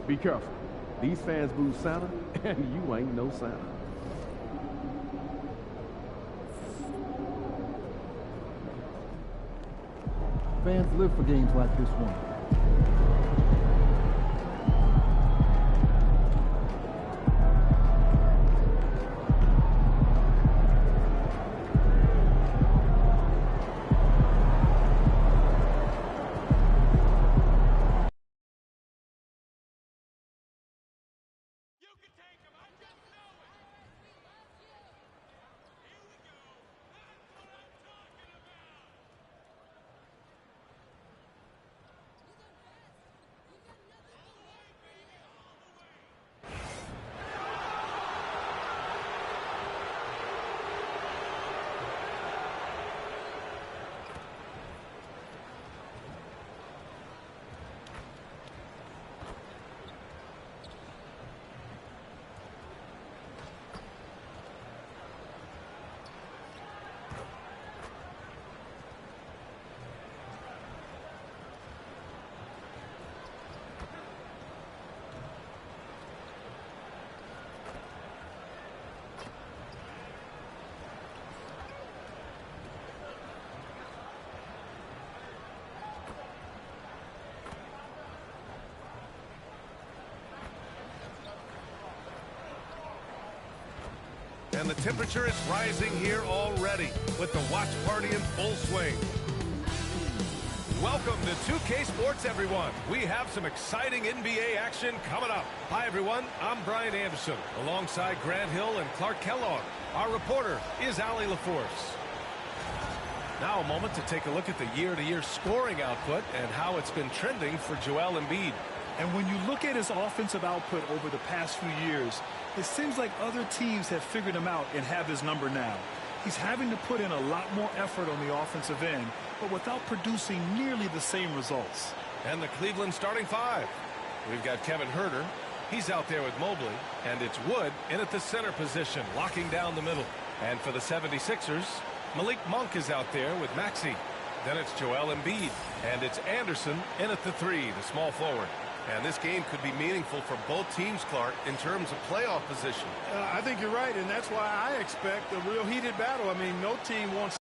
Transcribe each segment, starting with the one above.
Be careful. These fans boo Santa, and you ain't no Santa. Fans live for games like this one. And the temperature is rising here already with the watch party in full swing. Welcome to 2K Sports, everyone. We have some exciting NBA action coming up. Hi, everyone. I'm Brian Anderson, alongside Grant Hill and Clark Kellogg. Our reporter is Allie LaForce. Now a moment to take a look at the year-to-year scoring output and how it's been trending for Joel Embiid. And when you look at his offensive output over the past few years, it seems like other teams have figured him out and have his number now. He's having to put in a lot more effort on the offensive end, but without producing nearly the same results. And the Cleveland starting five. We've got Kevin Huerter. He's out there with Mobley. And it's Wood in at the center position, locking down the middle. And for the 76ers, Malik Monk is out there with Maxey. Then it's Joel Embiid. And it's Anderson in at the three, the small forward. And this game could be meaningful for both teams, Clark, in terms of playoff position. I think you're right, and that's why I expect a real heated battle. I mean, no team wants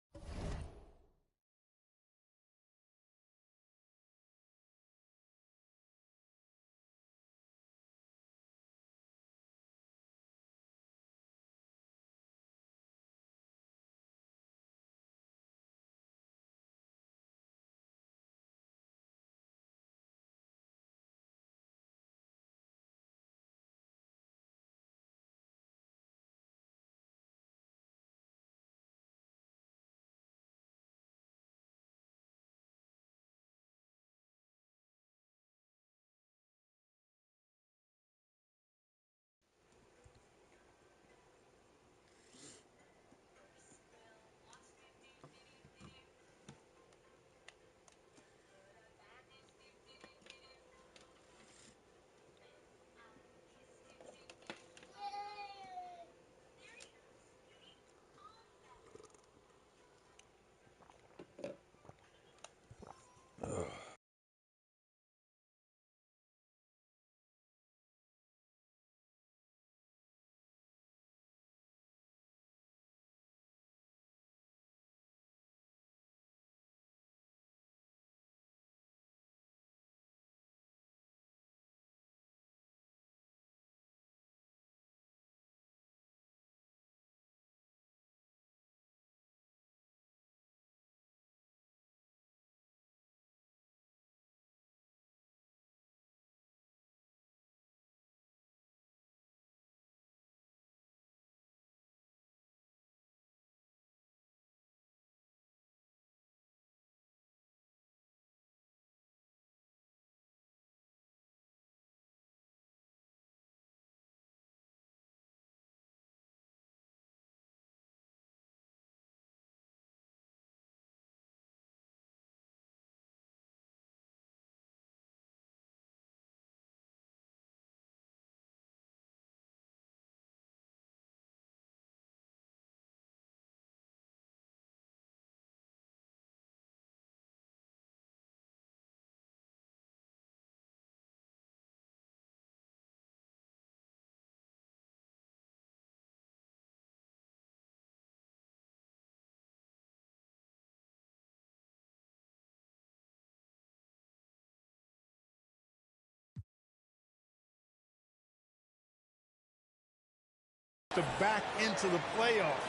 to back into the playoffs.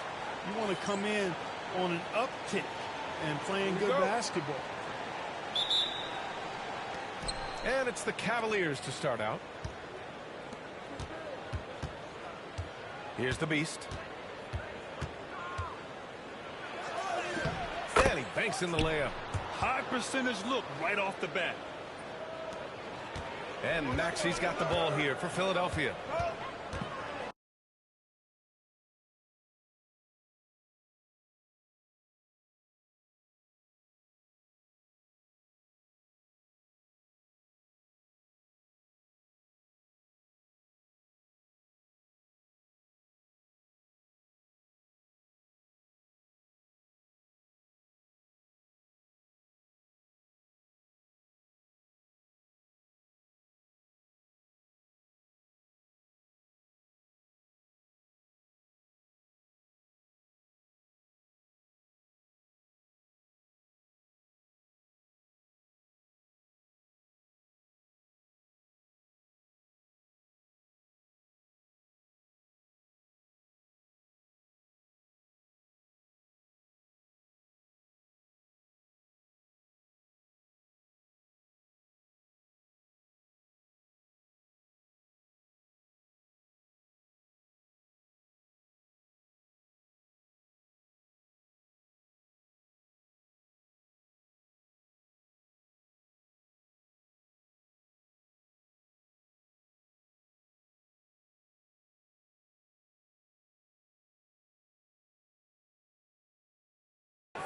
You want to come in on an uptick and playing good basketball. And it's the Cavaliers to start out. Here's the Beast. And he banks in the layup. High percentage look right off the bat. And Maxi's got the ball here for Philadelphia.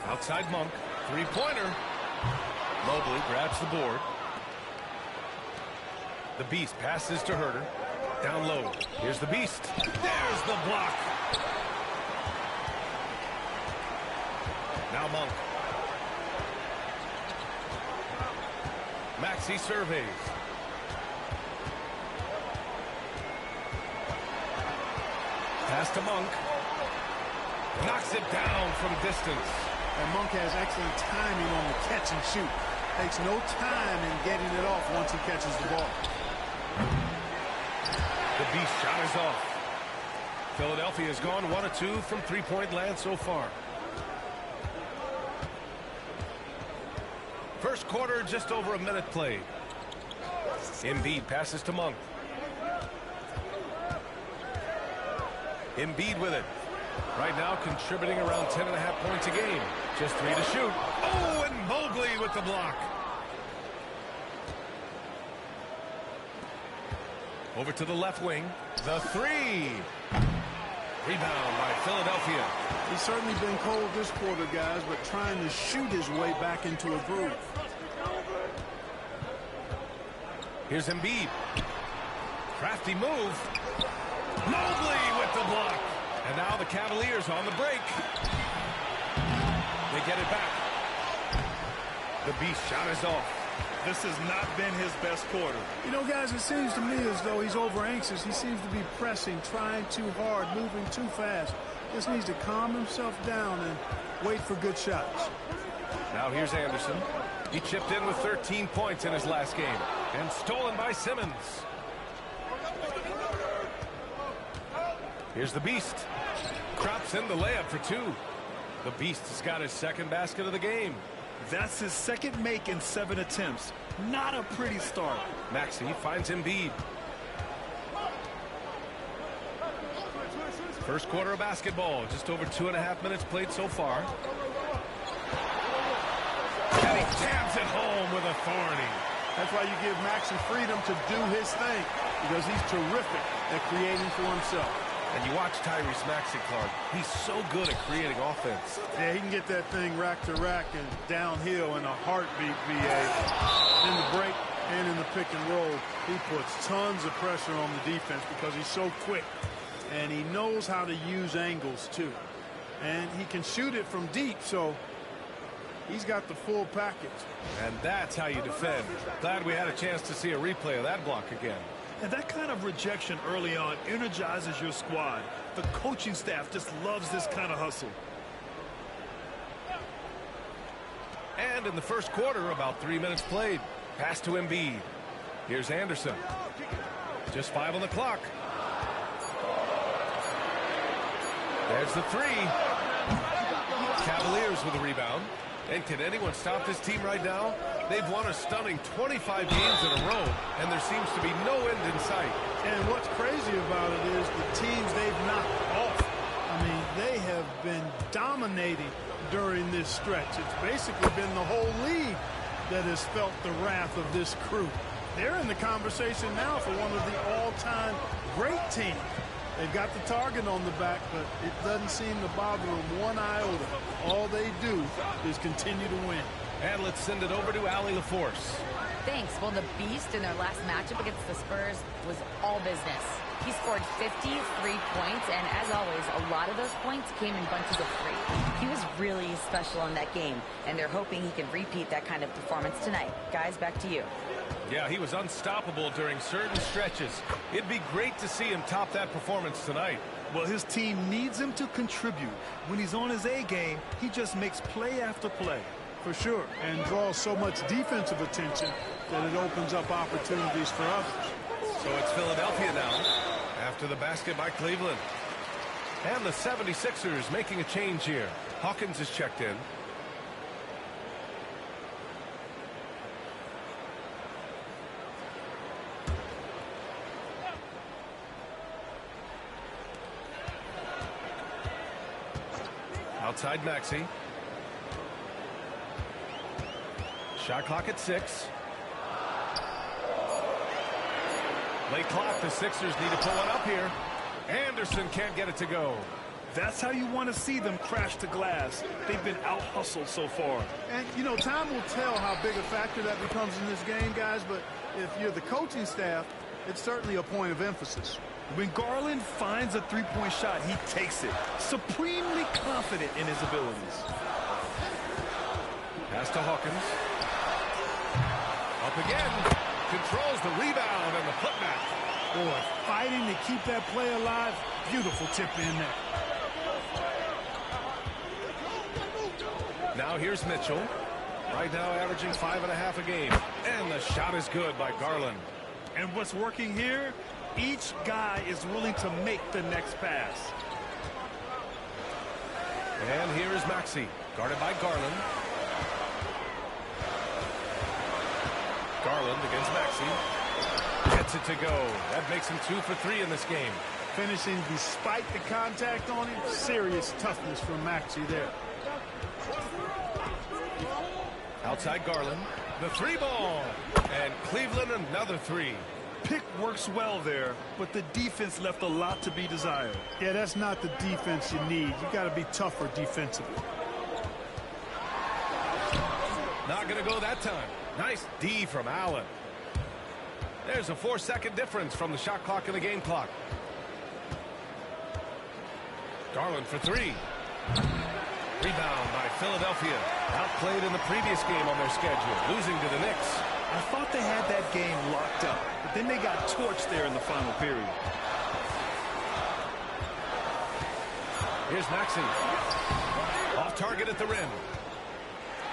Outside Monk, three-pointer. Mobley grabs the board. The Beast passes to Herter. Down low. Here's the Beast. There's the block. Now Monk. Maxey surveys. Pass to Monk. Knocks it down from distance. And Monk has excellent timing on the catch and shoot. Takes no time in getting it off once he catches the ball. The Beast shot is off. Philadelphia has gone 1 of 2 from three-point land so far. First quarter, just over a minute played. Embiid passes to Monk. Embiid with it. Right now contributing around 10.5 points a game. Just 3 to shoot. Oh, and Mobley with the block. Over to the left wing. The three. Rebound by Philadelphia. He's certainly been cold this quarter, guys, but trying to shoot his way back into a groove. Here's Embiid. Crafty move. Mobley with the block. And now the Cavaliers on the break. They get it back. The Beast shot is off. This has not been his best quarter. You know, guys, it seems to me as though he's over anxious. He seems to be pressing, trying too hard, moving too fast. Just needs to calm himself down and wait for good shots. Now here's Anderson. He chipped in with 13 points in his last game. And stolen by Simmons. Here's the Beast. Drops in the layup for 2. The Beast has got his second basket of the game. That's his second make in 7 attempts. Not a pretty start. Maxey finds Embiid. First quarter of basketball. Just over 2.5 minutes played so far. And he jams it home with authority. That's why you give Maxey freedom to do his thing, because he's terrific at creating for himself. And you watch Tyrese Maxey, Clark. He's so good at creating offense. Yeah, he can get that thing rack to rack and downhill in a heartbeat, VA. In the break and in the pick and roll, he puts tons of pressure on the defense because he's so quick. And he knows how to use angles, too. And he can shoot it from deep, so he's got the full package. And that's how you defend. Glad we had a chance to see a replay of that block again. And that kind of rejection early on energizes your squad. The coaching staff just loves this kind of hustle. And in the first quarter, about 3 minutes played. Pass to Embiid. Here's Anderson. Just 5 on the clock. There's the three. Cavaliers with a rebound. And can anyone stop this team right now? They've won a stunning 25 games in a row, and there seems to be no end in sight. And what's crazy about it is the teams they've knocked off. I mean, they have been dominating during this stretch. It's basically been the whole league that has felt the wrath of this crew. They're in the conversation now for one of the all-time great teams. They've got the target on the back, but it doesn't seem to bother them one iota. All they do is continue to win. And let's send it over to Allie LaForce. Thanks. Well, the Beast in their last matchup against the Spurs was all business. He scored 53 points, and as always, a lot of those points came in bunches of three. He was really special in that game, and they're hoping he can repeat that kind of performance tonight. Guys, back to you. Yeah, he was unstoppable during certain stretches. It'd be great to see him top that performance tonight. Well, his team needs him to contribute. When he's on his A game, he just makes play after play. For sure, and draws so much defensive attention that it opens up opportunities for others. So it's Philadelphia now, after the basket by Cleveland. And the 76ers making a change here. Hawkins is checked in. Outside Maxey. Shot clock at 6. Late clock, the Sixers need to pull it up here. Anderson can't get it to go. That's how you want to see them crash the glass. They've been out-hustled so far. And, you know, time will tell how big a factor that becomes in this game, guys, but if you're the coaching staff, it's certainly a point of emphasis. When Garland finds a three-point shot, he takes it. Supremely confident in his abilities. Pass to Hawkins. Up again. Controls the rebound and the putback. Boy, fighting to keep that play alive. Beautiful tip in there. Now here's Mitchell. Right now averaging 5.5 a game. And the shot is good by Garland. And what's working here? Each guy is willing to make the next pass. And here is Maxey, guarded by Garland. Garland against Maxey. Gets it to go. That makes him 2 for 3 in this game. Finishing despite the contact on him. Serious toughness from Maxey there. Outside Garland. The three ball. And Cleveland another three. Pick works well there, but the defense left a lot to be desired. Yeah, that's not the defense you need. You got to be tougher defensively. Not going to go that time. Nice D from Allen. There's a 4-second difference from the shot clock and the game clock. Garland for 3. Rebound by Philadelphia. Outplayed in the previous game on their schedule, losing to the Knicks. I thought they had that game locked up, but then they got torched there in the final period. Here's Maxey. Off target at the rim.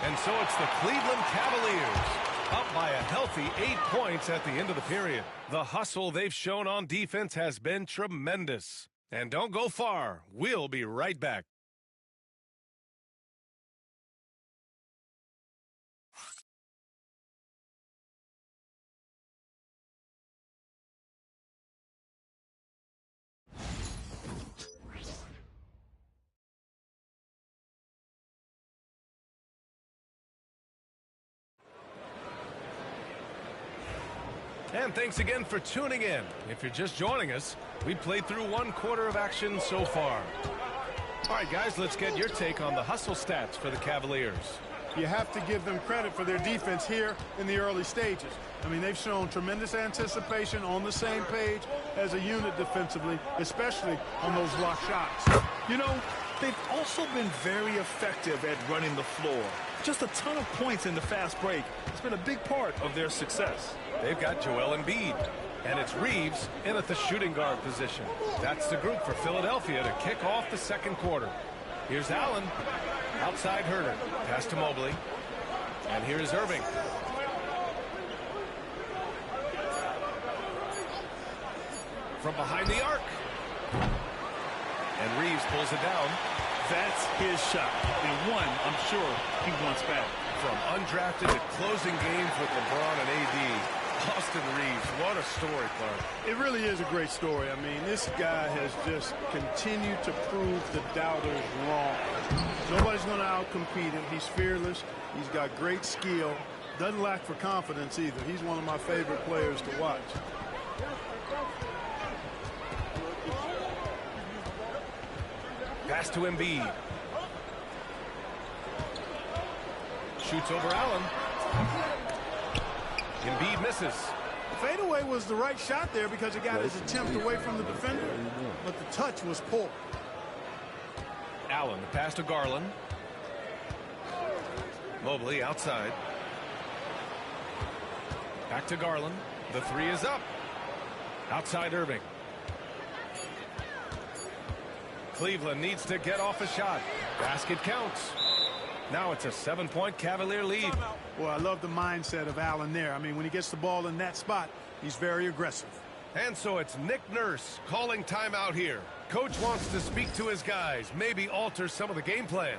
And so it's the Cleveland Cavaliers, up by a healthy 8 points at the end of the period. The hustle they've shown on defense has been tremendous. And don't go far. We'll be right back. And thanks again for tuning in. If you're just joining us, we played through 1 quarter of action so far. All right, guys, let's get your take on the hustle stats for the Cavaliers. You have to give them credit for their defense here in the early stages. I mean, they've shown tremendous anticipation, on the same page as a unit defensively, especially on those block shots. You know, they've also been very effective at running the floor. Just a ton of points in the fast break. It's been a big part of their success. They've got Joel Embiid, and it's Reeves in at the shooting guard position. That's the group for Philadelphia to kick off the second quarter. Here's Allen, outside Herter, pass to Mobley, and here's Irving. From behind the arc. And Reeves pulls it down. That's his shot. And one, I'm sure he wants back. From undrafted to closing games with LeBron and AD, Austin Reeves, what a story, Clark. It really is a great story. I mean, this guy has just continued to prove the doubters wrong. Nobody's going to outcompete him. He's fearless. He's got great skill. Doesn't lack for confidence either. He's one of my favorite players to watch. Pass to Embiid. Shoots over Allen. Embiid misses. The fadeaway was the right shot there because it got his attempt away from the defender, but the touch was poor. Allen, the pass to Garland. Mobley outside. Back to Garland. The three is up. Outside Irving. Cleveland needs to get off a shot. Basket counts. Now it's a 7-point Cavalier lead. Well, I love the mindset of Allen there. I mean, when he gets the ball in that spot, he's very aggressive. And so it's Nick Nurse calling timeout here. Coach wants to speak to his guys, maybe alter some of the game plan.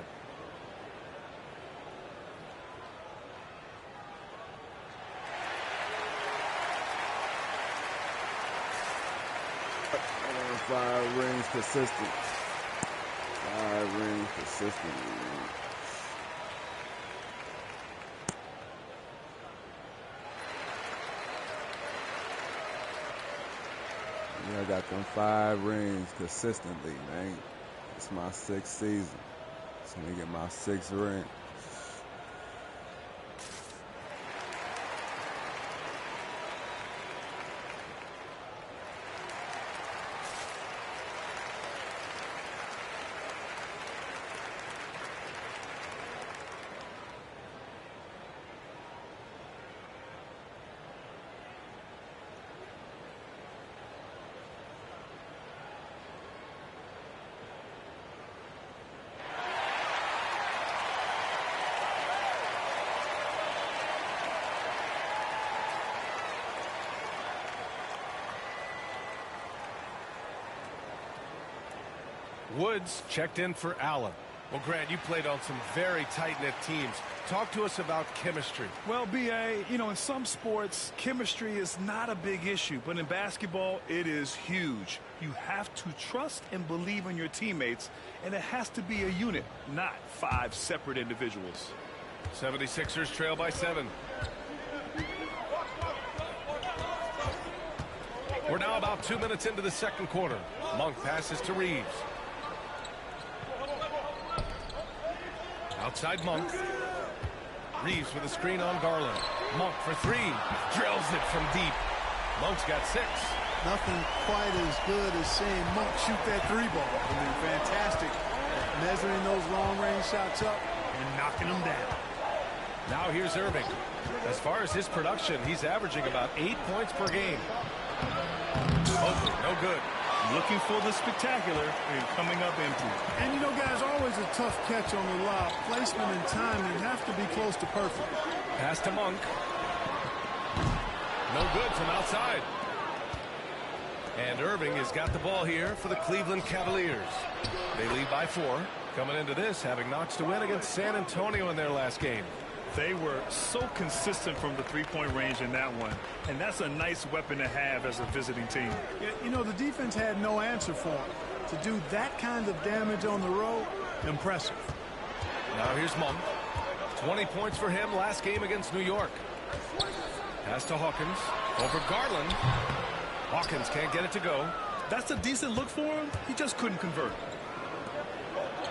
Five rings consistent. 5 rings consistent. Yeah, I got them 5 rings consistently, man. It's my 6th season. So let me get my 6th ring. Woods checked in for Allen. Well, Grant, you played on some very tight-knit teams. Talk to us about chemistry. Well, B.A., you know, in some sports, chemistry is not a big issue. But in basketball, it is huge. You have to trust and believe in your teammates, and it has to be a unit, not 5 separate individuals. 76ers trail by 7. We're now about 2 minutes into the second quarter. Monk passes to Reeves. Outside Monk. Reeves with a screen on Garland. Monk for 3. Drills it from deep. Monk's got 6. Nothing quite as good as seeing Monk shoot that 3-ball. I mean, fantastic at measuring those long-range shots up and knocking them down. Now here's Irving. As far as his production, he's averaging about 8 points per game. Mobley, no good. Looking for the spectacular and coming up empty. And, you know, guys, always a tough catch on the lob. Placement and timing have to be close to perfect. Pass to Monk. No good from outside. And Irving has got the ball here for the Cleveland Cavaliers. They lead by 4. Coming into this, having notched a win against San Antonio in their last game. They were so consistent from the three-point range in that one. And that's a nice weapon to have as a visiting team. You know, the defense had no answer for him. To do that kind of damage on the road, impressive. Now here's Monk. 20 points for him last game against New York. Pass to Hawkins. Over Garland. Hawkins can't get it to go. That's a decent look for him. He just couldn't convert.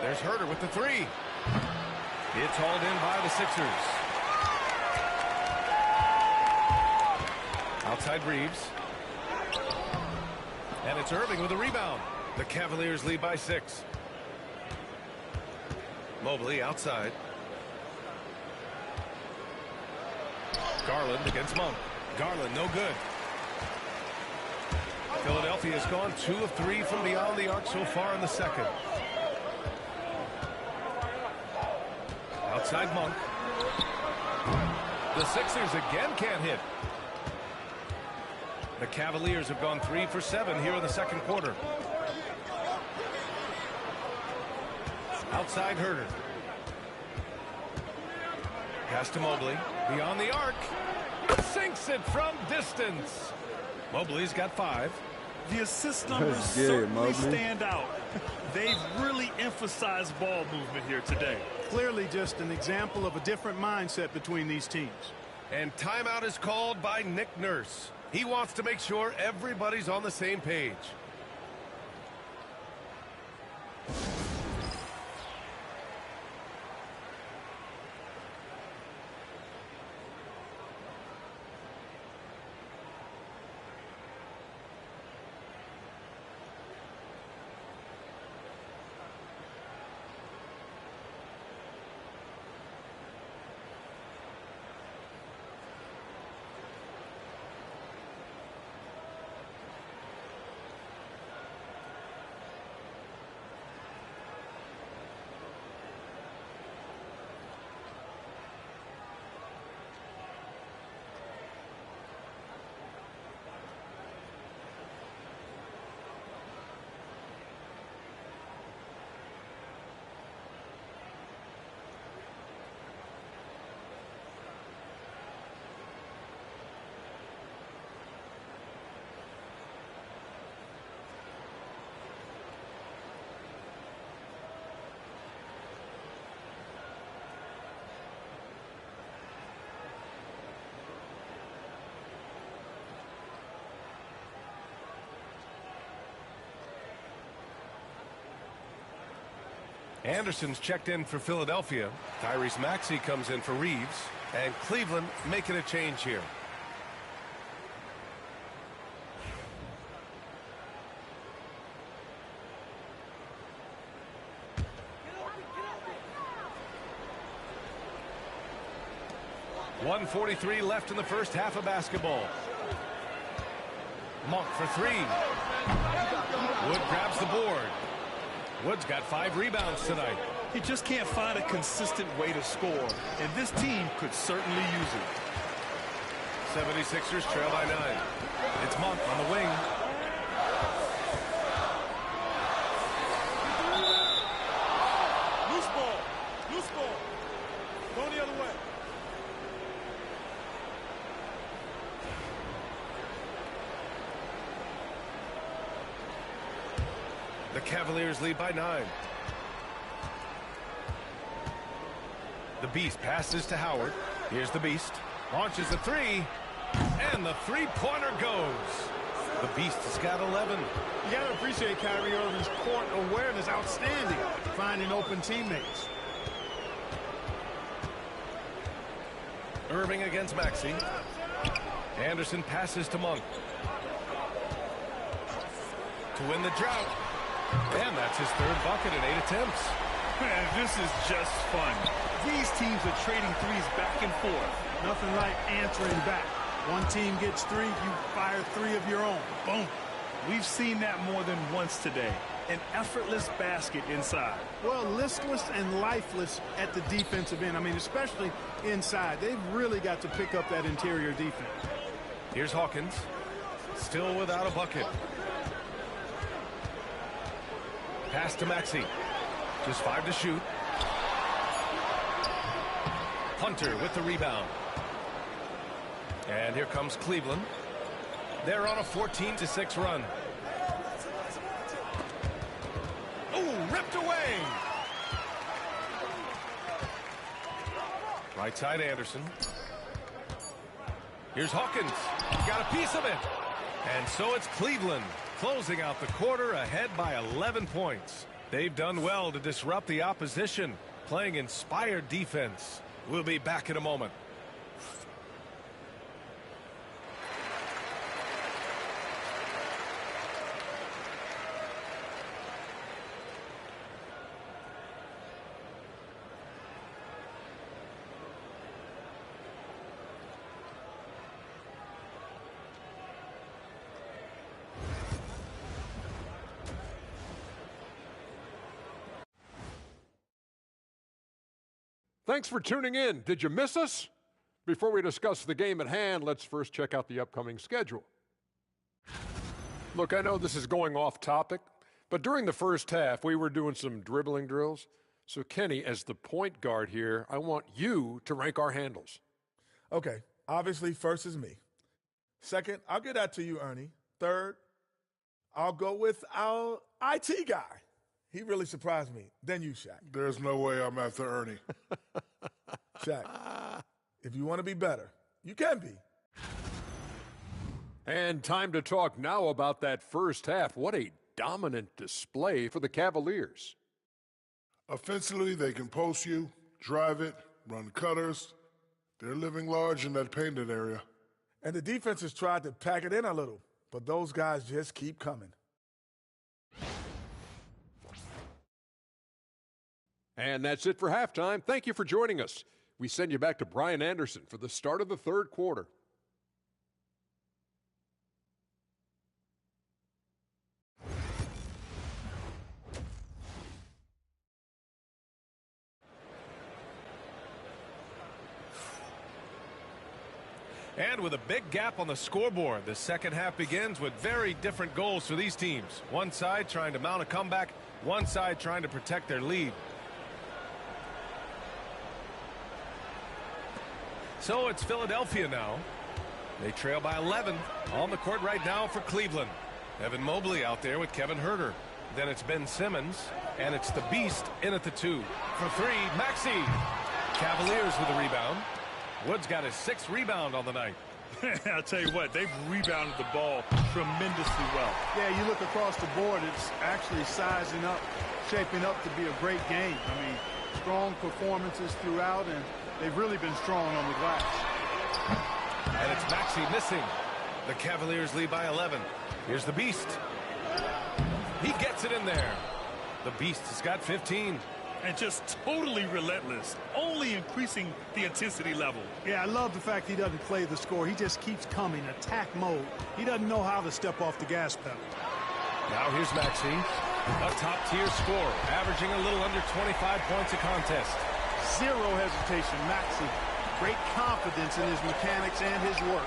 There's Herter with the 3. It's hauled in by the Sixers. Outside Reeves. And it's Irving with a rebound. The Cavaliers lead by 6. Mobley outside. Garland against Monk. Garland no good. Philadelphia has gone 2 of 3 from beyond the arc so far in the second. Outside Monk. The Sixers again can't hit. The Cavaliers have gone 3 for 7 here in the second quarter. Outside Herder. Pass to Mobley. Beyond the arc. Sinks it from distance. Mobley's got 5. The assist numbers Let's get it, certainly Mobley. stand out. They've really emphasized ball movement here today. Clearly just an example of a different mindset between these teams. And timeout is called by Nick Nurse. He wants to make sure everybody's on the same page. Anderson's checked in for Philadelphia. Tyrese Maxey comes in for Reeves. And Cleveland making a change here. .143 left in the first half of basketball. Monk for 3. Wood grabs the board. Wood's got 5 rebounds tonight. He just can't find a consistent way to score, and this team could certainly use it. 76ers trail by 9. It's Monk on the wing. Loose ball. Loose ball. Going the other way. The Cavaliers lead by 9. The Beast passes to Howard. Here's the Beast. Launches a 3. And the three-pointer goes. The Beast has got 11. You got to appreciate Kyrie Irving's court awareness. Outstanding. Finding open teammates. Irving against Maxey. Anderson passes to Monk. To win the drought. And that's his 3rd bucket in 8 attempts. Man, this is just fun. These teams are trading threes back and forth. Nothing like answering back. One team gets 3, you fire 3 of your own. Boom. We've seen that more than once today. An effortless basket inside. Well, listless and lifeless at the defensive end. I mean, especially inside. They've really got to pick up that interior defense. Here's Hawkins. Still without a bucket. Pass to Maxey. Just 5 to shoot. Hunter with the rebound. And here comes Cleveland. They're on a 14-6 run. Oh, ripped away. Right side Anderson. Here's Hawkins. Got a piece of it. And so it's Cleveland closing out the quarter ahead by 11 points. They've done well to disrupt the opposition, playing inspired defense. We'll be back in a moment. Thanks for tuning in. Did you miss us? Before we discuss the game at hand, let's first check out the upcoming schedule. Look, I know this is going off topic, but during the first half, we were doing some dribbling drills. So, Kenny, as the point guard here, I want you to rank our handles. Okay, obviously first is me. Second, I'll get that to you, Ernie. Third, I'll go with our IT guy. He really surprised me. Then you, Shaq. There's no way I'm after Ernie. Shaq, if you want to be better, you can be. And time to talk now about that first half. What a dominant display for the Cavaliers. Offensively, they can post you, drive it, run cutters. They're living large in that painted area. And the defense has tried to pack it in a little, but those guys just keep coming. And that's it for halftime. Thank you for joining us. We send you back to Brian Anderson for the start of the third quarter. And with a big gap on the scoreboard, the second half begins with very different goals for these teams. One side trying to mount a comeback, one side trying to protect their lead. So it's Philadelphia now. They trail by 11 on the court right now for Cleveland. Evan Mobley out there with Kevin Huerter. Then it's Ben Simmons, and it's the Beast in at the 2. For 3, Maxey. Cavaliers with a rebound. Wood's got his 6th rebound on the night. I'll tell you what, they've rebounded the ball tremendously well. Yeah, you look across the board, it's actually sizing up, shaping up to be a great game. I mean, strong performances throughout, and they've really been strong on the glass. And it's Maxey missing. The Cavaliers lead by 11. Here's the Beast. He gets it in there. The Beast has got 15. And just totally relentless, only increasing the intensity level. Yeah, I love the fact he doesn't play the score. He just keeps coming, attack mode. He doesn't know how to step off the gas pedal. Now here's Maxey, a top-tier scorer, averaging a little under 25 points a contest. Zero hesitation, Maxey. Great confidence in his mechanics and his work.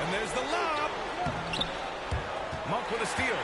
And there's the lob. Monk with a steal.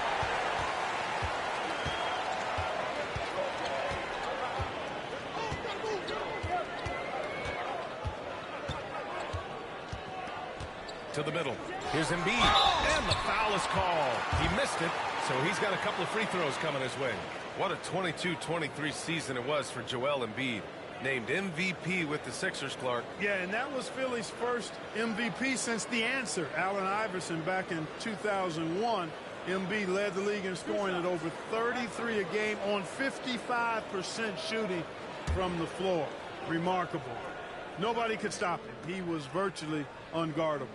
To the middle. Here's Embiid. And the foul is called. He missed it, so he's got a couple of free throws coming his way. What a 22-23 season it was for Joel Embiid. Named MVP with the Sixers, Clark. Yeah, and that was Philly's first MVP since the answer. Allen Iverson back in 2001. Embiid led the league in scoring at over 33 a game on 55% shooting from the floor. Remarkable. Nobody could stop him. He was virtually unguardable.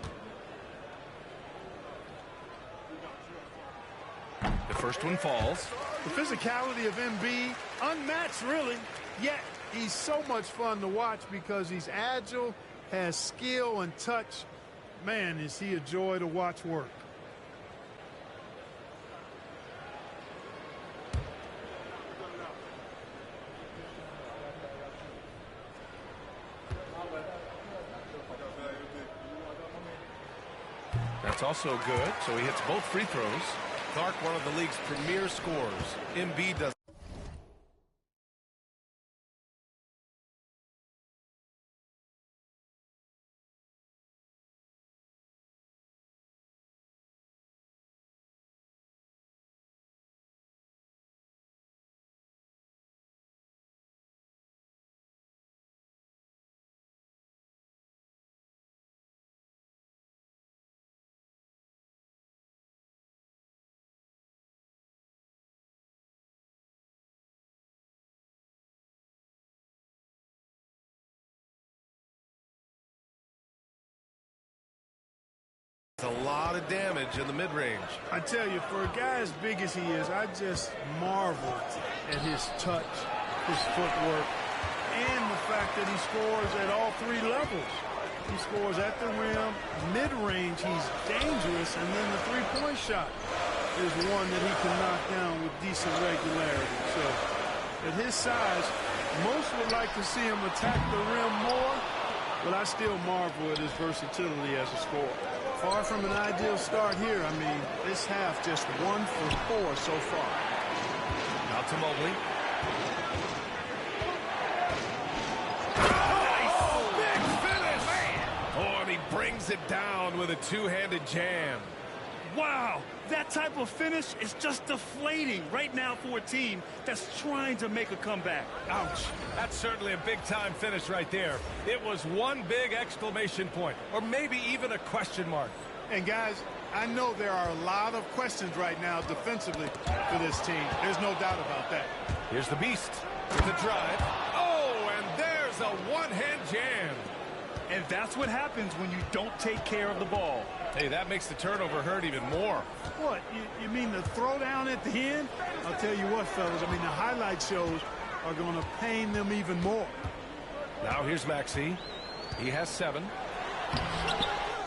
The first one falls. The physicality of Embiid, unmatched really, yet he's so much fun to watch because he's agile, has skill and touch. Man, is he a joy to watch work. That's also good, so he hits both free throws. Clark, one of the league's premier scorers. Embiid does. A lot of damage in the mid-range. I tell you, for a guy as big as he is, I just marvel at his touch, his footwork, and the fact that he scores at all 3 levels. He scores at the rim, mid-range, he's dangerous, and then the three-point shot is one that he can knock down with decent regularity. So, at his size, most would like to see him attack the rim more, but I still marvel at his versatility as a scorer. Far from an ideal start here. I mean, this half just 1 for 4 so far. Out to Mobley. lays it down with a two-handed jam. Wow, that type of finish is just deflating right now for a team that's trying to make a comeback. Ouch. That's certainly a big-time finish right there. It was one big exclamation point, or maybe even a question mark. And guys, I know there are a lot of questions right now defensively for this team. There's no doubt about that. Here's the Beast with the drive. Oh, and there's a one-hand jam. And that's what happens when you don't take care of the ball. Hey, that makes the turnover hurt even more. What, you mean the throwdown at the end? I'll tell you what, fellas, I mean, the highlight shows are going to pain them even more. Now here's Maxey. He has 7.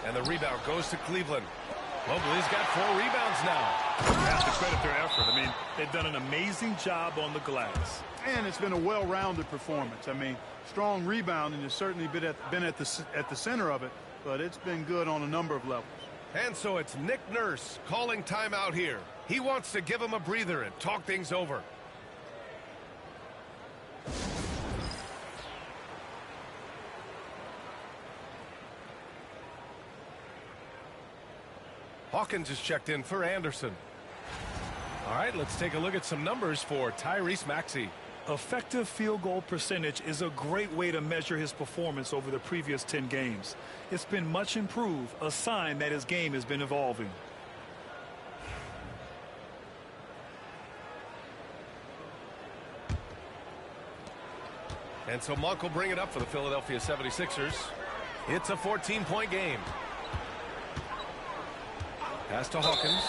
And the rebound goes to Cleveland. Mobley's got 4 rebounds now. You have to credit their effort. I mean, they've done an amazing job on the glass. And it's been a well-rounded performance. I mean, strong rebounding has certainly been at the center of it, but it's been good on a number of levels. And so it's Nick Nurse calling timeout here. He wants to give him a breather and talk things over. Hawkins is checked in for Anderson. All right, let's take a look at some numbers for Tyrese Maxey. Effective field goal percentage is a great way to measure his performance over the previous 10 games. It's been much improved, a sign that his game has been evolving. And so Monk will bring it up for the Philadelphia 76ers. It's a 14-point game. Pass to Hawkins.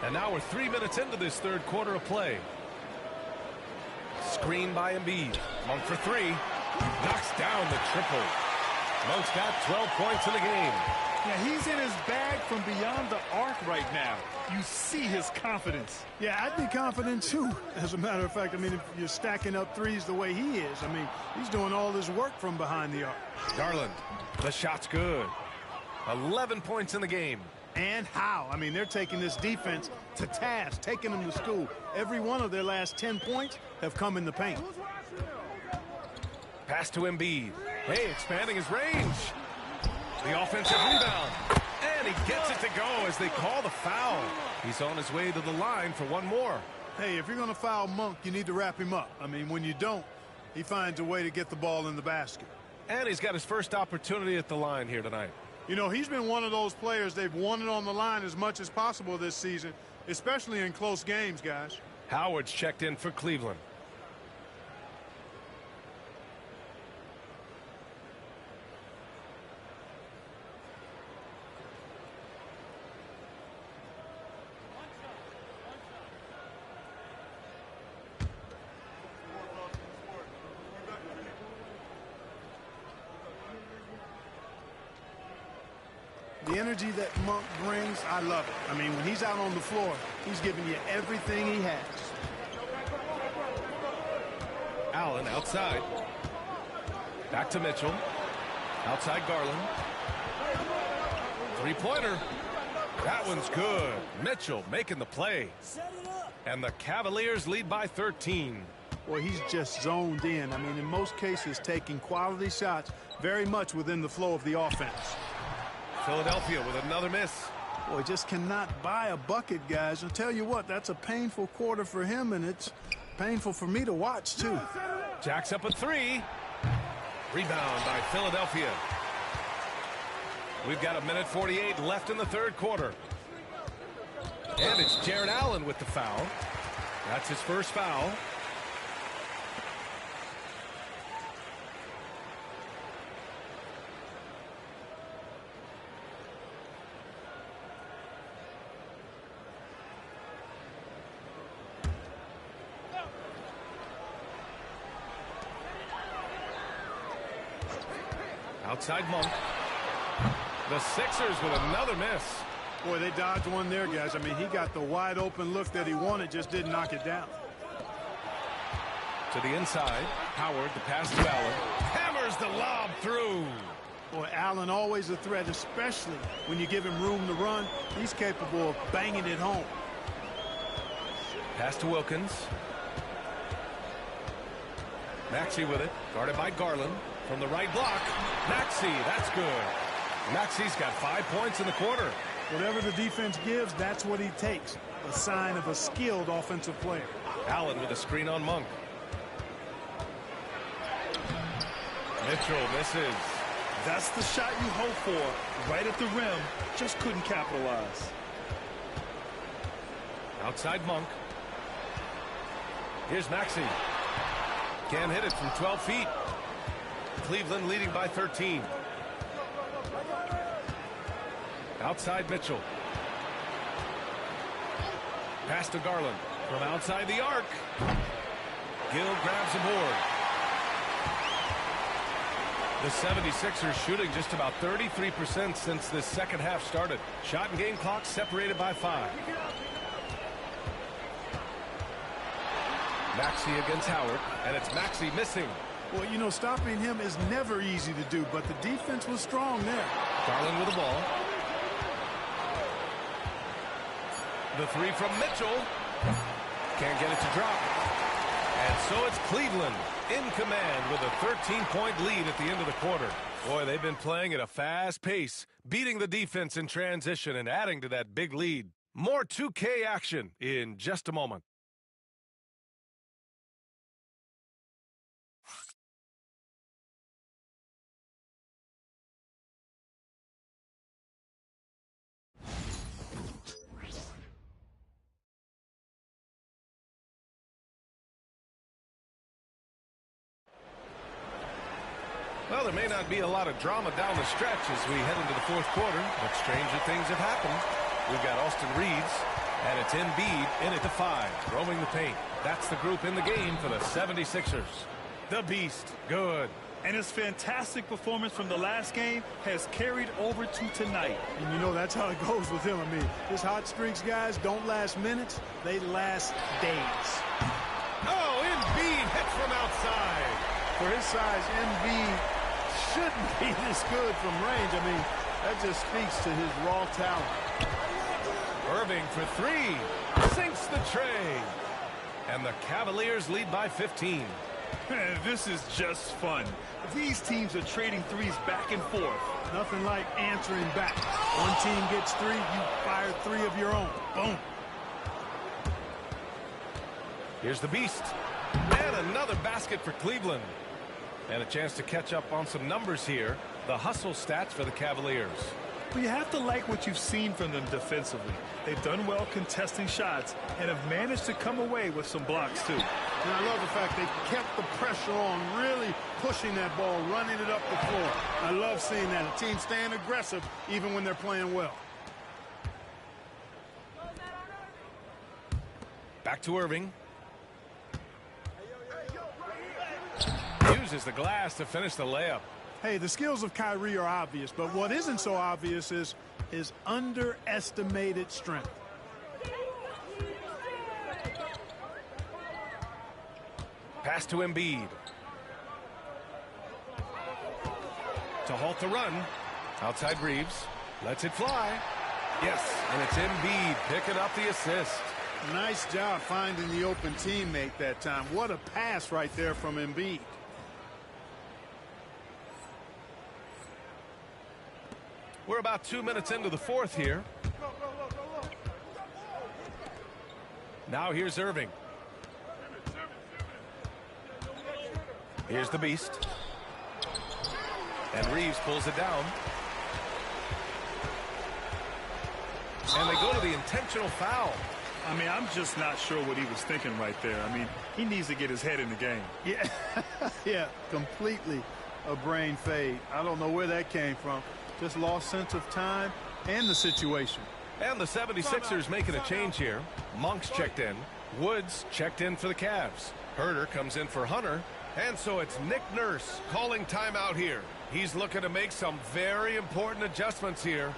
And now we're 3 minutes into this third quarter of play. Screen by Embiid. Monk for 3. Knocks down the triple. Monk's got 12 points in the game. Yeah, he's in his bag from beyond the arc right now. You see his confidence. Yeah, I'd be confident too. As a matter of fact, I mean, if you're stacking up threes the way he is, I mean, he's doing all this work from behind the arc. Garland, the shot's good. 11 points in the game. And how? I mean, they're taking this defense to task, taking them to school. Every one of their last 10 points have come in the paint. Pass to Embiid. Hey, expanding his range. The offensive rebound. And he gets it to go as they call the foul. He's on his way to the line for one more. Hey, if you're going to foul Monk, you need to wrap him up. I mean, when you don't, he finds a way to get the ball in the basket. And he's got his first opportunity at the line here tonight. You know, he's been one of those players they've wanted on the line as much as possible this season, especially in close games, guys. Howard's checked in for Cleveland. The energy that Monk brings, I love it. I mean, when he's out on the floor, he's giving you everything he has. Allen outside. Back to Mitchell. Outside Garland. Three-pointer. That one's good. Mitchell making the play. And the Cavaliers lead by 13. Boy, he's just zoned in. I mean, in most cases, taking quality shots very much within the flow of the offense. Philadelphia with another miss. Boy, just cannot buy a bucket, guys. I'll tell you what, that's a painful quarter for him, and it's painful for me to watch, too. Jacks up a 3. Rebound by Philadelphia. We've got 1:48 left in the third quarter. And it's Jarrett Allen with the foul. That's his first foul. Outside Monk. The Sixers with another miss. Boy, they dodged one there, guys. I mean, he got the wide open look that he wanted, just didn't knock it down. To the inside. Howard, the pass to Allen. Hammers the lob through. Boy, Allen always a threat, especially when you give him room to run. He's capable of banging it home. Pass to Wilkins. Maxey with it, guarded by Garland. From the right block, Maxey, that's good. Maxey's got 5 points in the quarter. Whatever the defense gives, that's what he takes. A sign of a skilled offensive player. Allen with a screen on Monk. Mitchell misses. That's the shot you hope for. Right at the rim, just couldn't capitalize. Outside Monk. Here's Maxey. Can't hit it from 12 feet. Cleveland leading by 13. Outside Mitchell. Pass to Garland. From outside the arc. Gill grabs a board. The 76ers shooting just about 33% since this second half started. Shot and game clock separated by 5. Maxey against Howard, and it's Maxey missing. Well, you know, stopping him is never easy to do, but the defense was strong there. Garland with the ball. The three from Mitchell. Can't get it to drop. And so it's Cleveland in command with a 13-point lead at the end of the quarter. Boy, they've been playing at a fast pace, beating the defense in transition and adding to that big lead. More 2K action in just a moment. Well, there may not be a lot of drama down the stretch as we head into the fourth quarter, but stranger things have happened. We've got Austin Reeves, and it's Embiid in at the 5, roaming the paint. That's the group in the game for the 76ers. The Beast, good. And his fantastic performance from the last game has carried over to tonight. And you know that's how it goes with him. I mean, his hot streaks, guys, don't last minutes. They last days. Oh, Embiid hits from outside. For his size, Embiid shouldn't be this good from range. I mean, that just speaks to his raw talent. Irving for 3. Sinks the tray. And the Cavaliers lead by 15. This is just fun. These teams are trading threes back and forth. Nothing like answering back. One team gets 3, you fire 3 of your own. Boom. Here's the Beast. And another basket for Cleveland. And a chance to catch up on some numbers here. The hustle stats for the Cavaliers. Well, you have to like what you've seen from them defensively. They've done well contesting shots and have managed to come away with some blocks, too. And I love the fact they kept the pressure on, really pushing that ball, running it up the floor. I love seeing that. A team staying aggressive even when they're playing well. Back to Irving. Uses the glass to finish the layup. Hey, the skills of Kyrie are obvious, but what isn't so obvious is his underestimated strength. Pass to Embiid. To halt the run. Outside Reeves. Lets it fly. Yes, and it's Embiid picking up the assist. Nice job finding the open teammate that time. What a pass right there from Embiid. We're about 2 minutes into the fourth here. Now here's Irving. Here's the Beast. And Reeves pulls it down. And they go to the intentional foul. I mean, I'm just not sure what he was thinking right there. I mean, he needs to get his head in the game. Yeah, yeah, completely a brain fade. I don't know where that came from. Just lost sense of time and the situation. And the 76ers making a change here. Monk's checked in. Woods checked in for the Cavs. Herter comes in for Hunter. And so it's Nick Nurse calling timeout here. He's looking to make some very important adjustments here.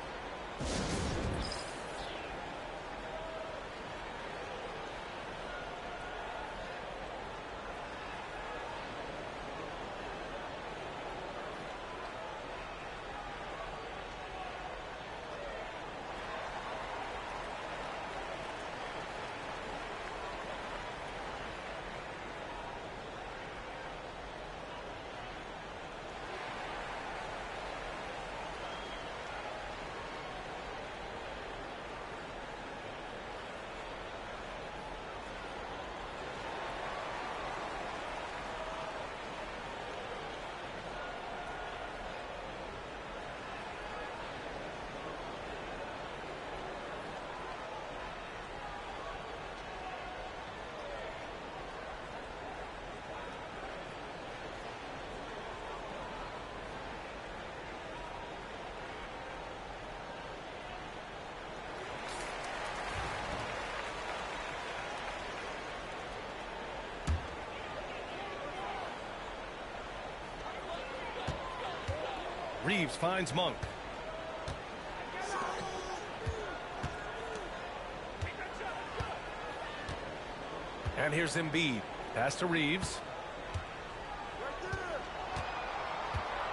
Reeves finds Monk. And here's Embiid. Pass to Reeves.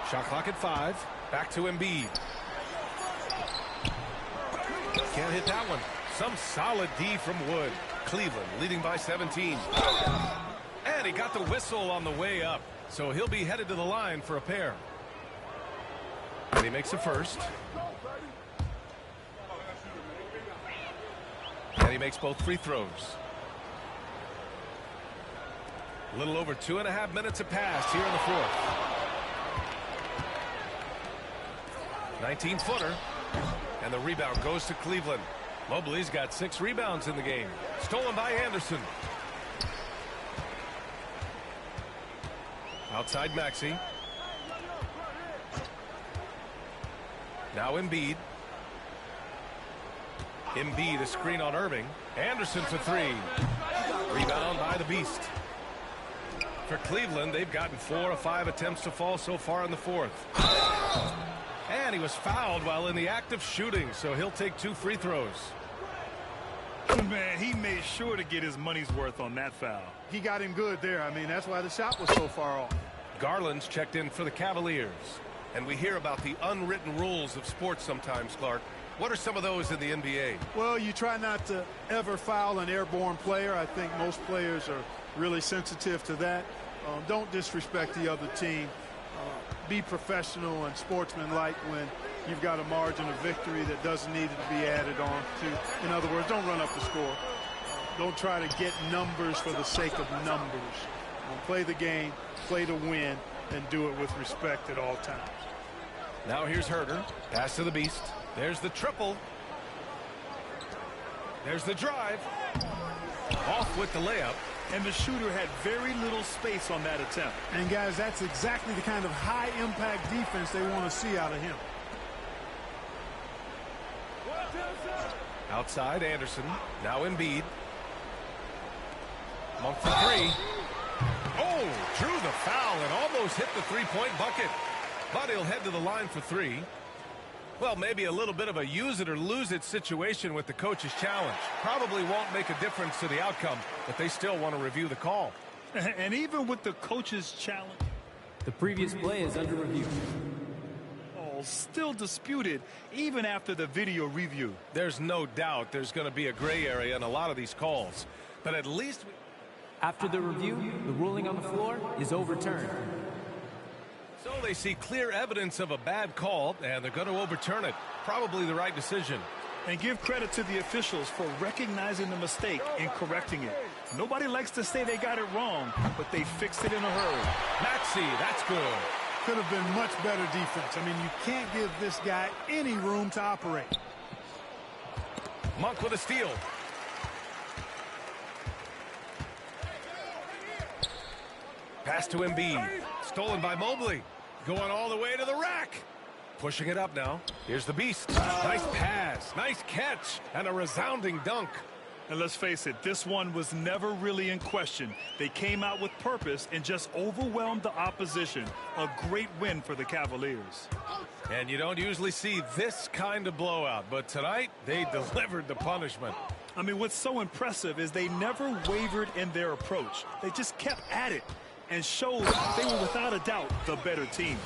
Shot clock at 5. Back to Embiid. Can't hit that one. Some solid D from Wood. Cleveland leading by 17. And he got the whistle on the way up. So he'll be headed to the line for a pair. And he makes a first. And he makes both free throws. A little over 2.5 minutes have passed here in the fourth. 19-footer. And the rebound goes to Cleveland. Mobley's got 6 rebounds in the game. Stolen by Anderson. Outside Maxey. Now Embiid. Embiid, a screen on Irving. Anderson for 3. Rebound by the Beast. For Cleveland, they've gotten 4 of 5 attempts to fall so far in the fourth. And he was fouled while in the act of shooting, so he'll take 2 free throws. Man, he made sure to get his money's worth on that foul. He got him good there. I mean, that's why the shot was so far off. Garland's checked in for the Cavaliers. And we hear about the unwritten rules of sports sometimes, Clark. What are some of those in the NBA? Well, you try not to ever foul an airborne player. I think most players are really sensitive to that. Don't disrespect the other team. Be professional and sportsmanlike when you've got a margin of victory that doesn't need to be added on to. In other words, don't run up the score. Don't try to get numbers for the sake of numbers. Play the game, play to win, and do it with respect at all times. Now here's Herter. Pass to the Beast. There's the triple. There's the drive. Off with the layup. And the shooter had very little space on that attempt. And guys, that's exactly the kind of high impact defense they want to see out of him. Outside Anderson. Now Embiid. Monk for 3. Oh, drew the foul and almost hit the three-point bucket. But he'll head to the line for 3. Well, maybe a little bit of a use it or lose it situation with the coach's challenge. Probably won't make a difference to the outcome, but they still want to review the call. And even with the coach's challenge, the previous play is under review. Oh, still disputed even after the video review. There's no doubt there's going to be a gray area in a lot of these calls, but at least after the review, the ruling on the floor is overturned. So they see clear evidence of a bad call, and they're going to overturn it. Probably the right decision. And give credit to the officials for recognizing the mistake and correcting it. Nobody likes to say they got it wrong, but they fixed it in a hurry. Maxey, that's good. Could have been much better defense. I mean, you can't give this guy any room to operate. Monk with a steal. Pass to Embiid. Stolen by Mobley. Going all the way to the rack. Pushing it up now. Here's the Beast. Nice pass. Nice catch. And a resounding dunk. And let's face it, this one was never really in question. They came out with purpose and just overwhelmed the opposition. A great win for the Cavaliers. And you don't usually see this kind of blowout, but tonight they delivered the punishment. I mean, what's so impressive is they never wavered in their approach. They just kept at it and showed they were without a doubt the better team.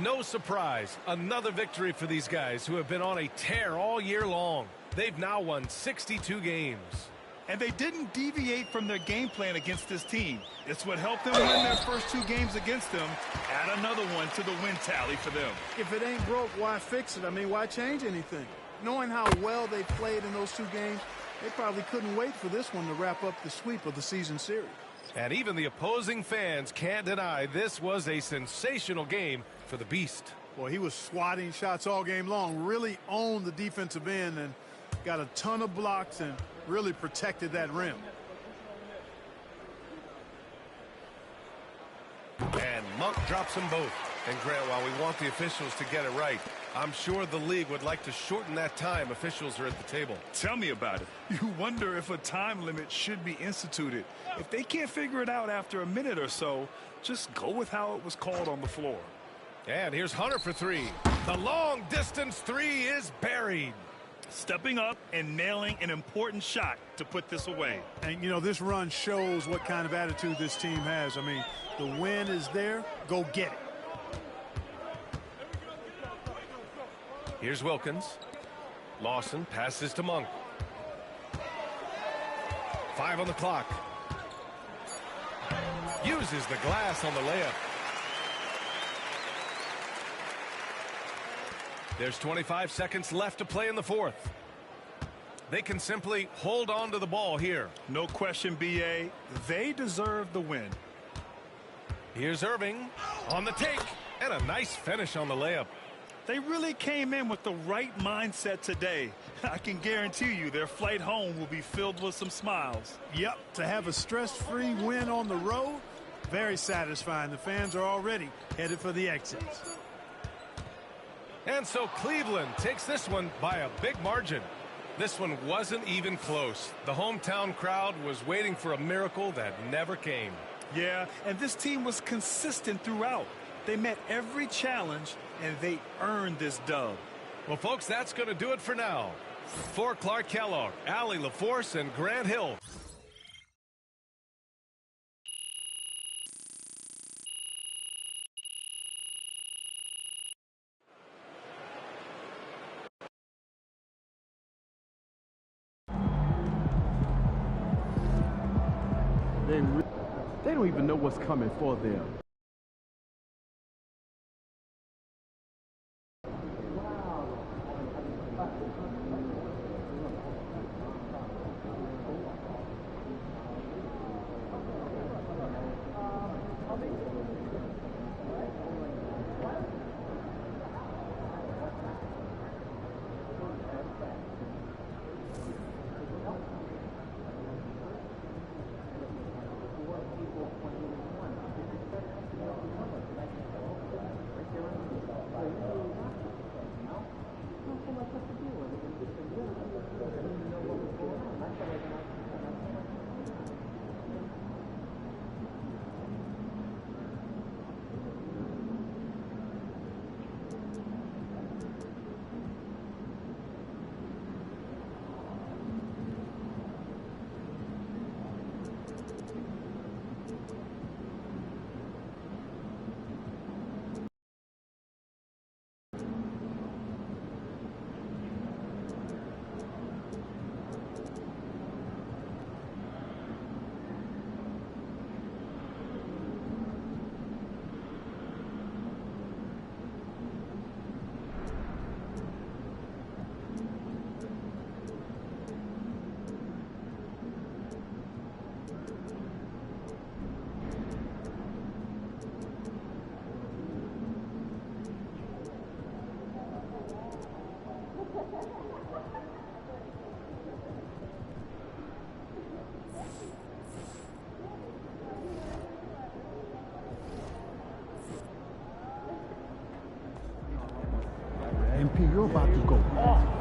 No surprise, another victory for these guys who have been on a tear all year long. They've now won 62 games. And they didn't deviate from their game plan against this team. It's what helped them win their first 2 games against them. Add another one to the win tally for them. If it ain't broke, why fix it? I mean, why change anything? Knowing how well they played in those 2 games, they probably couldn't wait for this one to wrap up the sweep of the season series. And even the opposing fans can't deny this was a sensational game for the Beast. Well, he was swatting shots all game long, really owned the defensive end and got a ton of blocks and really protected that rim. And Monk drops them both. And Grant, while we want the officials to get it right, I'm sure the league would like to shorten that time officials are at the table. Tell me about it. You wonder if a time limit should be instituted. If they can't figure it out after a minute or so, just go with how it was called on the floor. And here's Hunter for three. The long distance three is buried. Stepping up and nailing an important shot to put this away. And, you know, this run shows what kind of attitude this team has. I mean, the win is there. Go get it. Here's Wilkins. Lawson passes to Monk. 5 on the clock. Uses the glass on the layup. There's 25 seconds left to play in the fourth. They can simply hold on to the ball here. No question, B.A. They deserve the win. Here's Irving on the take, and a nice finish on the layup. They really came in with the right mindset today. I can guarantee you their flight home will be filled with some smiles. Yep, to have a stress-free win on the road, very satisfying. The fans are already headed for the exits. And so Cleveland takes this one by a big margin. This one wasn't even close. The hometown crowd was waiting for a miracle that never came. Yeah, and this team was consistent throughout. They met every challenge, and they earned this dub. Well, folks, that's going to do it for now. For Clark Kellogg, Allie LaForce, and Grant Hill. They don't even know what's coming for them. MP, you're about to go off.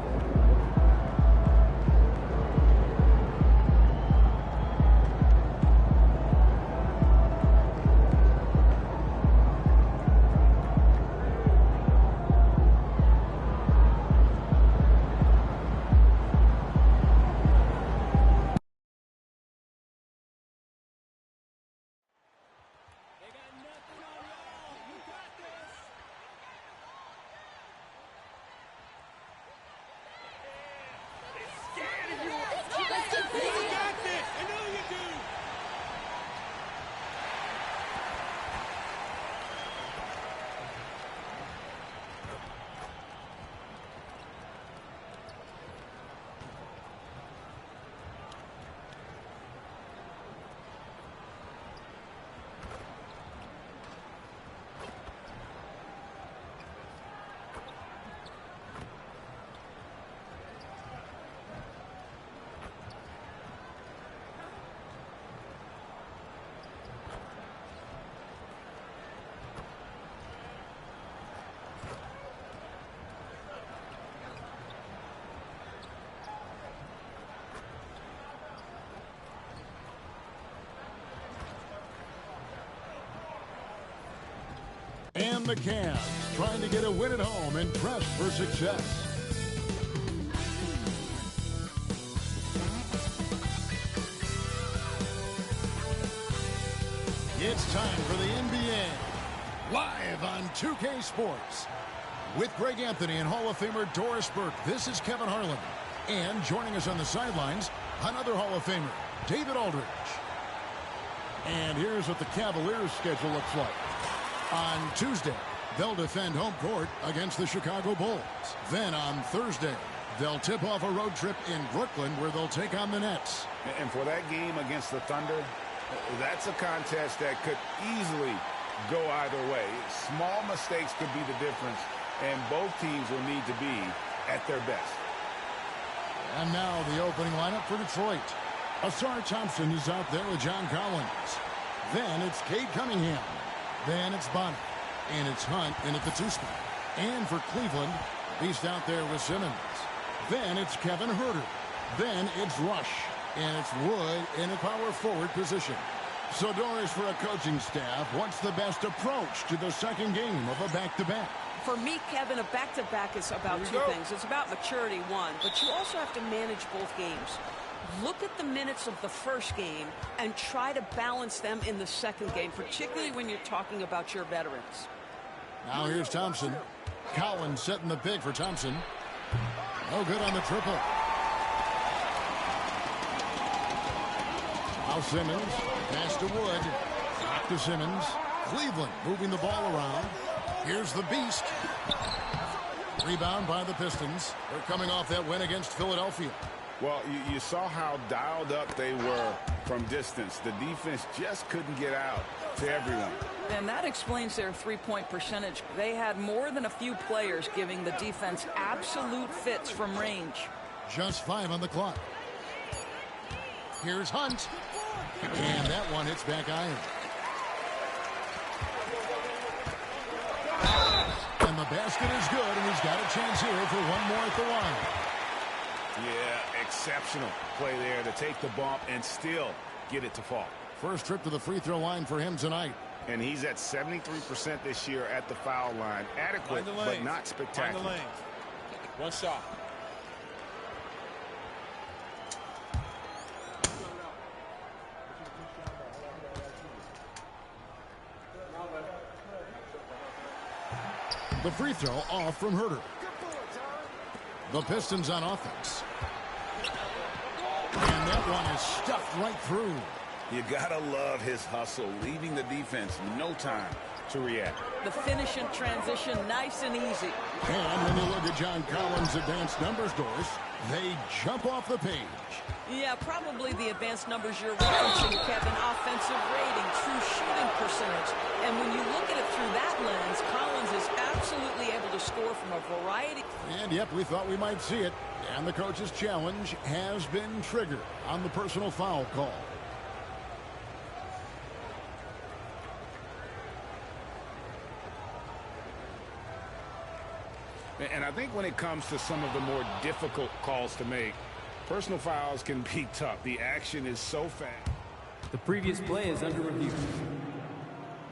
the Cavs, trying to get a win at home and press for success. It's time for the NBA, live on 2K Sports. With Greg Anthony and Hall of Famer Doris Burke, this is Kevin Harlan. And joining us on the sidelines, another Hall of Famer, David Aldridge. And here's what the Cavaliers' schedule looks like. On Tuesday, they'll defend home court against the Chicago Bulls. Then on Thursday, they'll tip off a road trip in Brooklyn where they'll take on the Nets. And for that game against the Thunder, that's a contest that could easily go either way. Small mistakes could be the difference, and both teams will need to be at their best. And now the opening lineup for Detroit. Ausar Thompson is out there with John Collins. Then it's Cade Cunningham. Then it's Bonner. And it's Hunt in at the 2 spot. And for Cleveland, he's out there with Simmons. Then it's Kevin Huerter. Then it's Rush. And it's Wood in a power forward position. So Doris, for a coaching staff, what's the best approach to the second game of a back-to-back? For me, Kevin, a back-to-back is about two things. It's about maturity, one, but you also have to manage both games. Look at the minutes of the first game and try to balance them in the second game, particularly when you're talking about your veterans. Now here's Thompson. Collins setting the pick for Thompson. No good on the triple. Now Simmons. Pass to Wood. Back to Simmons. Cleveland moving the ball around. Here's the Beast. Rebound by the Pistons. They're coming off that win against Philadelphia. Well, you saw how dialed up they were from distance. The defense just couldn't get out to everyone. And that explains their three-point percentage. They had more than a few players giving the defense absolute fits from range. Just 5 on the clock. Here's Hunt. And that one hits back iron. And the basket is good, and he's got a chance here for one more at the line. Yeah, exceptional play there to take the bump and still get it to fall. First trip to the free throw line for him tonight. And he's at 73% this year at the foul line. Adequate, but not spectacular. One shot. The free throw off from Huerter. The Pistons on offense. And that one is stuffed right through. You gotta love his hustle, leaving the defense no time to react. The finish in transition, nice and easy. And when you look at John Collins' advanced numbers, Doris, they jump off the page. Yeah, probably the advanced numbers you're referencing, Kevin. Offensive rating, true shooting percentage. And when you look at it through that lens, Collins is absolutely able to score from a variety. And yep, we thought we might see it. And the coach's challenge has been triggered on the personal foul call. And I think when it comes to some of the more difficult calls to make, personal fouls can be tough. The action is so fast. The previous play is under review.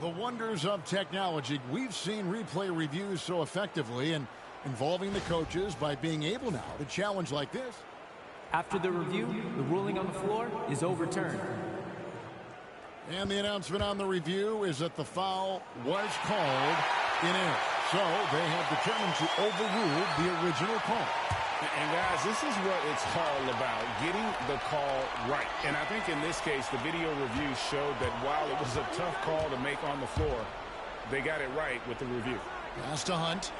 The wonders of technology. We've seen replay reviews so effectively and involving the coaches by being able now to challenge like this. After the review, the ruling on the floor is overturned. And the announcement on the review is that the foul was called in error. So they have determined to overrule the original call. And guys, this is what it's all about, getting the call right. And I think in this case, the video review showed that while it was a tough call to make on the floor, they got it right with the review. Pass to Hunt.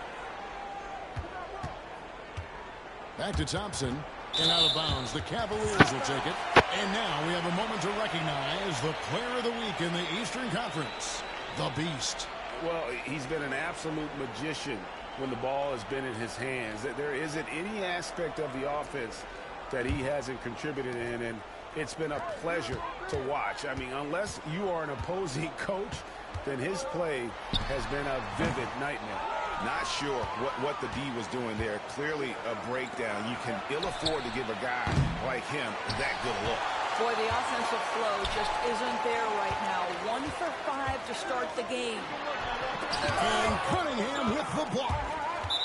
Back to Thompson. And out of bounds. The Cavaliers will take it. And now we have a moment to recognize the player of the week in the Eastern Conference, the Beast. Well, he's been an absolute magician when the ball has been in his hands. There isn't any aspect of the offense that he hasn't contributed in, and it's been a pleasure to watch. I mean, unless you are an opposing coach, then his play has been a vivid nightmare. Not sure what the D was doing there. Clearly a breakdown. You can ill afford to give a guy like him that good look. Boy, the offensive flow just isn't there right now. 1 for 5 to start the game. And Cunningham with the block.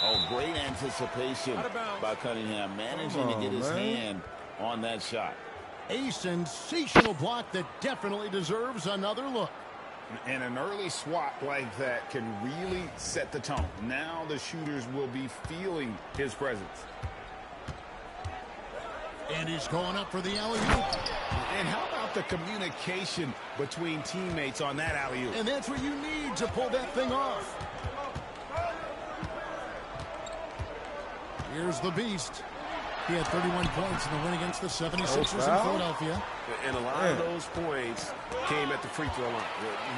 Oh, great anticipation by Cunningham, managing to get his hand on that shot. A sensational block that definitely deserves another look. And an early swat like that can really set the tone. Now the shooters will be feeling his presence. And he's going up for the alley-oop. And how about the communication between teammates on that alley-oop? And that's what you need to pull that thing off. Here's the Beast. He had 31 points in the win against the 76ers in Philadelphia. And a lot of those points came at the free throw line.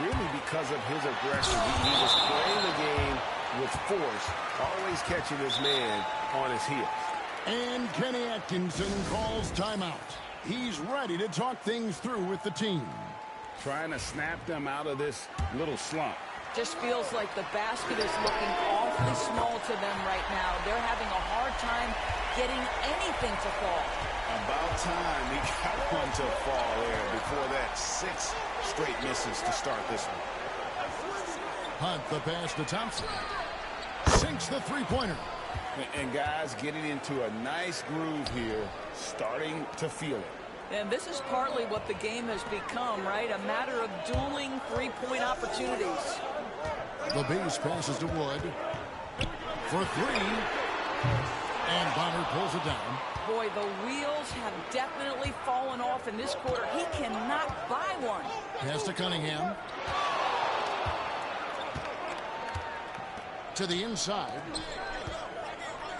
Really because of his aggression. He was playing the game with force, always catching his man on his heels. And Kenny Atkinson calls timeout. He's ready to talk things through with the team. Trying to snap them out of this little slump. Just feels like the basket is looking awfully small to them right now. They're having a hard time getting anything to fall. About time he got one to fall there before that 6 straight misses to start this one. Hunt the pass to Thompson. Sinks the three-pointer. And guys getting into a nice groove here, starting to feel it. And this is partly what the game has become, right? A matter of dueling three-point opportunities. The Beast passes to Wood for 3. And Bonner pulls it down. Boy, the wheels have definitely fallen off in this quarter. He cannot buy one. Pass to Cunningham. To the inside.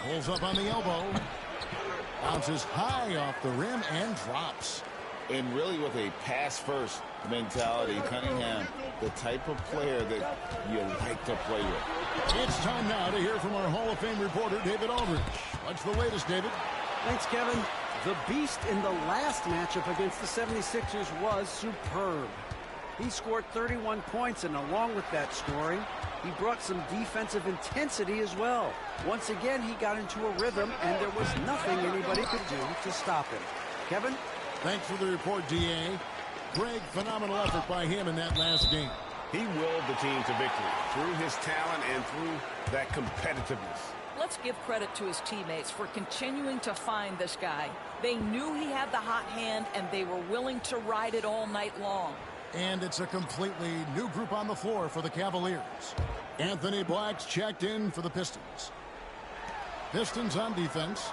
Pulls up on the elbow. Bounces high off the rim and drops. And really with a pass-first mentality, Cunningham, the type of player that you like to play with. It's time now to hear from our Hall of Fame reporter, David Aldridge. What's the latest, David? Thanks, Kevin. The Beast in the last matchup against the 76ers was superb. He scored 31 points, and along with that scoring, he brought some defensive intensity as well. Once again, he got into a rhythm, and there was nothing anybody could do to stop him. Kevin? Thanks for the report, D.A. Greg, phenomenal effort by him in that last game. He willed the team to victory through his talent and through that competitiveness. Let's give credit to his teammates for continuing to find this guy. They knew he had the hot hand, and they were willing to ride it all night long. And it's a completely new group on the floor for the Cavaliers. Anthony Black's checked in for the Pistons. Pistons on defense.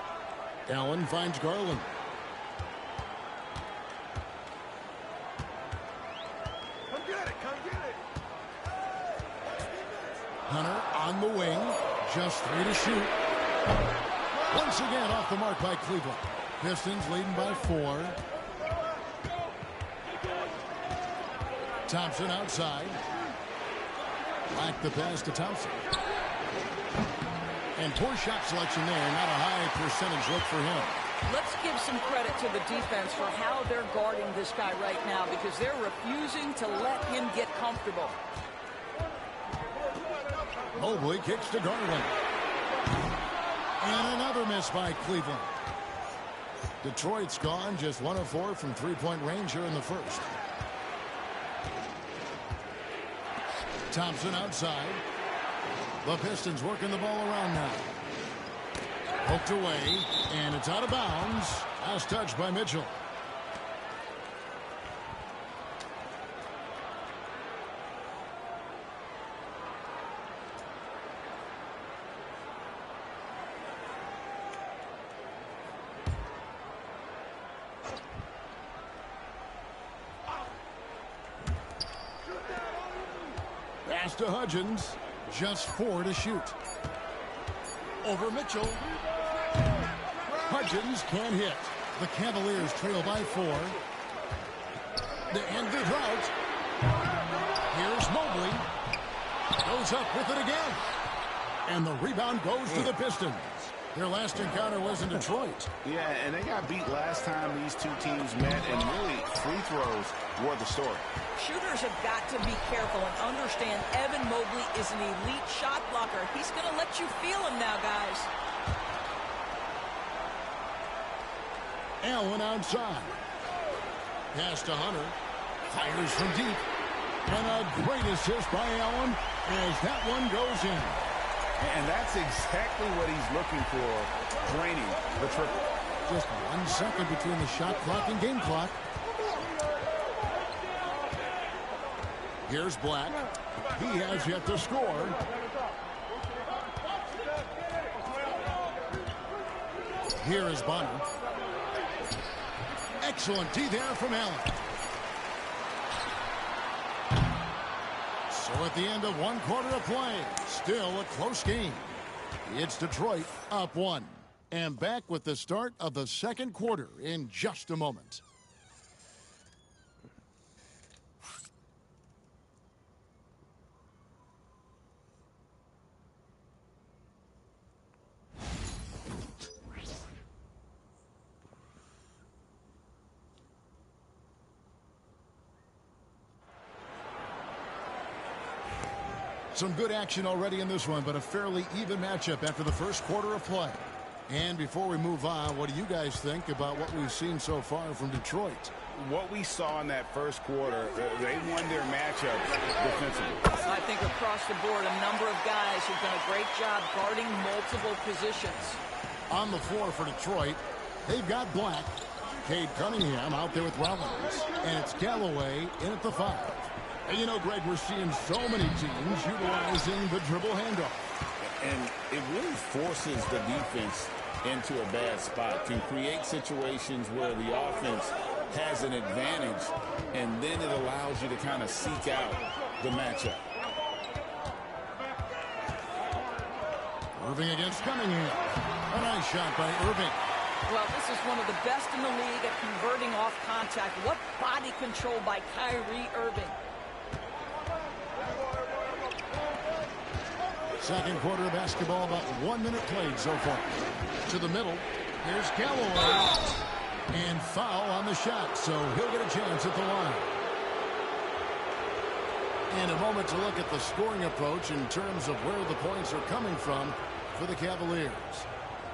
Allen finds Garland. Come get it, come get it. Hunter on the wing. Just 3 to shoot. Once again off the mark by Cleveland. Pistons leading by 4. Thompson outside. Black the pass to Thompson. And poor shot selection there. Not a high percentage look for him. Let's give some credit to the defense for how they're guarding this guy right now, because they're refusing to let him get comfortable. Mobley kicks to Garland. And another miss by Cleveland. Detroit's gone just 1 of 4 from three-point range here in the first. Thompson outside. The Pistons working the ball around now. Poked away, and it's out of bounds. Last touch by Mitchell. Pass to Hudgens. Just 4 to shoot. Over Mitchell. Hudgens can't hit. The Cavaliers trail by 4. To end the drought. Here's Mobley. Goes up with it again. And the rebound goes to the Pistons. Their last encounter was in Detroit. Yeah, and they got beat last time these two teams met, and really free throws were the story. Shooters have got to be careful and understand Evan Mobley is an elite shot blocker. He's going to let you feel him now, guys. Allen outside. Pass to Hunter. Fires from deep. And a great assist by Allen as that one goes in. And that's exactly what he's looking for, draining the triple. Just 1 second between the shot clock and game clock. Here's Black. He has yet to score. Here is Bonner. Excellent D there from Allen. So at the end of 1 quarter of play, still a close game. It's Detroit up 1. And back with the start of the second quarter in just a moment. Some good action already in this one, but a fairly even matchup after the first quarter of play. And before we move on, what do you guys think about what we've seen so far from Detroit? What we saw in that first quarter, they won their matchup defensively. I think across the board, a number of guys who've done a great job guarding multiple positions. On the floor for Detroit, they've got Black, Cade Cunningham out there with Rollins, and it's Galloway in at the 5. And you know, Greg, we're seeing so many teams utilizing the dribble handoff. And it really forces the defense into a bad spot, can create situations where the offense has an advantage, and then it allows you to kind of seek out the matchup. Irving against Cunningham. A nice shot by Irving. Well, this is one of the best in the league at converting off contact. What body control by Kyrie Irving. Second quarter of basketball, about 1 minute played so far. To the middle, here's Galloway. And foul on the shot, so he'll get a chance at the line. And a moment to look at the scoring approach in terms of where the points are coming from for the Cavaliers.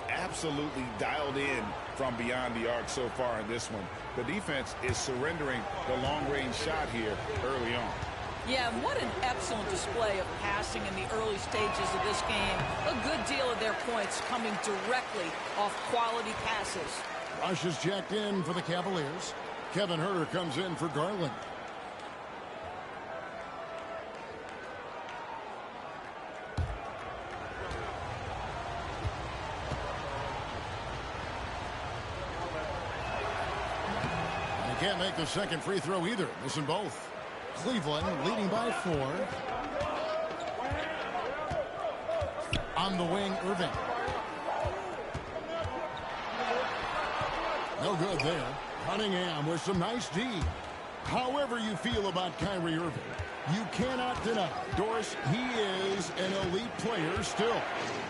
Absolutely dialed in from beyond the arc so far in this one. The defense is surrendering the long-range shot here early on. Yeah, and what an excellent display of passing in the early stages of this game. A good deal of their points coming directly off quality passes. Rush is checked in for the Cavaliers. Kevin Huerter comes in for Garland. And he can't make the second free throw either. Missing both. Cleveland leading by 4. On the wing, Irving. No good there. Cunningham with some nice D. However you feel about Kyrie Irving, you cannot deny, Doris, he is an elite player still.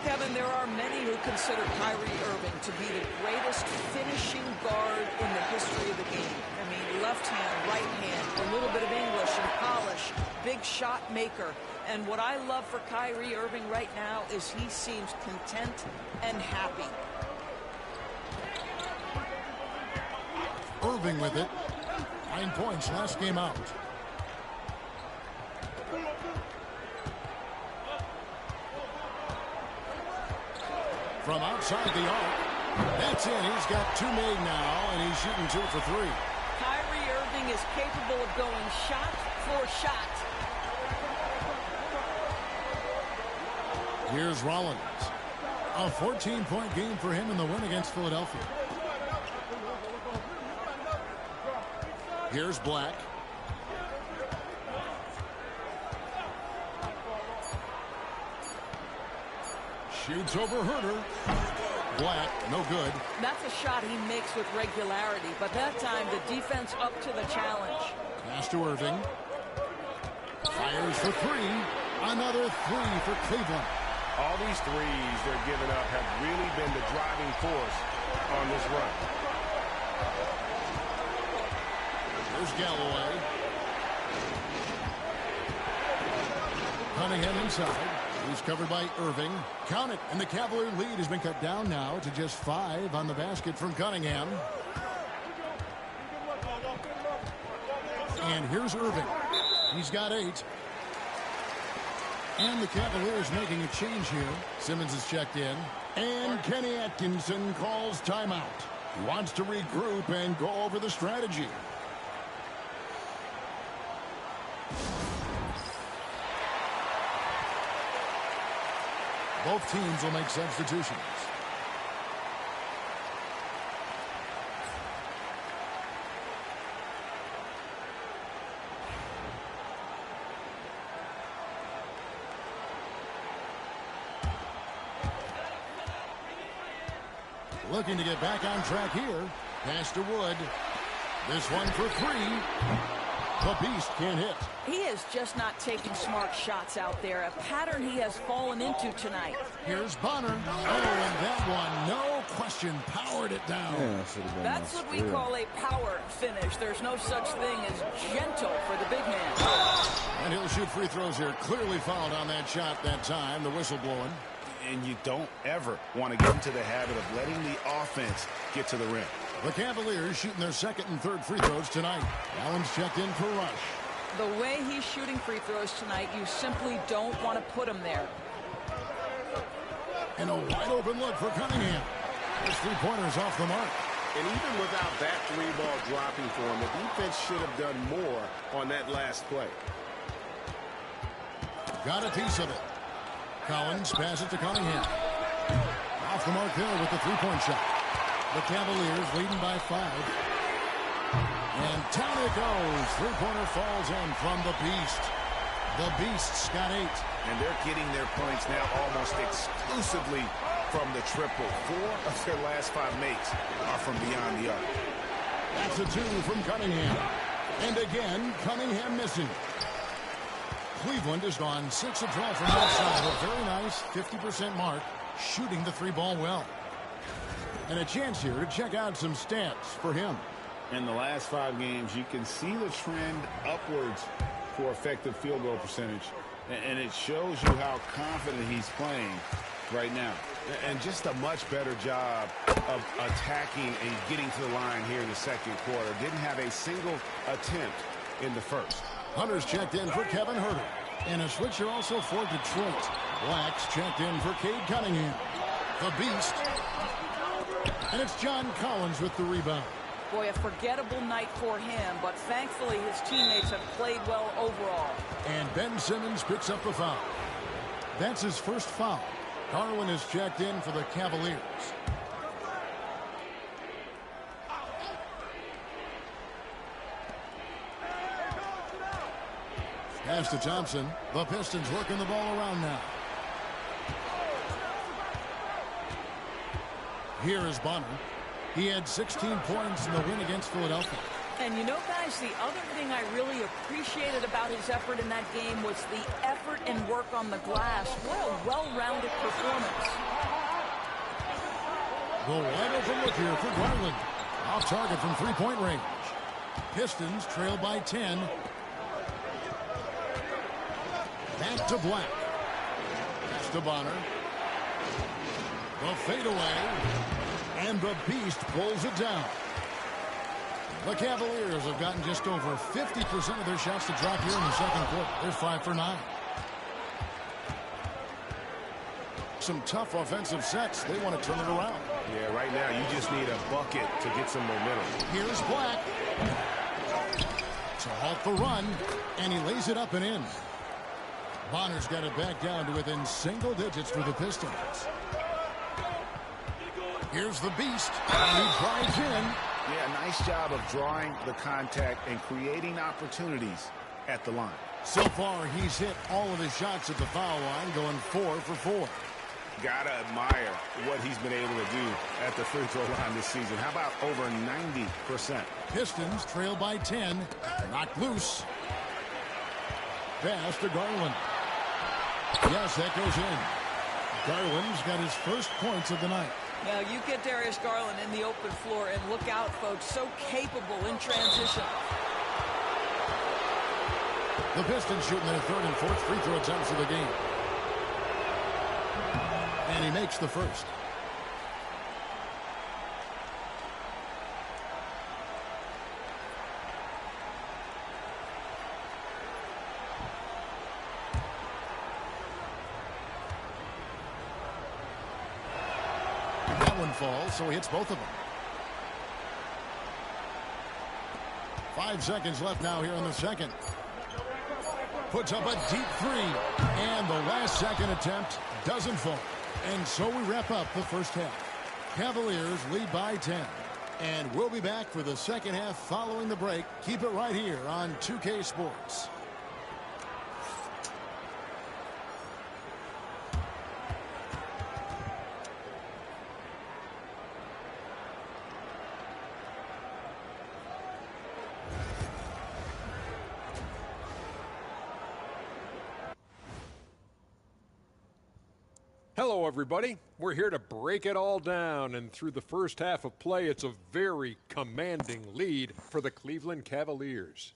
Kevin, there are many who consider Kyrie Irving to be the greatest finishing guard in the history of the game. I mean, left hand, right hand, a little bit of English and polish, big shot maker. And what I love for Kyrie Irving right now is he seems content and happy. Irving with it. 9 points last game out. From outside the arc. That's in. He's got 2 made now, and he's shooting 2 for 3. Kyrie Irving is capable of going shot for shot. Here's Rollins. A 14-point game for him in the win against Philadelphia. Here's Black. Shoots over Huerter. Black, no good. That's a shot he makes with regularity, but that time the defense up to the challenge. Pass to Irving. Fires for 3. Another 3 for Cleveland. All these threes they're giving up have really been the driving force on this run. There's Galloway. Cunningham inside. He's covered by Irving. Count it, and the Cavalier lead has been cut down now to just 5 on the basket from Cunningham. And here's Irving. He's got 8. And the Cavaliers making a change here. Simmons is checked in. And Kenny Atkinson calls timeout. He wants to regroup and go over the strategy. Both teams will make substitutions. Looking to get back on track here. Pass to Wood. This one for 3. The Beast can't hit. He is just not taking smart shots out there, a pattern he has fallen into tonight. Here's Bonner. Oh, and that one, no question, powered it down. Yeah, that's what we call a power finish. There's no such thing as gentle for the big man. And he'll shoot free throws here. Clearly fouled on that shot that time. The whistle blowing. And you don't ever want to get into the habit of letting the offense get to the rim. The Cavaliers shooting their second and third free throws tonight. Allen's checked in for Rush. The way he's shooting free throws tonight, you simply don't want to put him there. And a wide open look for Cunningham. His three-pointer's off the mark. And even without that 3-ball dropping for him, the defense should have done more on that last play. Got a piece of it. Collins passes it to Cunningham. Off the mark there with the three-point shot. The Cavaliers leading by 5. And down it goes. Three-pointer falls in from the Beast. The Beast's got 8. And they're getting their points now almost exclusively from the triple. 4 of their last 5 makes are from beyond the arc. That's a 2 from Cunningham. And again, Cunningham missing. Cleveland has gone 6 of 12 from that side. A very nice 50% mark, shooting the 3-ball well. And a chance here to check out some stats for him. In the last 5 games, you can see the trend upwards for effective field goal percentage. And it shows you how confident he's playing right now. And just a much better job of attacking and getting to the line here in the second quarter. Didn't have a single attempt in the first. Hunter's checked in for Kevin Huerter. And a switcher also for Detroit. Black's checked in for Cade Cunningham. The Beast. And it's John Collins with the rebound. Boy, a forgettable night for him, but thankfully his teammates have played well overall. And Ben Simmons picks up the foul. That's his first foul. Garland is checked in for the Cavaliers. Pass to Thompson. The Pistons working the ball around now. Here is Bonner. He had 16 points in the win against Philadelphia. And you know, guys, the other thing I really appreciated about his effort in that game was the effort and work on the glass. What a well-rounded performance. The wide open look here for Garland. Off target from three-point range. Pistons trail by 10. Back to Black. Pass to Bonner. The fadeaway. And the Beast pulls it down. The Cavaliers have gotten just over 50% of their shots to drop here in the second quarter. They're 5 for 9. Some tough offensive sets. They want to turn it around. Yeah, right now you just need a bucket to get some momentum. Here's Black. To halt the run, and he lays it up and in. Bonner's got it back down to within single digits for the Pistons. Here's the Beast, and he drives in. Yeah, nice job of drawing the contact and creating opportunities at the line. So far, he's hit all of his shots at the foul line, going 4 for 4. Gotta admire what he's been able to do at the free throw line this season. How about over 90%? Pistons trail by 10. Knocked loose. Pass to Garland. Yes, that goes in. Garland's got his first points of the night. Now, you get Darius Garland in the open floor, and look out, folks, so capable in transition. The Pistons shooting their third and fourth free throw attempts of the game. And he makes the first. fall, so he hits both of them. 5 seconds left now here in the second. Puts up a deep three, and the last second attempt doesn't fall. And so we wrap up the first half. Cavaliers lead by 10. And we'll be back for the second half following the break. Keep it right here on 2K Sports. Hello, everybody. We're here to break it all down, and through the first half of play, it's a very commanding lead for the Cleveland Cavaliers.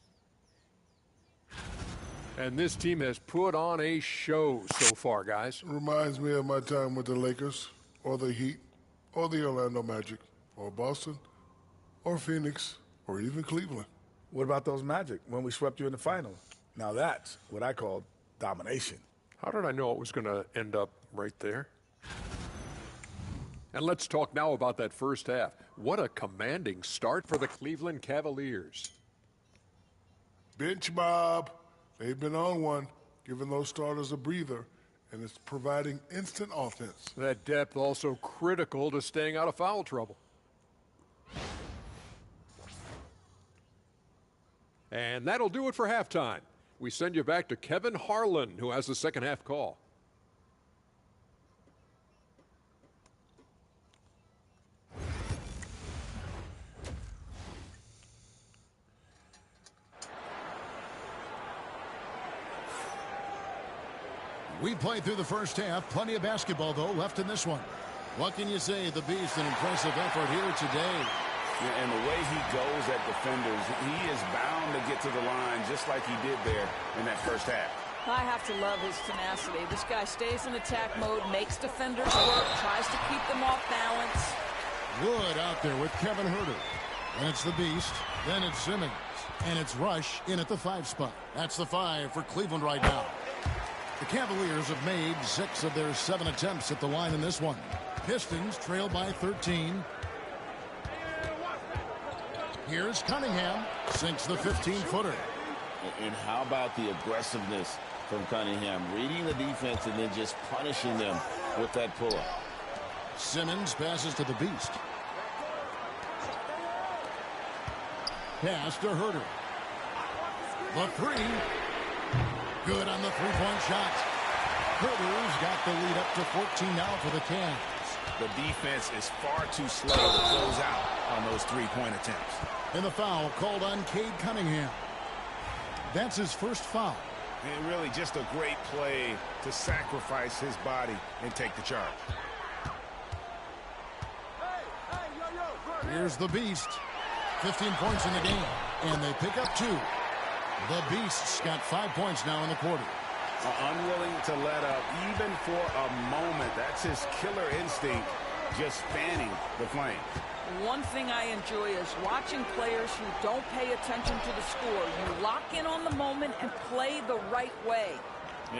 And this team has put on a show so far, guys. Reminds me of my time with the Lakers, or the Heat, or the Orlando Magic, or Boston, or Phoenix, or even Cleveland. What about those Magic when we swept you in the final? Now that's what I call domination. How did I know it was going to end up right there? And let's talk now about that first half. What a commanding start for the Cleveland Cavaliers. Bench mob. They've been on one, giving those starters a breather, and it's providing instant offense. That depth also critical to staying out of foul trouble. And that'll do it for halftime. We send you back to Kevin Harlan, who has the second half call. We played through the first half. Plenty of basketball, though, left in this one. What can you say? The Beast, an impressive effort here today. Yeah, and the way he goes at defenders, he is bound to get to the line just like he did there in that first half. I have to love his tenacity. This guy stays in attack mode, makes defenders work, tries to keep them off balance. Wood out there with Kevin Huerter. And it's the Beast. Then it's Simmons. And it's Rush in at the 5 spot. That's the 5 for Cleveland right now. The Cavaliers have made 6 of their 7 attempts at the line in this one. Pistons trail by 13. Here's Cunningham, sinks the 15-footer. And how about the aggressiveness from Cunningham, reading the defense and then just punishing them with that pull-up. Simmons passes to the Beast. Pass to Huerter. The 3. Good on the three-point shot. Huerter's got the lead up to 14 now for the Cavs. The defense is far too slow to close out on those three-point attempts. And the foul called on Cade Cunningham. That's his first foul. And really just a great play to sacrifice his body and take the charge. Here's the Beast. 15 points in the game. And they pick up 2. The Beast's got 5 points now in the quarter. Unwilling to let up even for a moment. That's his killer instinct, just fanning the flame. One thing I enjoy is watching players who don't pay attention to the score. You lock in on the moment and play the right way.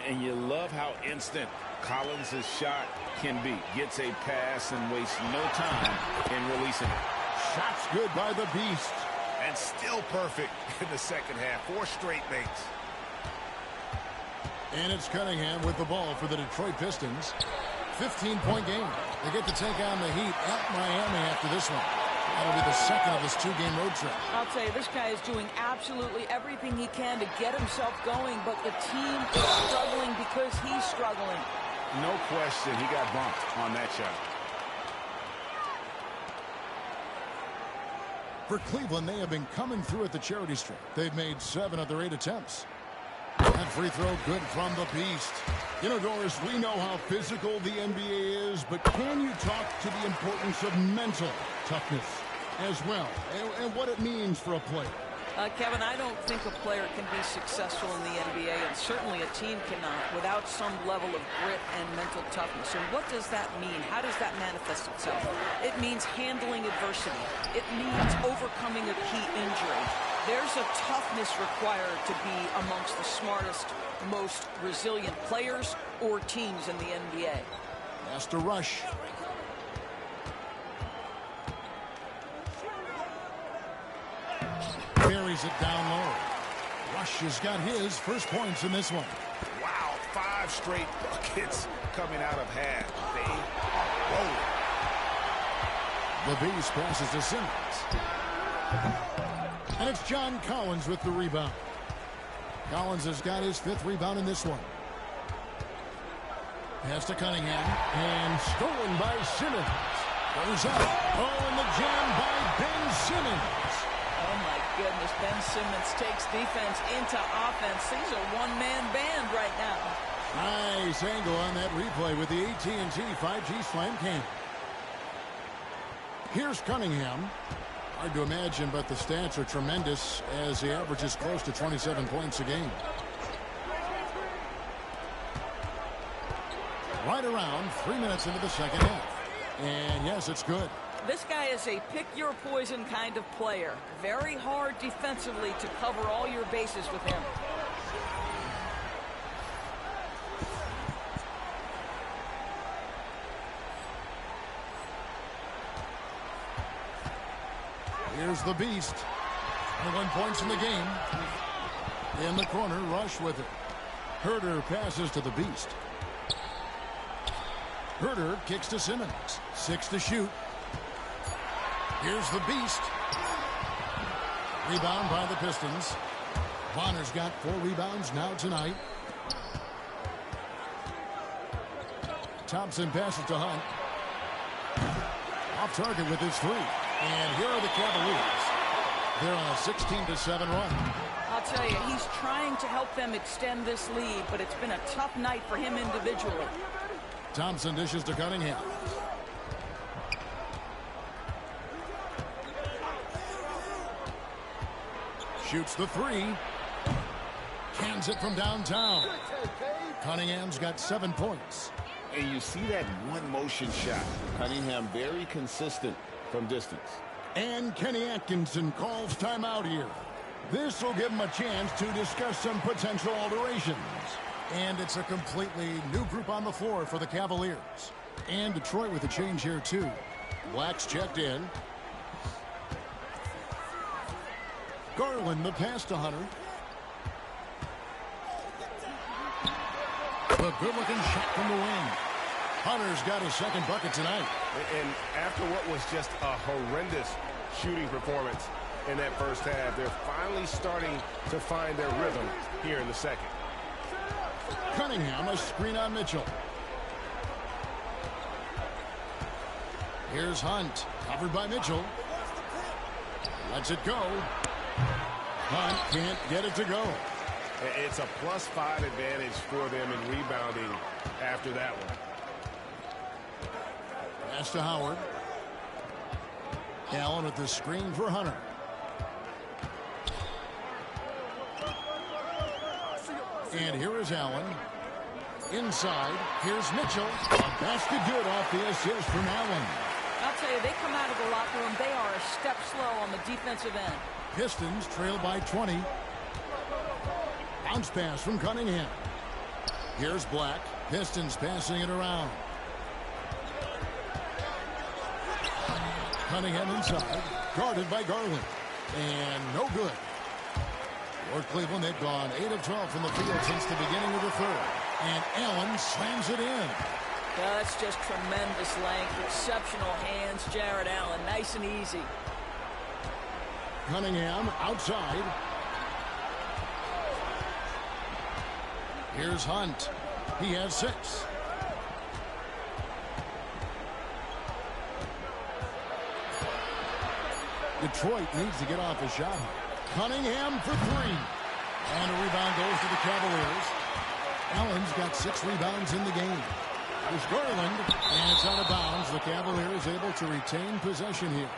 And you love how instant Collins' shot can be. Gets a pass and wastes no time in releasing it. Shots good by the Beast. And still perfect in the second half. 4 straight makes. And it's Cunningham with the ball for the Detroit Pistons. 15-point game. They get to take on the Heat at Miami after this one. That'll be the second of this 2-game road trip. I'll tell you, this guy is doing absolutely everything he can to get himself going, but the team is struggling because he's struggling. No question, he got bumped on that shot. For Cleveland, they have been coming through at the charity stripe. They've made 7 of their 8 attempts. That free throw good from the Beast. You know, Doris, we know how physical the NBA is, but can you talk to the importance of mental toughness as well, and what it means for a player? Kevin, I don't think a player can be successful in the NBA, and certainly a team cannot, without some level of grit and mental toughness. And what does that mean? How does that manifest itself? It means handling adversity. It means overcoming a key injury. There's a toughness required to be amongst the smartest, most resilient players or teams in the NBA. Has to Rush. lays it down low. Rush has got his first points in this one. Wow, 5 straight buckets coming out of half. They are rolling. The Beast passes to Simmons. And it's John Collins with the rebound. Collins has got his 5th rebound in this one. Pass to Cunningham. And stolen by Simmons. Goes up. Oh, and the jam by Ben Simmons. Oh, my goodness. Ben Simmons takes defense into offense. He's a one-man band right now. Nice angle on that replay with the AT&T 5G Slam Cam. Here's Cunningham. Hard to imagine, but the stats are tremendous as he averages close to 27 points a game. Right around 3 minutes into the second half. And yes, it's good. This guy is a pick-your-poison kind of player. Very hard defensively to cover all your bases with him. Here's the Beast. 21 points in the game. In the corner, Rush with it. Herter passes to the Beast. Herter kicks to Simmons. 6 to shoot. Here's the Beast. Rebound by the Pistons. Bonner's got 4 rebounds now tonight. Thompson passes to Hunt. Off target with his 3. And here are the Cavaliers. They're on a 16-7 run. I'll tell you, he's trying to help them extend this lead, but it's been a tough night for him individually. Thompson dishes to Cunningham. Shoots the 3. Cans it from downtown. Cunningham's got 7 points. And you see that one motion shot. Cunningham very consistent from distance. And Kenny Atkinson calls timeout here. This will give him a chance to discuss some potential alterations. And it's a completely new group on the floor for the Cavaliers. And Detroit with a change here too. Black's checked in. Garland the pass to Hunter. A good-looking shot from the wing. Hunter's got his 2nd bucket tonight. And after what was just a horrendous shooting performance in that first half, they're finally starting to find their rhythm here in the second. Cunningham, a screen on Mitchell. Here's Hunt, covered by Mitchell. Lets it go. Hunt can't get it to go. It's a +5 advantage for them in rebounding after that one. Pass to Howard. Allen with the screen for Hunter. And here is Allen. Inside, here's Mitchell. A basket good off the assist from Allen. I'll tell you, they come out of the locker room, they are a step slow on the defensive end. Pistons trail by 20. Bounce pass from Cunningham. Here's Black. Pistons passing it around. Cunningham inside. Guarded by Garland. And no good. For Cleveland, they've gone 8 of 12 from the field since the beginning of the third. And Allen slams it in. That's just tremendous length. Exceptional hands, Jared Allen. Nice and easy. Cunningham outside. Here's Hunt. He has 6. Detroit needs to get off a shot. Cunningham for 3. And a rebound goes to the Cavaliers. Allen's got 6 rebounds in the game. There's Garland, and it's out of bounds. The Cavaliers able to retain possession here.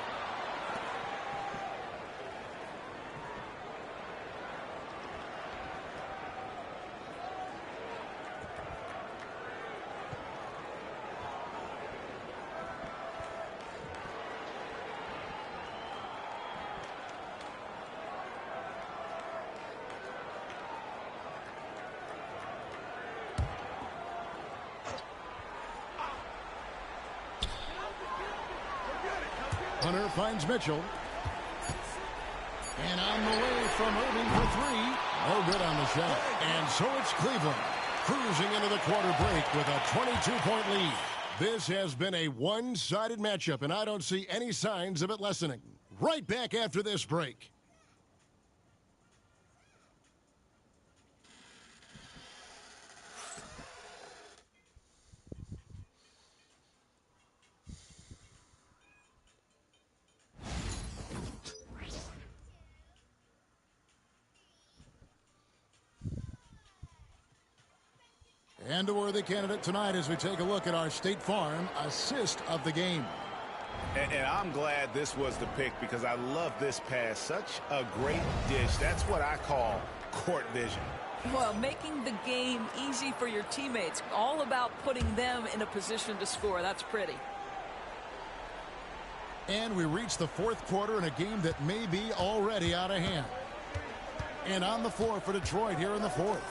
Hunter finds Mitchell. And on the way from Irving for three. No good on the shot. And so it's Cleveland cruising into the quarter break with a 22-point lead. This has been a one-sided matchup, and I don't see any signs of it lessening. Right back after this break. And a worthy candidate tonight as we take a look at our State Farm assist of the game. And I'm glad this was the pick because I love this pass. Such a great dish. That's what I call court vision. Well, making the game easy for your teammates. All about putting them in a position to score. That's pretty. And we reach the fourth quarter in a game that may be already out of hand. And on the floor for Detroit here in the fourth.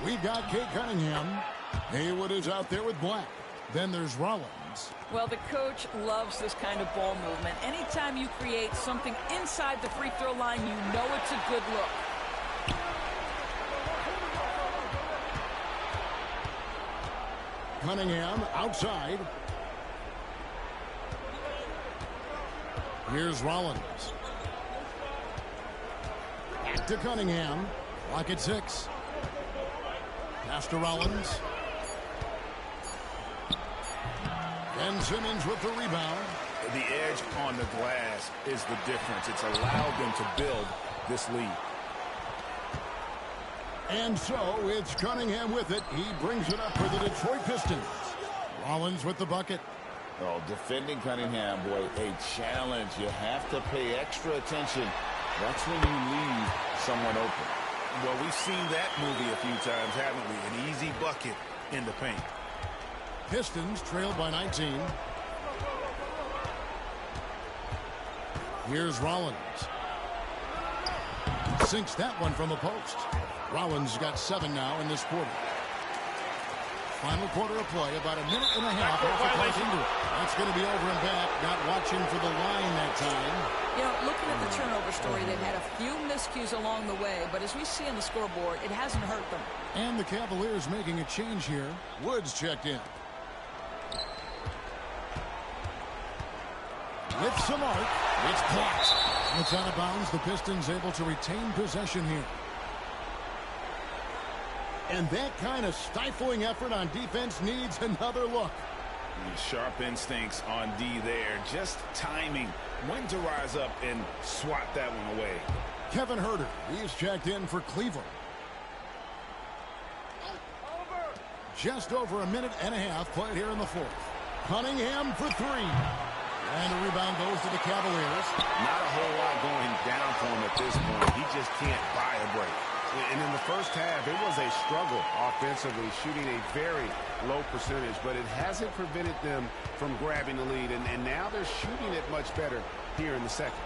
We've got Kate Cunningham. Haywood is out there with Black. Then there's Rollins. Well, the coach loves this kind of ball movement. Anytime you create something inside the free throw line, you know it's a good look. Cunningham outside. Here's Rollins. Back to Cunningham. Clock at 6. Pass to Rollins. Ben Simmons with the rebound. The edge on the glass is the difference. It's allowed them to build this lead. And so it's Cunningham with it. He brings it up for the Detroit Pistons. Rollins with the bucket. Oh, defending Cunningham, boy, a challenge. You have to pay extra attention. That's when you leave someone open. Well, we've seen that movie a few times, haven't we? An easy bucket in the paint. Pistons trailed by 19. Here's Rollins. Sinks that one from the post. Rollins got 7 now in this quarter. Final quarter of play, about a minute and a half. That's going to be over and back. Not watching for the line that time. You know, looking at the turnover story, they've had a few miscues along the way, but as we see on the scoreboard, it hasn't hurt them. And the Cavaliers making a change here. Woods checked in. With some arc, it's blocked. It's out of bounds. The Pistons able to retain possession here. And that kind of stifling effort on defense needs another look. Sharp instincts on D there. Just timing when to rise up and swat that one away. Kevin Huerter, he's checked in for Cleveland. Just over a minute and a half played here in the fourth. Cunningham for 3. And the rebound goes to the Cavaliers. Not a whole lot going down for him at this point. He just can't buy a break. And in the first half, it was a struggle offensively, shooting a very low percentage, but it hasn't prevented them from grabbing the lead, and now they're shooting it much better here in the second.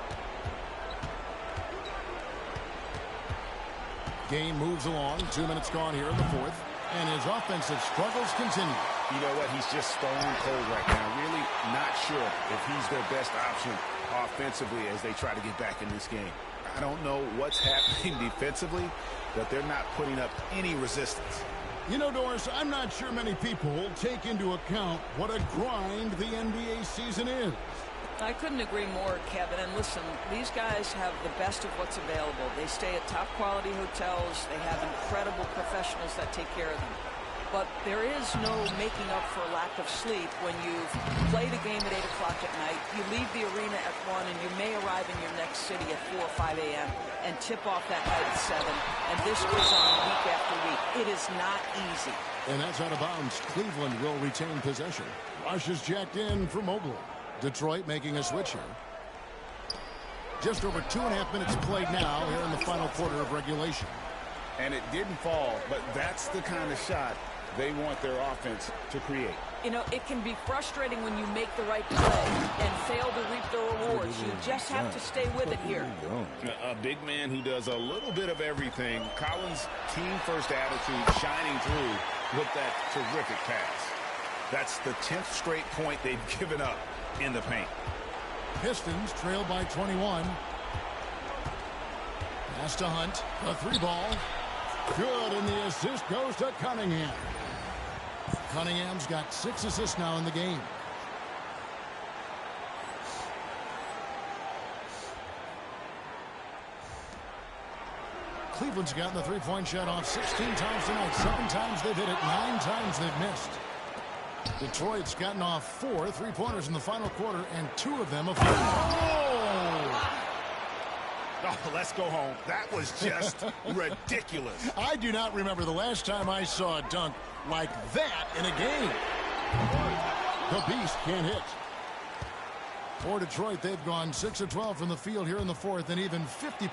Game moves along. 2 minutes gone here in the fourth, and his offensive struggles continue. You know what? He's just stone cold right now. Really not sure if he's their best option offensively as they try to get back in this game. I don't know what's happening defensively, but they're not putting up any resistance. You know, Doris, I'm not sure many people take into account what a grind the NBA season is. I couldn't agree more, Kevin. And listen, these guys have the best of what's available. They stay at top-quality hotels. They have incredible professionals that take care of them. But there is no making up for lack of sleep when you've played a game at 8 o'clock at night, you leave the arena at 1, and you may arrive in your next city at 4 or 5 a.m. and tip off that night at 7. And this goes on week after week. It is not easy. And that's out of bounds. Cleveland will retain possession. Rush is jacked in for Mobley. Detroit making a switch here. Just over 2.5 minutes played now here in the final quarter of regulation. And it didn't fall, but that's the kind of shot they want their offense to create. You know, it can be frustrating when you make the right play and fail to reap the rewards. You just have to stay with it here. A big man who does a little bit of everything. Collins' team-first attitude shining through with that terrific pass. That's the 10th straight point they've given up in the paint. Pistons trail by 21. Pass to Hunt. A 3-ball. Good, and the assist goes to Cunningham. Cunningham's got 6 assists now in the game. Cleveland's gotten the three-point shot off 16 times tonight. 7 times they've hit it, 9 times they've missed. Detroit's gotten off 4 three-pointers in the final quarter, and 2 of them have Oh, let's go home. That was just ridiculous. I do not remember the last time I saw a dunk like that in a game. The Beast can't hit. For Detroit, they've gone 6 of 12 from the field here in the fourth, and even 50%.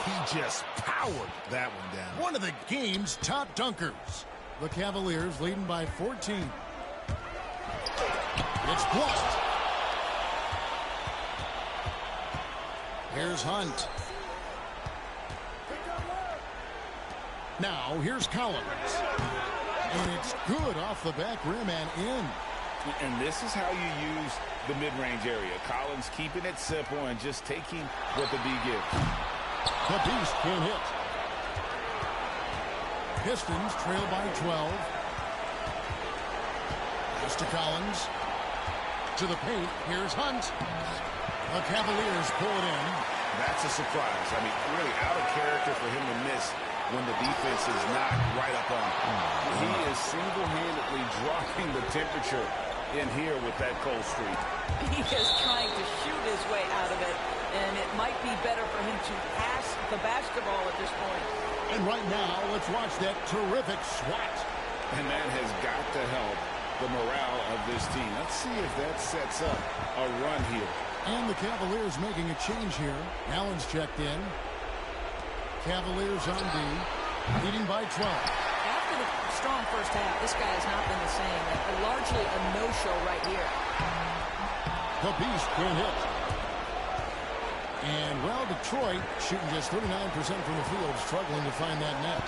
He just powered that one down. One of the game's top dunkers. The Cavaliers leading by 14. It's blocked. Here's Hunt. Now, here's Collins. And it's good off the back rim and in. And this is how you use the mid-range area. Collins keeping it simple and just taking what the D gives. The Beast can't hit. Pistons trail by 12. Pass to Collins. To the paint. Here's Hunt. The Cavaliers pull it in. That's a surprise. I mean, really out of character for him to miss when the defense is not right up on him. He is single-handedly dropping the temperature in here with that cold streak. He is trying to shoot his way out of it, and it might be better for him to pass the basketball at this point. And right now, let's watch that terrific swat. And that has got to help the morale of this team. Let's see if that sets up a run here. And the Cavaliers making a change here. Allen's checked in. Cavaliers on D, leading by 12. After the strong first half, this guy has not been the same. Largely a no-show right here. The Beast can't hit. And, well, Detroit shooting just 39% from the field, struggling to find that net.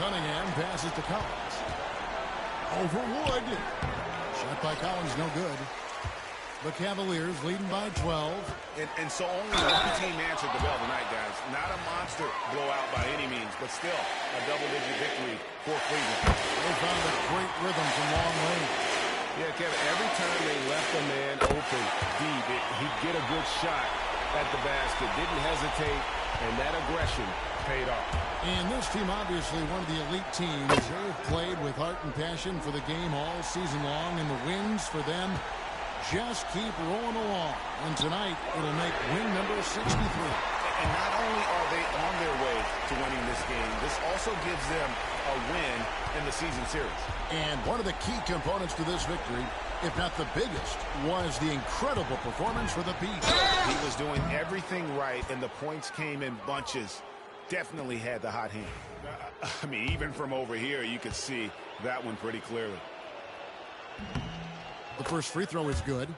Cunningham passes to Collins. Over Wood. Shot by Collins, no good. The Cavaliers leading by 12. And so only one team answered the bell tonight, guys. Not a monster blowout by any means, but still a double-digit victory for Cleveland. They found a great rhythm from long range. Yeah, Kevin, every time they left a man open deep, he'd get a good shot at the basket. Didn't hesitate, and that aggression paid off. And this team, obviously one of the elite teams. They have played with heart and passion for the game all season long, and the wins for them just keep rolling along. And tonight, it'll make win number 63. And not only are they on their way to winning this game, this also gives them a win in the season series. And one of the key components to this victory, if not the biggest, was the incredible performance for the Beast. He was doing everything right, and the points came in bunches. Definitely had the hot hand. I mean, even from over here, you could see that one pretty clearly. The first free throw is good.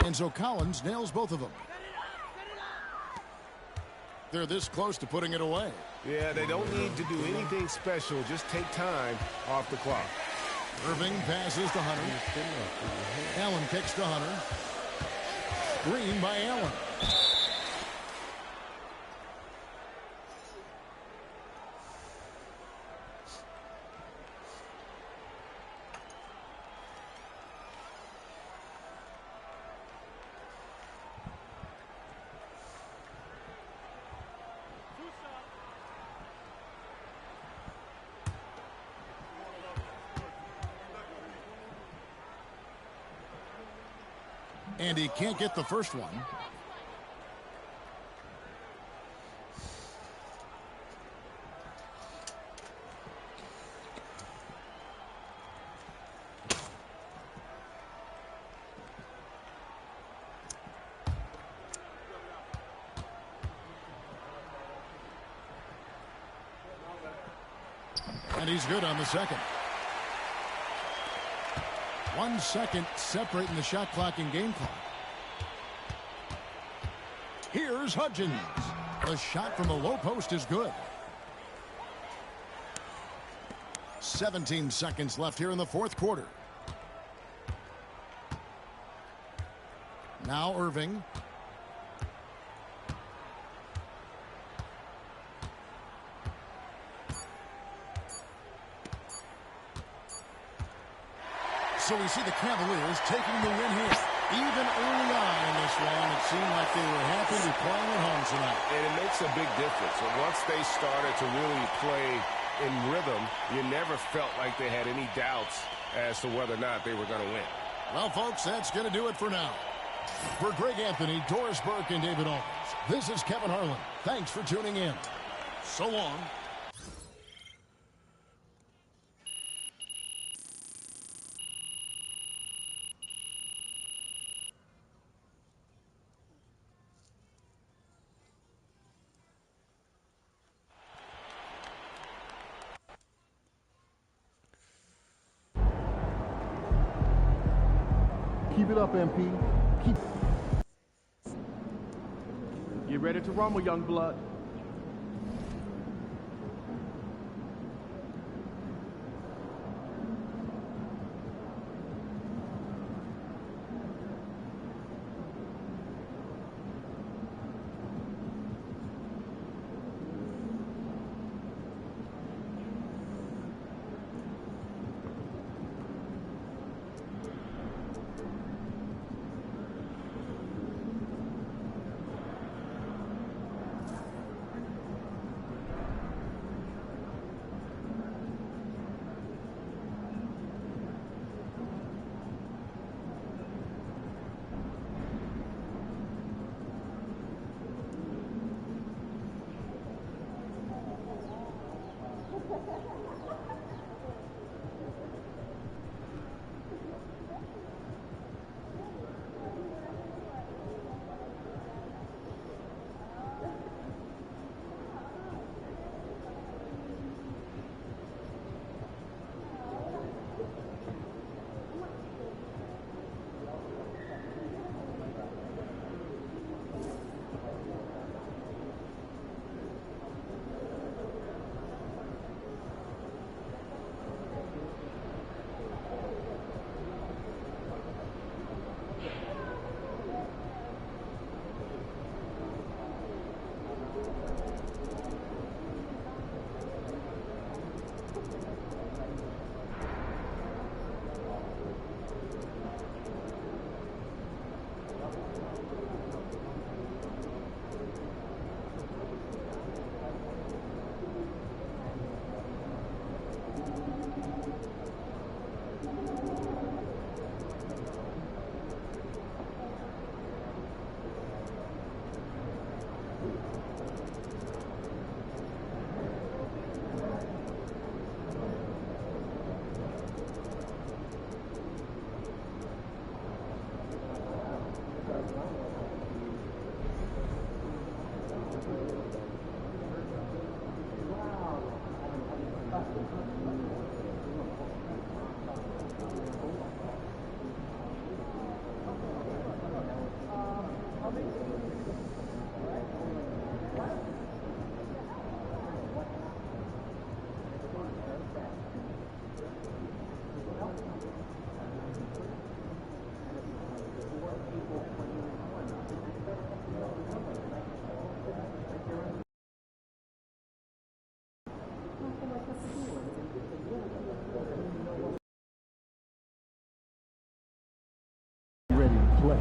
And so Collins nails both of them. They're this close to putting it away. Yeah, they don't need to do anything special. Just take time off the clock. Irving passes to Hunter. Allen kicks to Hunter. Green by Allen. And he can't get the first one. And he's good on the second. 1 second separating the shot clock and game clock. Here's Hudgens. The shot from the low post is good. 17 seconds left here in the fourth quarter. Now Irving. So we see the Cavaliers taking the win here. Even early on in this one, it seemed like they were happy to be playing at home tonight. And it makes a big difference. And once they started to really play in rhythm, you never felt like they had any doubts as to whether or not they were going to win. Well, folks, that's going to do it for now. For Greg Anthony, Doris Burke, and David Owens, this is Kevin Harlan. Thanks for tuning in. So long. Keep it up, MP. Get ready to rumble, young blood. Ready to play.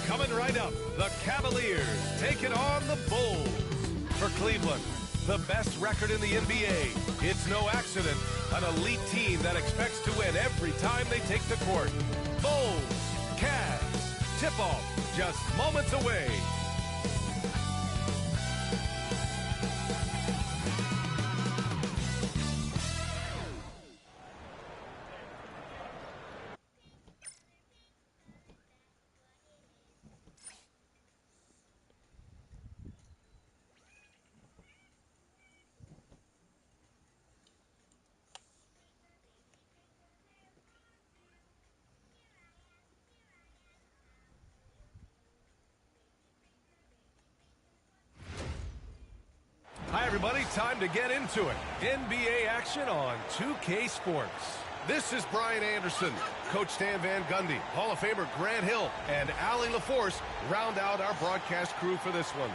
Coming right up, the Cavaliers taking on the Bulls. For Cleveland, the best record in the NBA. It's no accident. An elite team that expects to win every time they take the court. Bulls, Cavs, tip-off just moments away. Hi, everybody. Time to get into it. NBA action on 2K Sports. This is Brian Anderson. Coach Stan Van Gundy, Hall of Famer Grant Hill, and Allie LaForce round out our broadcast crew for this one.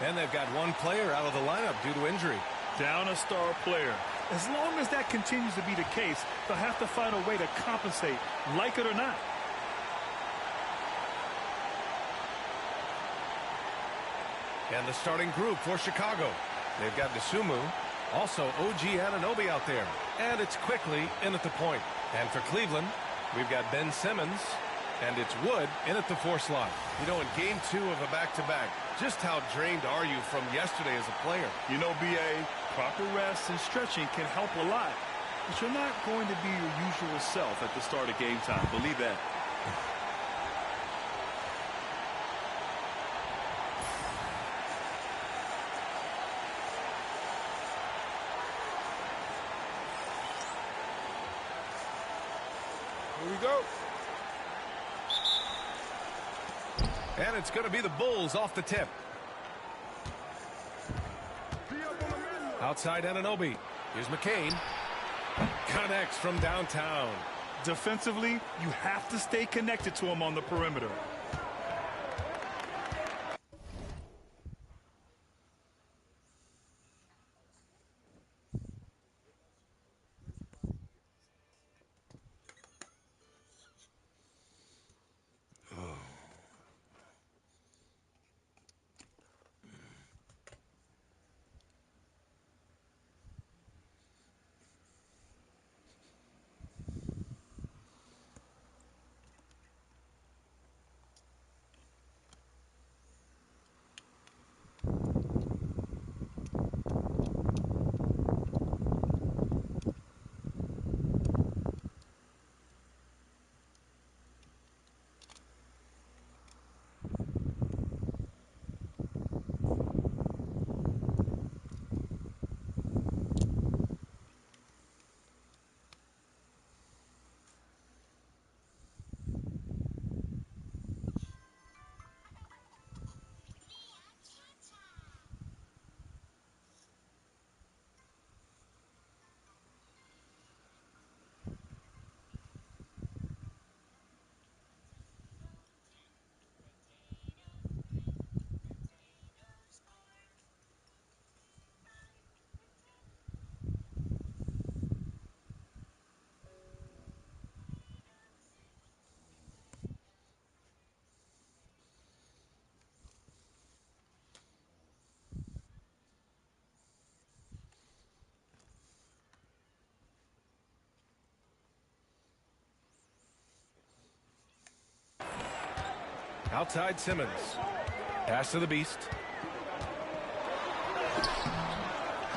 And they've got one player out of the lineup due to injury. Down a star player. As long as that continues to be the case, they'll have to find a way to compensate, like it or not. And the starting group for Chicago. They've got Dosunmu, also OG Anunoby out there. And it's quickly in at the point. And for Cleveland, we've got Ben Simmons, and it's Wood in at the 4 slot. You know, in game 2 of a back-to-back, just how drained are you from yesterday as a player? You know, B.A., proper rest and stretching can help a lot. But you're not going to be your usual self at the start of game time. Believe that. Here we go. And it's going to be the Bulls off the tip. Outside Anunoby. Here's McCain. Connects from downtown. Defensively, you have to stay connected to him on the perimeter. Outside Simmons. Pass to the Beast.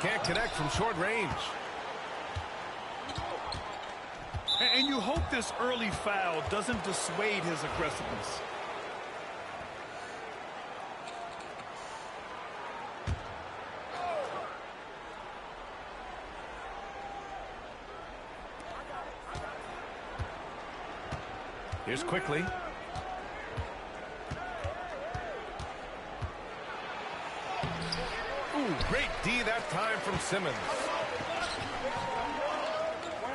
Can't connect from short range. And you hope this early foul doesn't dissuade his aggressiveness. Here's Quickly. Ooh, great D that time from Simmons.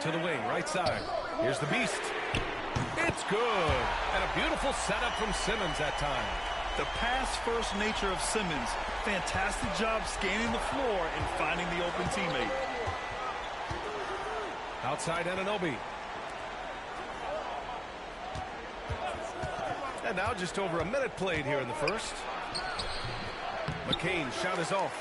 To the wing, right side. Here's the Beast. It's good. And a beautiful setup from Simmons that time. The pass-first nature of Simmons. Fantastic job scanning the floor and finding the open teammate. Outside Anunoby. And now just over a minute played here in the first. McCain shot is off.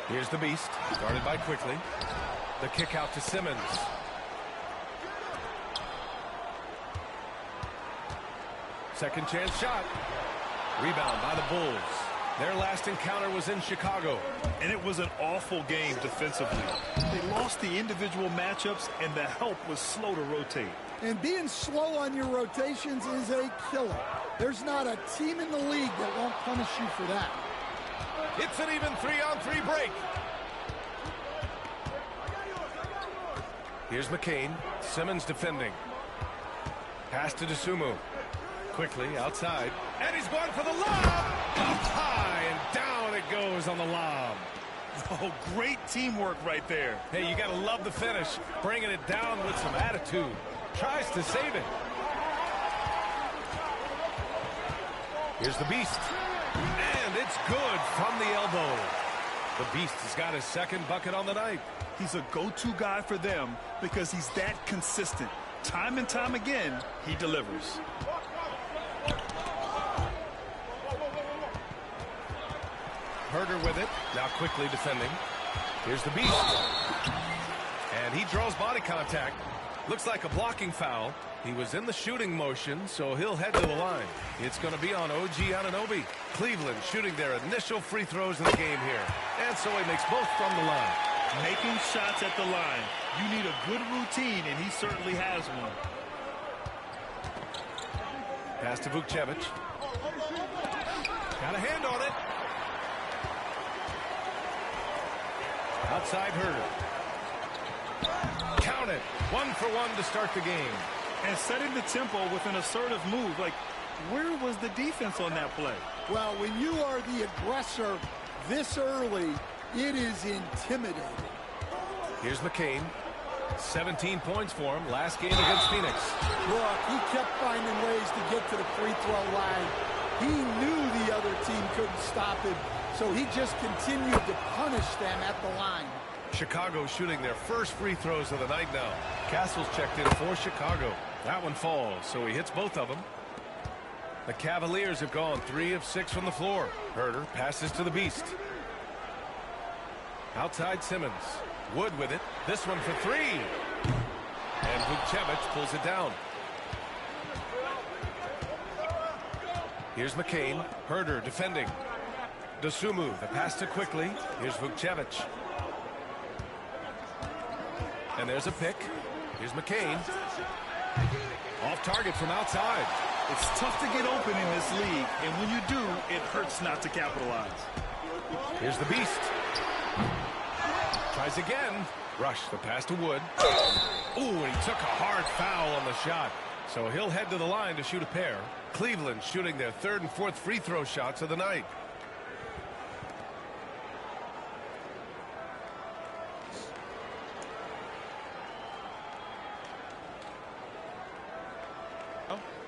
Here's the Beast, guarded by Quickly. The kick out to Simmons. Second chance shot. Rebound by the Bulls. Their last encounter was in Chicago. And it was an awful game defensively. They lost the individual matchups, and the help was slow to rotate. And being slow on your rotations is a killer. There's not a team in the league that won't punish you for that. It's an even 3-on-3 break. Here's McCain. Simmons defending. Pass to Dosunmu. Quickly outside. And he's going for the lob. Up high and down it goes on the lob. Oh, great teamwork right there. Hey, you got to love the finish. Bringing it down with some attitude. Tries to save it. Here's the Beast. And it's good from the elbow. The Beast has got his second bucket on the night. He's a go-to guy for them because he's that consistent. Time and time again, he delivers. Herder with it. Now Quickly defending. Here's the Beast. And he draws body contact. Looks like a blocking foul. He was in the shooting motion, so he'll head to the line. It's going to be on OG Anunoby. Cleveland shooting their initial free throws of the game here. And so he makes both from the line. Making shots at the line. You need a good routine, and he certainly has one. Pass to Vukcevic. Got a hand on it. Outside Herder. Count it. 1-for-1 to start the game. And setting the tempo with an assertive move. Like, where was the defense on that play? Well, when you are the aggressor this early, it is intimidating. Here's McCain. 17 points for him last game against Phoenix. Look, he kept finding ways to get to the free throw line. He knew the other team couldn't stop him, so he just continued to punish them at the line. Chicago shooting their first free throws of the night now. Castle's checked in for Chicago. That one falls, so he hits both of them. The Cavaliers have gone 3 of 6 from the floor. Herder passes to the Beast. Outside Simmons. Wood with it. This one for 3. And Vukcevic pulls it down. Here's McCain. Herder defending. Dosunmu, the pass to Quickly. Here's Vukcevic. And there's a pick. Here's McCain. Off target from outside. It's tough to get open in this league, and when you do, it hurts not to capitalize. Here's the Beast. Tries again. Rush the pass to Wood. Ooh, and he took a hard foul on the shot. So he'll head to the line to shoot a pair. Cleveland shooting their 3rd and 4th free throw shots of the night.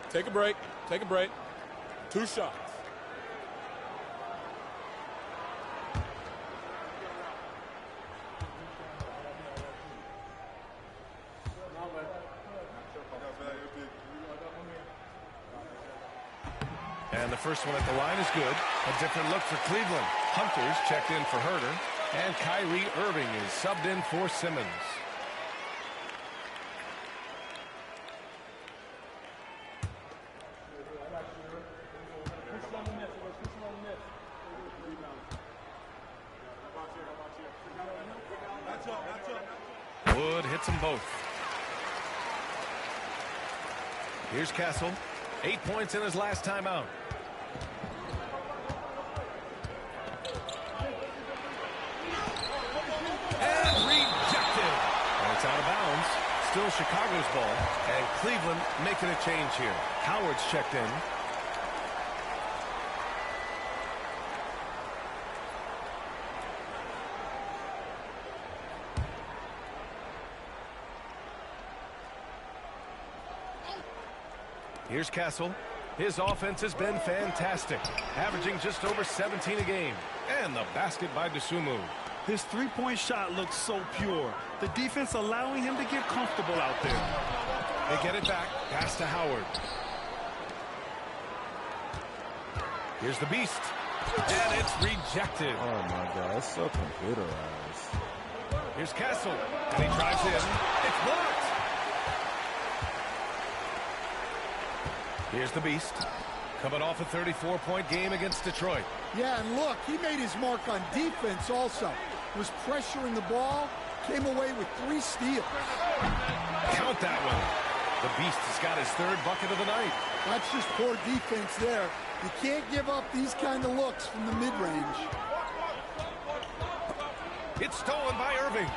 Take a break. Take a break. 2 shots. And the first one at the line is good. A different look for Cleveland. Hunter's checked in for Herder. And Kyrie Irving is subbed in for Simmons. Wood hits them both. Here's Castle. 8 points in his last time out. And rejected. And it's out of bounds. Still Chicago's ball. And Cleveland making a change here. Howard's checked in. Here's Castle. His offense has been fantastic, averaging just over 17 a game. And the basket by Dosunmu. His three-point shot looks so pure. The defense allowing him to get comfortable out there. They get it back. Pass to Howard. Here's the beast. And it's rejected. Oh, my God. It's so computerized. Here's Castle. And he drives in. It's blocked. Here's the beast. Coming off a 34-point game against Detroit. Yeah, and look, he made his mark on defense also. Was pressuring the ball, came away with 3 steals. Count that one. The beast has got his 3rd bucket of the night. That's just poor defense there. You can't give up these kind of looks from the mid-range. It's stolen by Irving.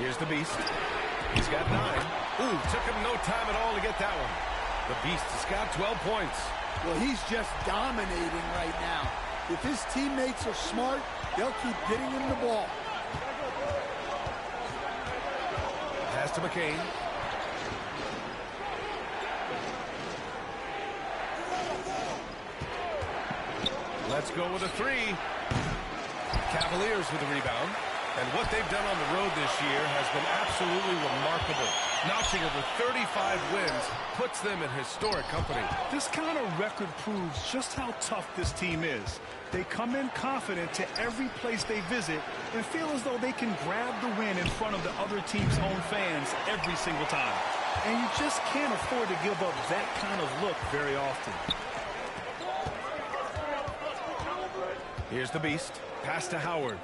Here's the beast. He's got 9. Ooh, took him no time at all to get that one. The beast has got 12 points. Well, he's just dominating right now. If his teammates are smart, they'll keep getting him the ball. Pass to McCain. Let's go with a 3. Cavaliers with the rebound. And what they've done on the road this year has been absolutely remarkable. Notching over 35 wins puts them in historic company. This kind of record proves just how tough this team is. They come in confident to every place they visit and feel as though they can grab the win in front of the other team's own fans every single time. And you just can't afford to give up that kind of look very often. Here's the beast. Pass to Howard.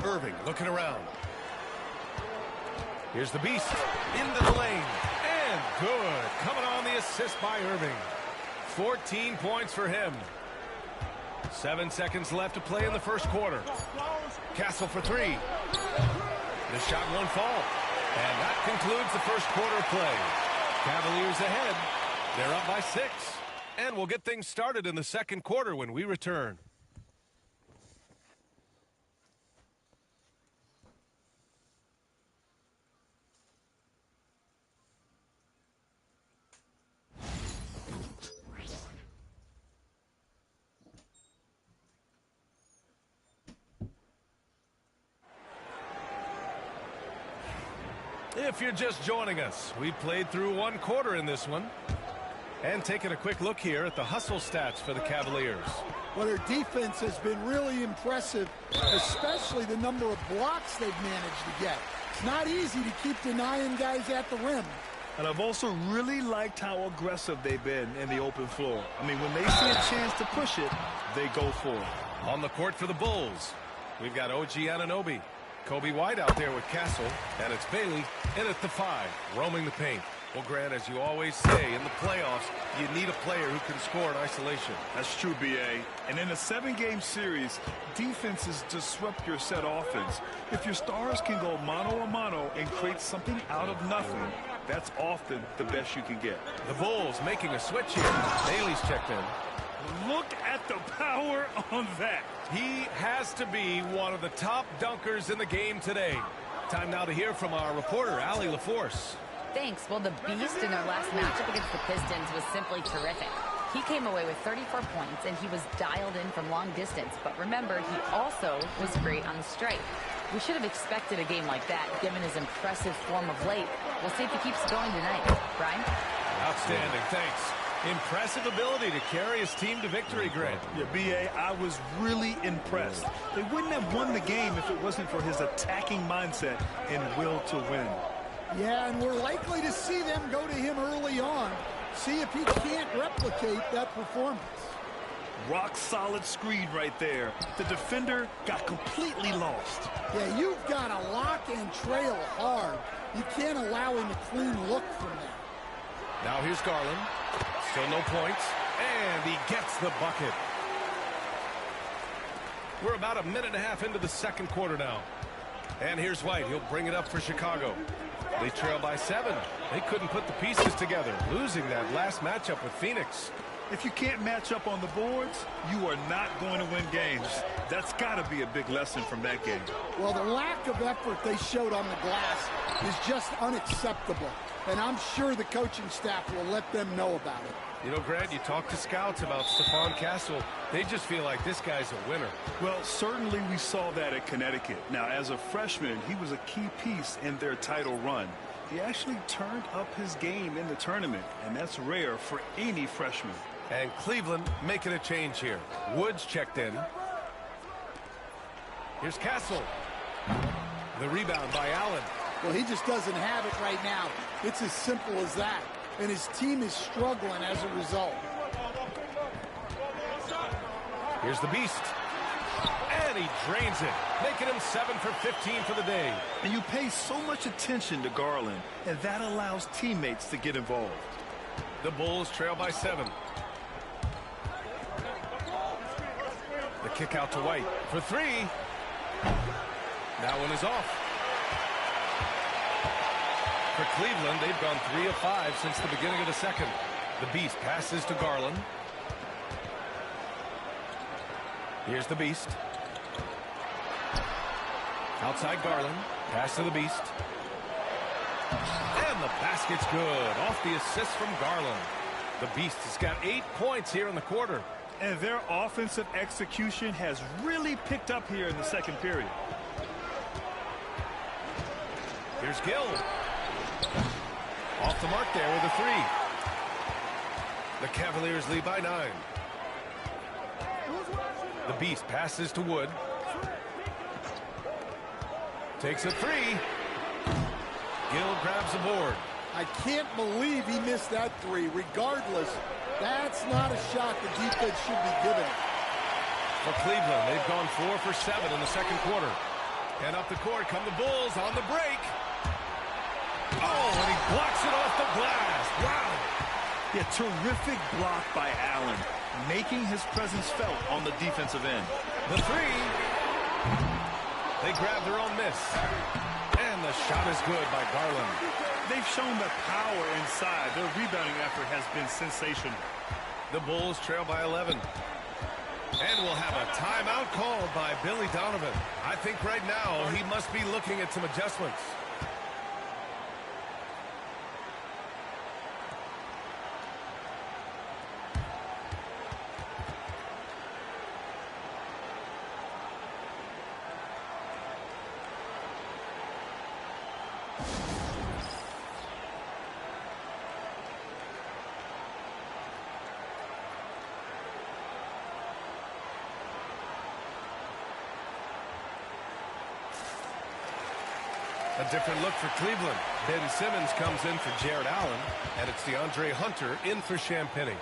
Irving looking around. Here's the beast into the lane. And good. Coming on the assist by Irving. 14 points for him. 7 seconds left to play in the first quarter. Castle for 3. The shot won't fall. And that concludes the first quarter play. Cavaliers ahead. They're up by 6. And we'll get things started in the second quarter when we return. If you're just joining us, we've played through 1 quarter in this one. And taking a quick look here at the hustle stats for the Cavaliers. Well, their defense has been really impressive, especially the number of blocks they've managed to get. It's not easy to keep denying guys at the rim. And I've also really liked how aggressive they've been in the open floor. I mean, when they see a chance to push it, they go for it. On the court for the Bulls, we've got OG Anunoby. Kobe White out there with Castle, and it's Bailey in at the 5, roaming the paint. Well, Grant, as you always say, in the playoffs, you need a player who can score in isolation. That's true, B.A. And in a 7-game series, defenses disrupt your set offense. If your stars can go mano-a-mano and create something out of nothing, that's often the best you can get. The Bulls making a switch here. Bailey's checked in. Look at the power on that. He has to be one of the top dunkers in the game today. Time now to hear from our reporter, Allie LaForce. Thanks. Well, the beast in their last matchup against the Pistons was simply terrific. He came away with 34 points, and he was dialed in from long distance. But remember, he also was great on the strike. We should have expected a game like that, given his impressive form of late. We'll see if he keeps going tonight. Brian? Outstanding. Thanks. Impressive ability to carry his team to victory, Grant. Yeah, B.A., I was really impressed. They wouldn't have won the game if it wasn't for his attacking mindset and will to win. Yeah, and we're likely to see them go to him early on. See if he can't replicate that performance. Rock solid screen right there. The defender got completely lost. Yeah, you've got to lock and trail hard. You can't allow him a clean look from that. Now here's Garland. Still no points. And he gets the bucket. We're about a minute and a half into the second quarter now. And here's White. He'll bring it up for Chicago. They trail by 7. They couldn't put the pieces together, losing that last matchup with Phoenix. If you can't match up on the boards, you are not going to win games. That's got to be a big lesson from that game. Well, the lack of effort they showed on the glass is just unacceptable. And I'm sure the coaching staff will let them know about it. You know, Grant, you talk to scouts about Stephon Castle. They just feel like this guy's a winner. Well, certainly we saw that at Connecticut. Now, as a freshman, he was a key piece in their title run. He actually turned up his game in the tournament, and that's rare for any freshman. And Cleveland making a change here. Woods checked in. Here's Castle. The rebound by Allen. Well, he just doesn't have it right now. It's as simple as that. And his team is struggling as a result. Here's the Beast. And he drains it, making him 7 for 15 for the day. And you pay so much attention to Garland, and that allows teammates to get involved. The Bulls trail by 7. The kick out to White for 3. That one is off. For Cleveland, they've gone 3 of 5 since the beginning of the second. The Beast passes to Garland. Here's the Beast. Outside Garland. Pass to the Beast. And the basket's good. Off the assist from Garland. The Beast has got 8 points here in the quarter. And their offensive execution has really picked up here in the second period. Here's Gill. Off the mark there with a 3. The Cavaliers lead by 9. The Beast passes to Wood. Takes a 3. Gill grabs the board. I can't believe he missed that 3. Regardless, that's not a shot the defense should be giving. For Cleveland, they've gone 4 for 7 in the second quarter. And up the court come the Bulls on the break. Oh, and he blocks it off the glass. Wow. Yeah, terrific block by Allen, making his presence felt on the defensive end. The 3. They grab their own miss. And the shot is good by Garland. They've shown the power inside. Their rebounding effort has been sensational. The Bulls trail by 11. And we'll have a timeout called by Billy Donovan. I think right now he must be looking at some adjustments. A different look for Cleveland. Ben Simmons comes in for Jared Allen, and it's DeAndre Hunter in for Champagnie.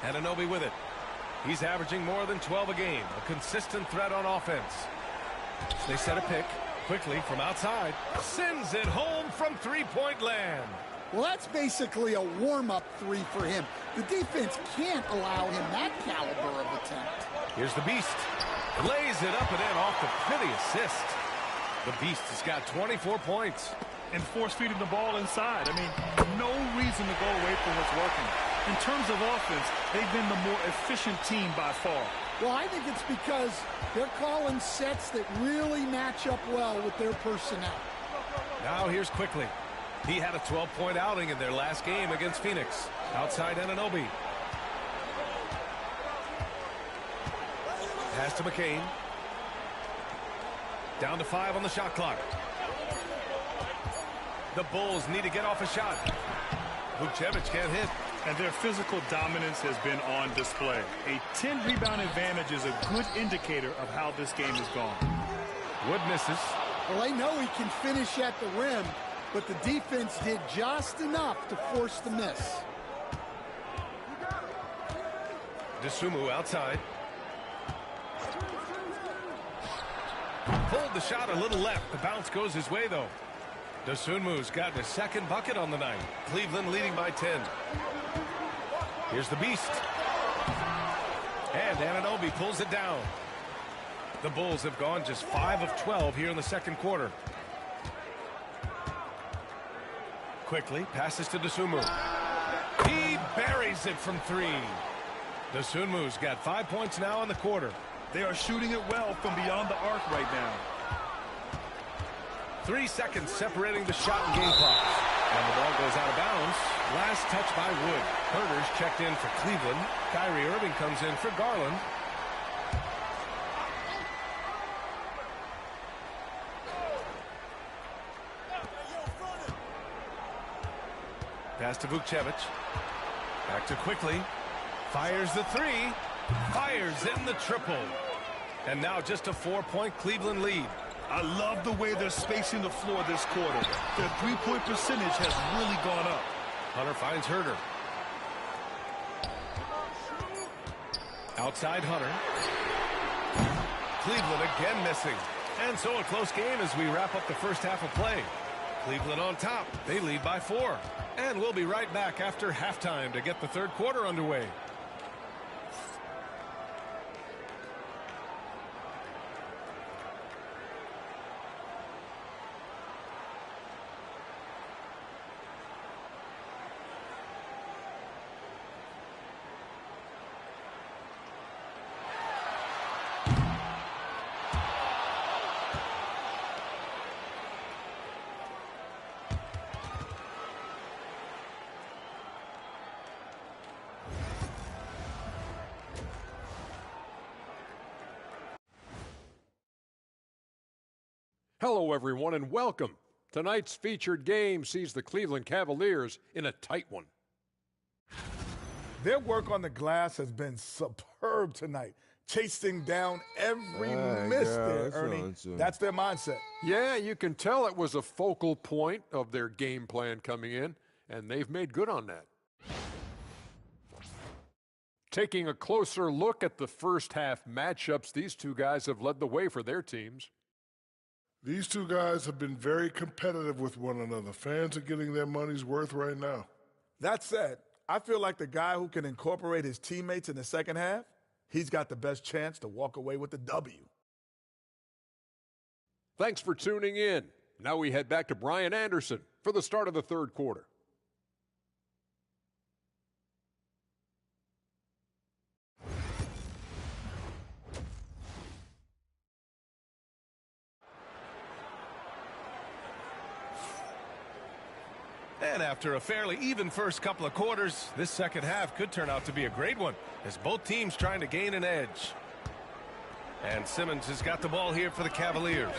Anunoby with it. He's averaging more than 12 a game. A consistent threat on offense. They set a pick. Quickly from outside, sends it home from three-point land. Well, that's basically a warm-up 3 for him. The defense can't allow him that caliber of attempt. Here's the Beast. Lays it up and in off the pretty assist. The Beast has got 24 points. And force-feeding the ball inside. I mean, no reason to go away from what's working. In terms of offense, they've been the more efficient team by far. Well, I think it's because they're calling sets that really match up well with their personnel. Now here's Quickly. He had a 12-point outing in their last game against Phoenix. Outside Anunoby. Pass to McCain. Down to 5 on the shot clock. The Bulls need to get off a shot. Vukcevic can't hit. And their physical dominance has been on display. A 10-rebound advantage is a good indicator of how this game has gone. Wood misses. Well, they know he can finish at the rim, but the defense did just enough to force the miss. Dosunmu outside. Pulled the shot a little left. The bounce goes his way, though. Dosunmu's gotten his second bucket on the night. Cleveland leading by 10. Here's the Beast. And Anunoby pulls it down. The Bulls have gone just 5 of 12 here in the second quarter. Quickly passes to Dosunmu. He buries it from 3. Dosunmu's got 5 points now in the quarter. They are shooting it well from beyond the arc right now. 3 seconds separating the shot and game clock. And the ball goes out of bounds. Last touch by Wood. Herter's checked in for Cleveland. Kyrie Irving comes in for Garland. Pass to Vukcevic. Back to Quickly. Fires the 3. Fires in the triple. And now just a 4-point Cleveland lead. I love the way they're spacing the floor this quarter. Their three-point percentage has really gone up. Hunter finds Herter. Outside Hunter. Cleveland again missing. And so a close game as we wrap up the first half of play. Cleveland on top. They lead by 4. And we'll be right back after halftime to get the third quarter underway. Hello, everyone, and welcome. Tonight's featured game sees the Cleveland Cavaliers in a tight one. Their work on the glass has been superb tonight, chasing down every miss there, Ernie. That's their mindset. Yeah, you can tell it was a focal point of their game plan coming in, and they've made good on that. Taking a closer look at the first half matchups, these two guys have led the way for their teams. These two guys have been very competitive with one another. Fans are getting their money's worth right now. That said, I feel like the guy who can incorporate his teammates in the second half, he's got the best chance to walk away with the W. Thanks for tuning in. Now we head back to Brian Anderson for the start of the third quarter. And after a fairly even first couple of quarters, this second half could turn out to be a great one as both teams trying to gain an edge. And Simmons has got the ball here for the Cavaliers.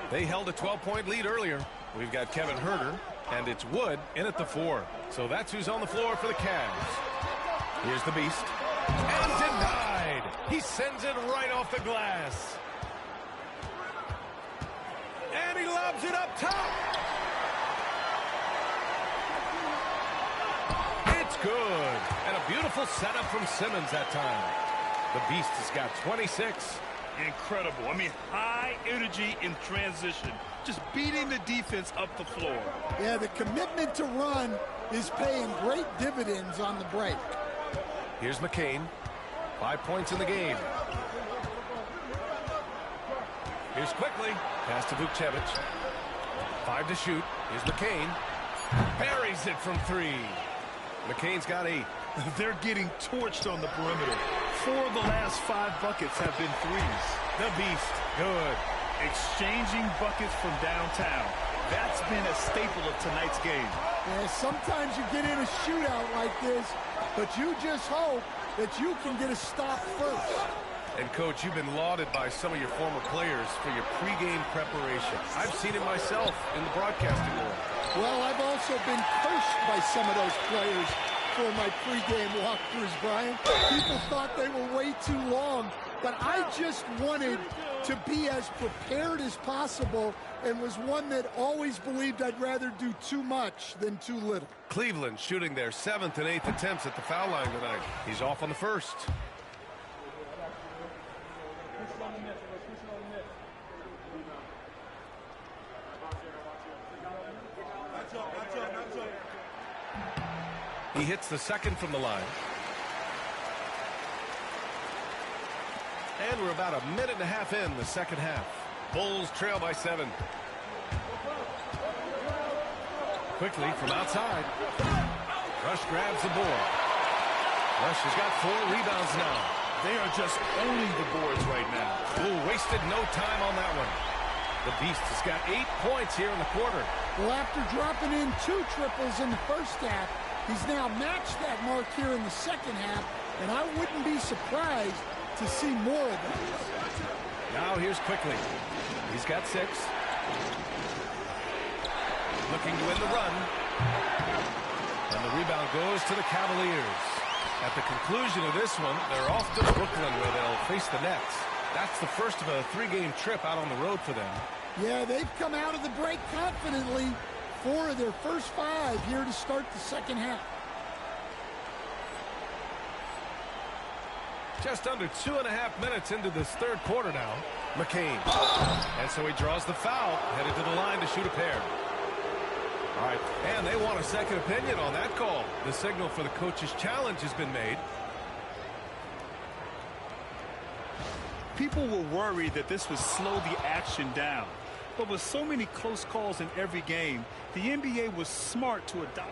They held a 12-point lead earlier. We've got Kevin Herter, and it's Wood in at the 4. So that's who's on the floor for the Cavs. Here's the Beast. And denied. He sends it right off the glass. And he lobs it up top. Good. And a beautiful setup from Simmons that time. The Beast has got 26. Incredible. I mean, high energy in transition. Just beating the defense up the floor. Yeah, the commitment to run is paying great dividends on the break. Here's McCain. 5 points in the game. Here's Quickly. Pass to Vukcevic. 5 to shoot. Here's McCain. Buries it from 3. McCain's got 8. They're getting torched on the perimeter. 4 of the last 5 buckets have been threes. The Beast, good. Exchanging buckets from downtown. That's been a staple of tonight's game. Yeah, sometimes you get in a shootout like this, but you just hope that you can get a stop first. And, Coach, you've been lauded by some of your former players for your pregame preparation. I've seen it myself in the broadcasting world. Well, I've also been cursed by some of those players for my pregame walkthroughs, Brian. People thought they were way too long, but I just wanted to be as prepared as possible and was one that always believed I'd rather do too much than too little. Cleveland shooting their 7th and 8th attempts at the foul line tonight. He's off on the first. He hits the second from the line. And we're about a minute and a half in the second half. Bulls trail by 7. Quickly from outside. Rush grabs the board. Rush has got 4 rebounds now. They are just owning the boards right now. Ooh, wasted no time on that one. The Beast has got 8 points here in the quarter. Well, after dropping in 2 triples in the first half, he's now matched that mark here in the second half, and I wouldn't be surprised to see more of those. Now here's Quickly. He's got 6. Looking to win the run. And the rebound goes to the Cavaliers. At the conclusion of this one, they're off to Brooklyn where they'll face the Nets. That's the first of a 3-game trip out on the road for them. Yeah, they've come out of the break confidently. 4 of their first 5 here to start the second half. Just under 2.5 minutes into this third quarter now. McCain. And so he draws the foul, headed to the line to shoot a pair. All right, and they want a second opinion on that call. The signal for the coach's challenge has been made. People were worried that this would slow the action down. But with so many close calls in every game, the NBA was smart to adopt.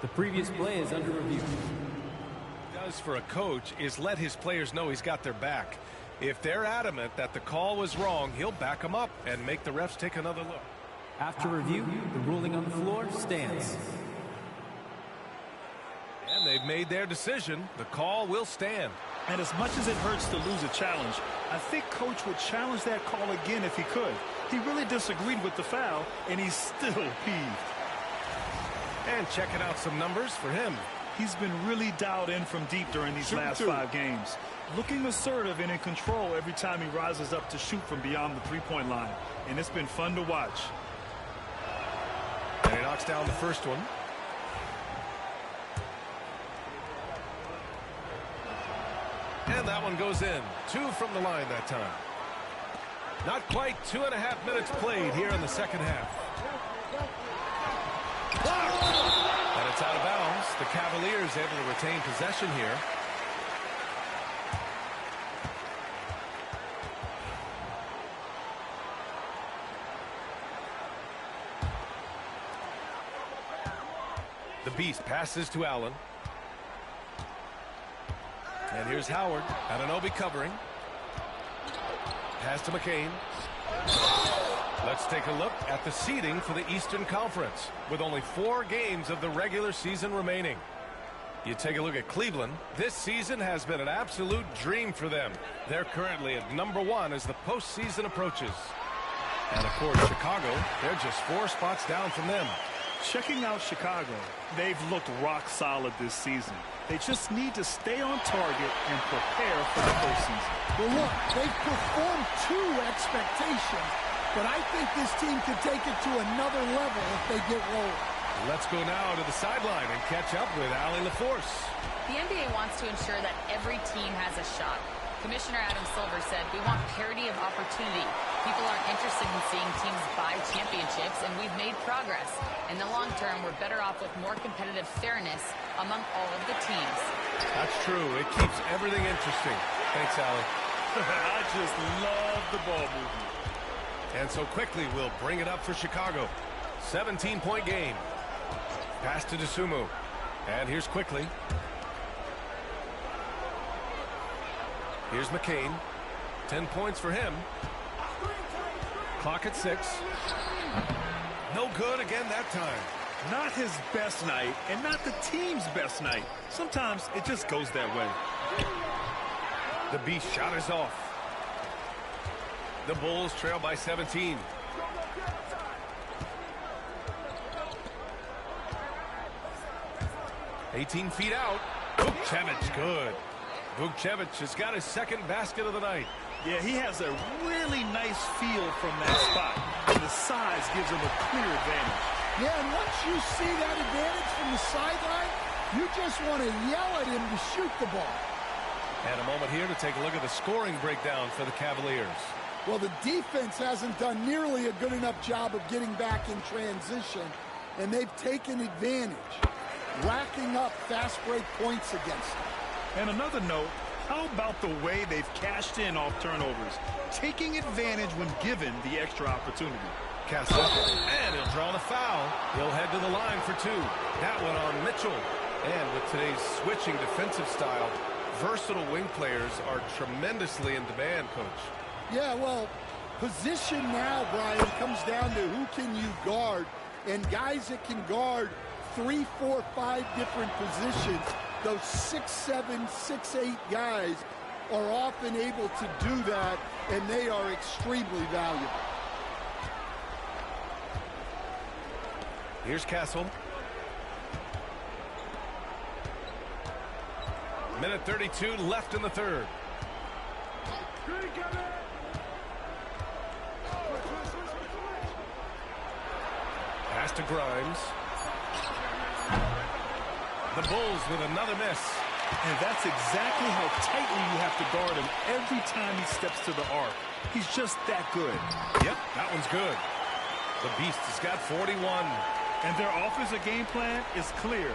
The previous play is under review. Does for a coach is let his players know he's got their back. If they're adamant that the call was wrong, he'll back them up and make the refs take another look. After review, the ruling on the floor stands. And they've made their decision. The call will stand. And as much as it hurts to lose a challenge, I think Coach would challenge that call again if he could. He really disagreed with the foul, and he's still peeved. And checking out some numbers for him. He's been really dialed in from deep during these last 5 games. Looking assertive and in control every time he rises up to shoot from beyond the three-point line. And it's been fun to watch. And he knocks down the first one. And that one goes in. 2 from the line that time. Not quite 2.5 minutes played here in the second half. And it's out of bounds. The Cavaliers able to retain possession here. The Beast passes to Allen. And here's Howard. Anunoby covering. Pass to McCain. Let's take a look at the seeding for the Eastern Conference with only 4 games of the regular season remaining. You take a look at Cleveland. This season has been an absolute dream for them. They're currently at number 1 as the postseason approaches. And of course, Chicago, they're just 4 spots down from them. Checking out Chicago, they've looked rock solid this season. They just need to stay on target and prepare for the postseason. Well, look, they've performed to expectations, but I think this team could take it to another level if they get rolling. Let's go now to the sideline and catch up with Allie LaForce. The NBA wants to ensure that every team has a shot. Commissioner Adam Silver said, "We want parity of opportunity. People aren't interested in seeing teams buy championships, and we've made progress. In the long term, we're better off with more competitive fairness among all of the teams." That's true. It keeps everything interesting. Thanks, Allie. I just love the ball movement. And so quickly, we'll bring it up for Chicago. 17-point game. Pass to Dosunmu. And here's Quickly. Here's McCain. 10 points for him. Clock at 6. No good again that time. Not his best night, and not the team's best night. Sometimes it just goes that way. The Beast shot is off. The Bulls trail by 17. $18 feet out. Vukcevic, good. Vukcevic has got his second basket of the night. Yeah, he has a really nice feel from that spot. And the size gives him a clear advantage. Yeah, and once you see that advantage from the sideline, you just want to yell at him to shoot the ball. And a moment here to take a look at the scoring breakdown for the Cavaliers. Well, the defense hasn't done nearly a good enough job of getting back in transition, and they've taken advantage, racking up fast break points against them. And another note, How about the way they've cashed in off turnovers, taking advantage when given the extra opportunity? Castle, and he'll draw the foul. He'll head to the line for two. That one on Mitchell. And with today's switching defensive style, versatile wing players are tremendously in demand, Coach. Yeah, well, position now, Brian, comes down to who can you guard. And guys that can guard 3, 4, 5 different positions, those 6'7", 6'8" guys are often able to do that, and they are extremely valuable. Here's Castle. Minute 32 left in the third. Pass to Grimes. The Bulls with another miss. And that's exactly how tightly you have to guard him every time he steps to the arc. He's just that good. Yep, that one's good. The Beast has got 41. And their offensive game plan is clear.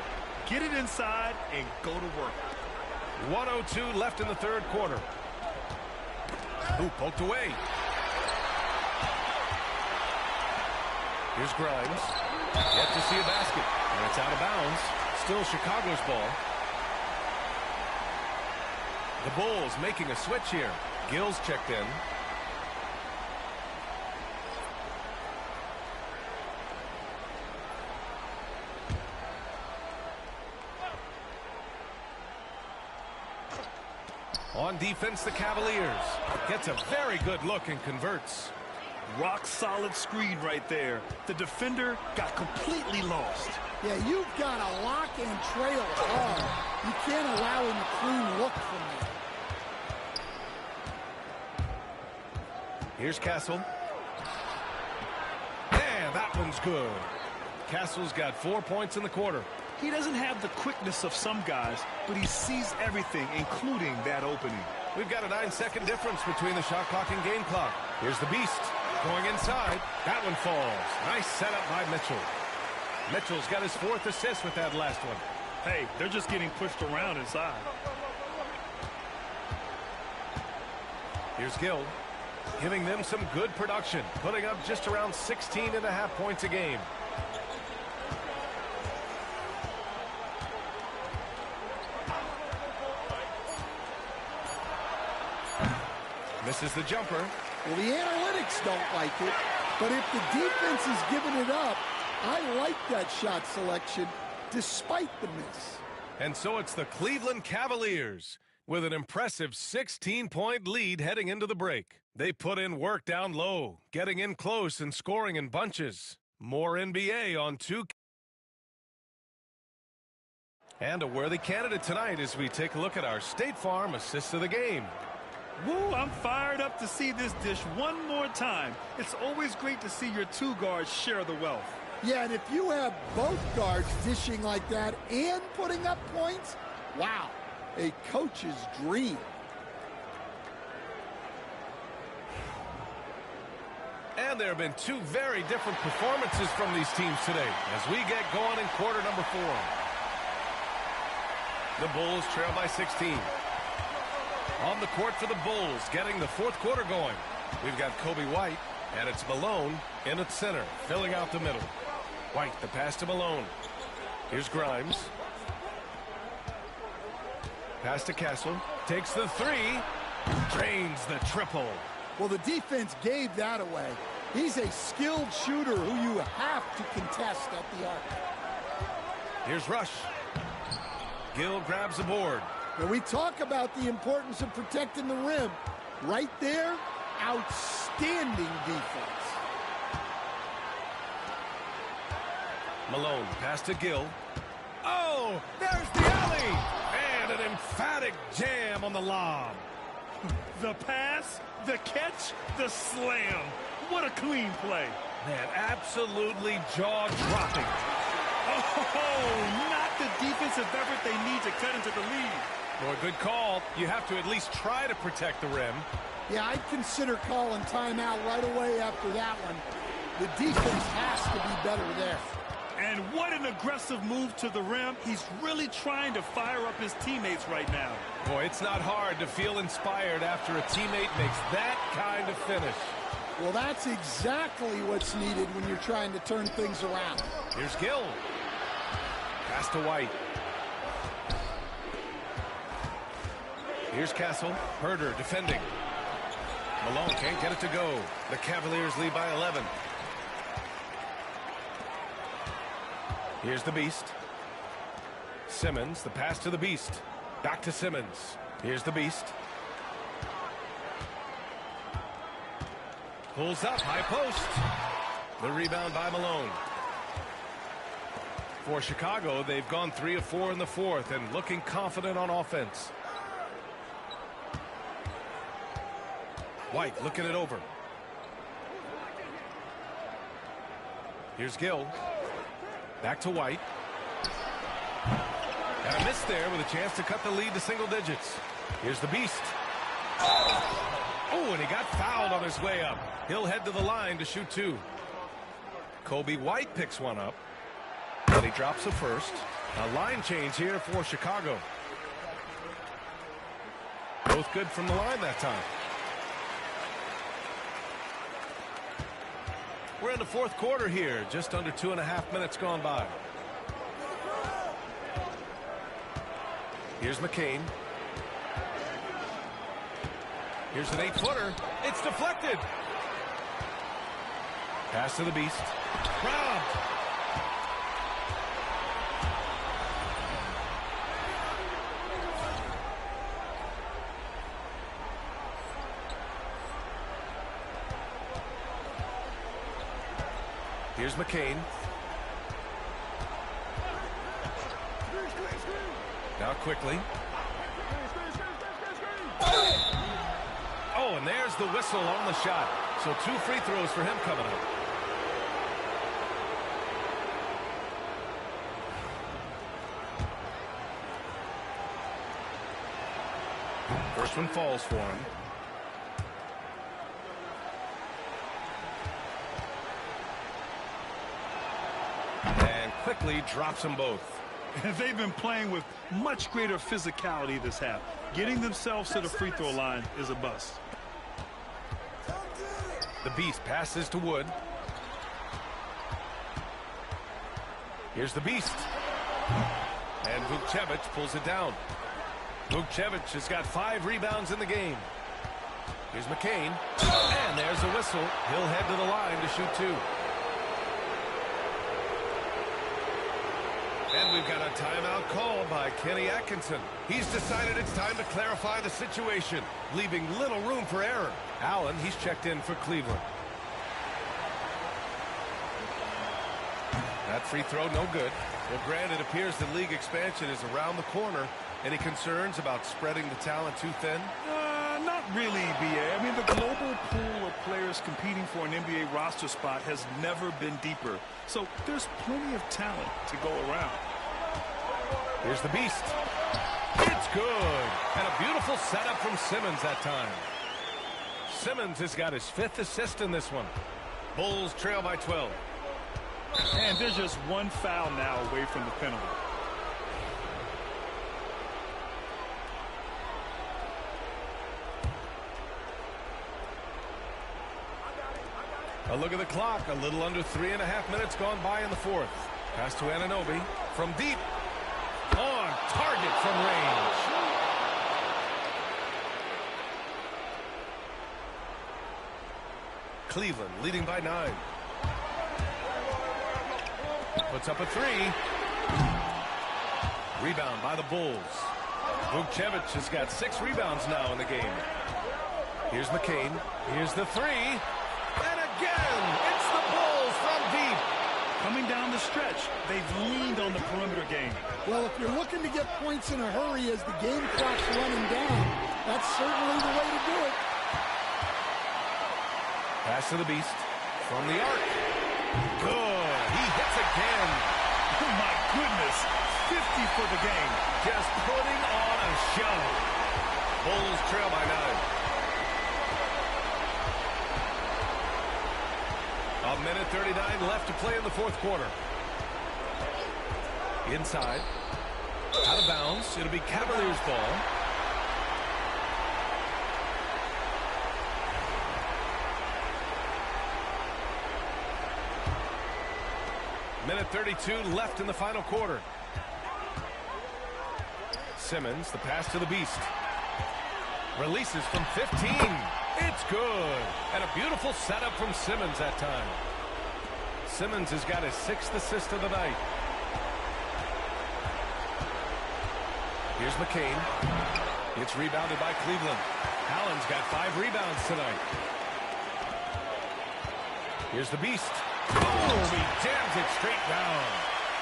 Get it inside and go to work. 1:02 left in the third quarter. Ooh, poked away. Here's Grimes. Yet to see a basket. And it's out of bounds. Still Chicago's ball. The Bulls making a switch here. Gill's checked in. On defense, the Cavaliers. Gets a very good look and converts. Rock solid screen right there. The defender got completely lost. Yeah, you've got to lock and trail hard. You can't allow him a clean look from there. Here's Castle. And that one's good. Castle's got 4 points in the quarter. He doesn't have the quickness of some guys, but he sees everything, including that opening. We've got a 9-second difference between the shot clock and game clock. Here's the Beast going inside. That one falls. Nice setup by Mitchell. Mitchell's got his 4th assist with that last one. Hey, they're just getting pushed around inside. Here's Gill, giving them some good production, putting up just around 16.5 points a game. Misses the jumper. Well, the analytics don't like it, but if the defense is giving it up, I like that shot selection despite the miss. And so it's the Cleveland Cavaliers with an impressive 16-point lead heading into the break. They put in work down low, getting in close and scoring in bunches. More NBA on 2K. And a worthy candidate tonight as we take a look at our State Farm assists of the game. Woo, I'm fired up to see this dish one more time. It's always great to see your two guards share the wealth. Yeah, and if you have both guards dishing like that and putting up points, wow, a coach's dream. And there have been two very different performances from these teams today as we get going in quarter number 4. The Bulls trail by 16. On the court for the Bulls, getting the 4th quarter going. We've got Kobe White, and it's Malone in at center, filling out the middle. White, the pass to Malone. Here's Grimes. Pass to Castle. Takes the 3. Drains the triple. Well, the defense gave that away. He's a skilled shooter who you have to contest at the arc. Here's Rush. Gill grabs the board. When we talk about the importance of protecting the rim, right there, outstanding defense. Malone, pass to Gill. Oh, there's the alley! And an emphatic jam on the lob. The pass, the catch, the slam. What a clean play. Man, absolutely jaw-dropping. Oh, not the defensive effort they need to cut into the lead. Well, a good call. You have to at least try to protect the rim. Yeah, I'd consider calling timeout right away after that one. The defense has to be better there. And what an aggressive move to the rim. He's really trying to fire up his teammates right now. Boy, it's not hard to feel inspired after a teammate makes that kind of finish. Well, that's exactly what's needed when you're trying to turn things around. Here's Gill. Pass to White. Here's Castle. Herder defending. Malone can't get it to go. The Cavaliers lead by 11. Here's the Beast. Simmons, the pass to the Beast. Back to Simmons. Here's the Beast. Pulls up, high post. The rebound by Malone. For Chicago, they've gone 3 of 4 in the fourth and looking confident on offense. White looking it over. Here's Gill. Back to White. And a miss there with a chance to cut the lead to single digits. Here's the Beast. Oh, and he got fouled on his way up. He'll head to the line to shoot 2. Kobe White picks one up. And he drops the first. A line change here for Chicago. Both good from the line that time. We're in the fourth quarter here. Just under 2.5 minutes gone by. Here's McCain. Here's an 8-footer. It's deflected. Pass to the Beast. Robbed. Here's McCain. Now quickly. Oh, and there's the whistle on the shot. So 2 free throws for him coming up. First one falls for him. And quickly drops them both. They've been playing with much greater physicality this half. Getting themselves to the free throw line is a bust. The Beast passes to Wood. Here's the Beast. And Vukcevic pulls it down. Vukcevic has got 5 rebounds in the game. Here's McCain. And there's a whistle. He'll head to the line to shoot 2. And we've got a timeout called by Kenny Atkinson. He's decided it's time to clarify the situation, leaving little room for error. Allen, he's checked in for Cleveland. That free throw, no good. Well, Grant, it appears the league expansion is around the corner. Any concerns about spreading the talent too thin? Not really, B.A. I mean, the global pool of players competing for an NBA roster spot has never been deeper. So there's plenty of talent to go around. Here's the Beast. It's good. And a beautiful setup from Simmons that time. Simmons has got his 5th assist in this one. Bulls trail by 12. And there's just one foul now away from the penalty. A look at the clock. A little under 3.5 minutes gone by in the fourth. Pass to Anunoby from deep. On target from range. Cleveland leading by 9. Puts up a 3. Rebound by the Bulls. Vukcevic has got 6 rebounds now in the game. Here's McCain. Here's the 3. And again, it's the Bulls from deep. Coming down the stretch, they've leaned on the perimeter game. Well, if you're looking to get points in a hurry as the game clock's running down, that's certainly the way to do it. Pass to the Beast from the arc. Good. He hits again. Oh, my goodness. 50 for the game. Just putting on a show. Bulls trail by 9. A minute 39 left to play in the fourth quarter. Inside. Out of bounds. It'll be Cavaliers ball. Minute 32 left in the final quarter. Simmons, the pass to the Beast. Releases from 15. It's good. And a beautiful setup from Simmons that time. Simmons has got his 6th assist of the night. Here's McCain. It's rebounded by Cleveland. Allen's got 5 rebounds tonight. Here's the Beast. Oh, he jams it straight down.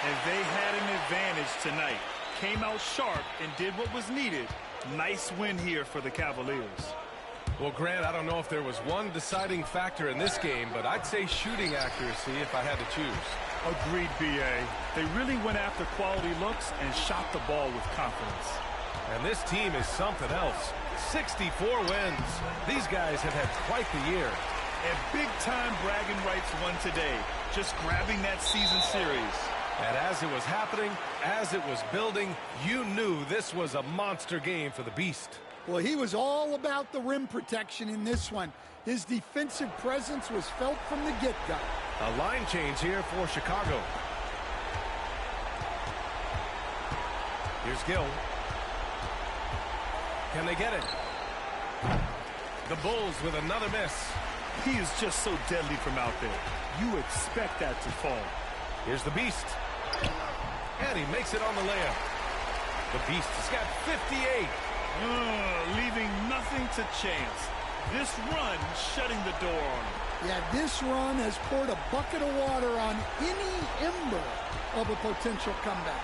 And they had an advantage tonight. Came out sharp and did what was needed. Nice win here for the Cavaliers. Well, Grant, I don't know if there was one deciding factor in this game, but I'd say shooting accuracy if I had to choose. Agreed, B.A. They really went after quality looks and shot the ball with confidence. And this team is something else. 64 wins. These guys have had quite the year. And big-time bragging rights won today, just grabbing that season series. And as it was happening, as it was building, you knew this was a monster game for the Beast. Well, he was all about the rim protection in this one. His defensive presence was felt from the get-go. A line change here for Chicago. Here's Gill. Can they get it? The Bulls with another miss. He is just so deadly from out there. You expect that to fall. Here's the Beast. And he makes it on the layup. The Beast has got 58. Leaving nothing to chance. This run shutting the door on him. Yeah, this run has poured a bucket of water on any ember of a potential comeback.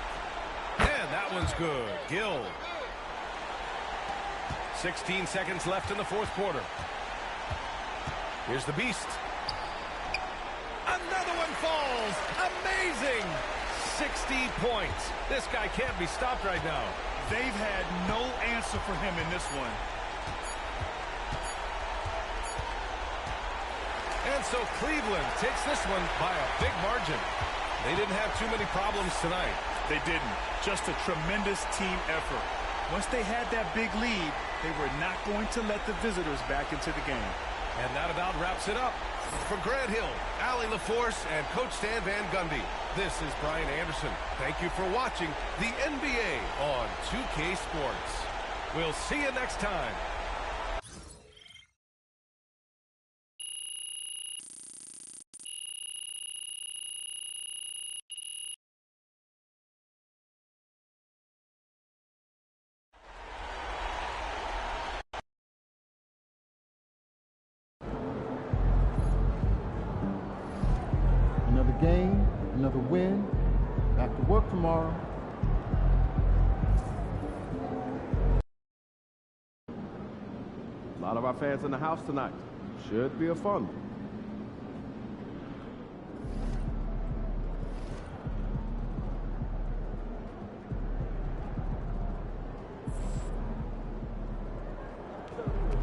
And that one's good. Gill. 16 seconds left in the 4th quarter. Here's the Beast. Another one falls. Amazing. 60 points. This guy can't be stopped right now. They've had no answer for him in this one. And so Cleveland takes this one by a big margin. They didn't have too many problems tonight. They didn't. Just a tremendous team effort. Once they had that big lead, they were not going to let the visitors back into the game. And that about wraps it up. For Grant Hill, Allie LaForce, and Coach Stan Van Gundy, this is Brian Anderson. Thank you for watching the NBA on 2K Sports. We'll see you next time. Another game, another win. Back to work tomorrow. A lot of our fans in the house tonight. Should be a fun one.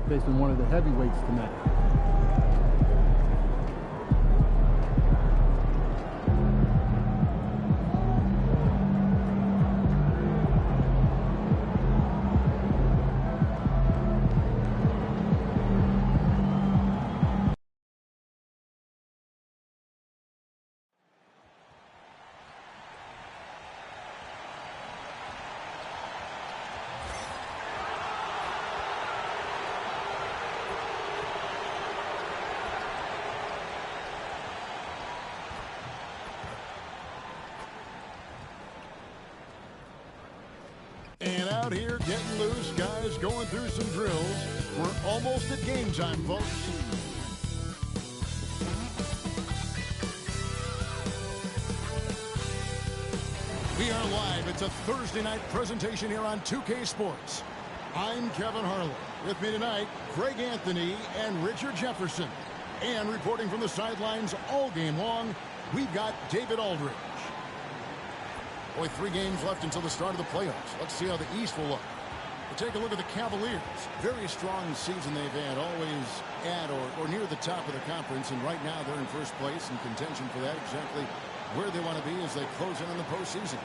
Facing one of the heavyweights tonight. And out here getting loose, guys going through some drills. We're almost at game time, folks. We are live. It's a Thursday night presentation here on 2K Sports. I'm Kevin Harlan. With me tonight, Greg Anthony and Richard Jefferson. And reporting from the sidelines all game long, we've got David Aldridge. Boy, 3 games left until the start of the playoffs. Let's see how the East will look. We'll take a look at the Cavaliers. Very strong season they've had, always at or near the top of the conference. And right now they're in first place in contention for that, exactly where they want to be as they close in on the postseason.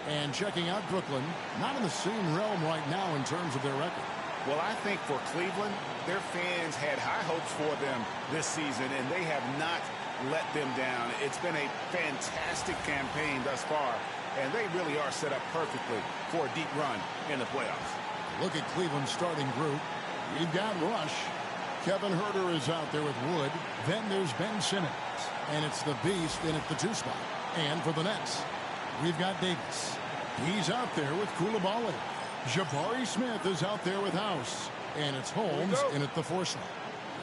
And checking out Brooklyn, not in the same realm right now in terms of their record. Well, I think for Cleveland, their fans had high hopes for them this season, and they have not let them down. It's been a fantastic campaign thus far, and they really are set up perfectly for a deep run in the playoffs. Look at Cleveland's starting group. You've got Rush. Kevin Huerter is out there with Wood. Then there's Ben Simmons. And it's the Beast in at the 2 spot. And for the Nets, we've got Davis. He's out there with Coulibaly. Jabari Smith is out there with House. And it's Holmes in at the 4 slot.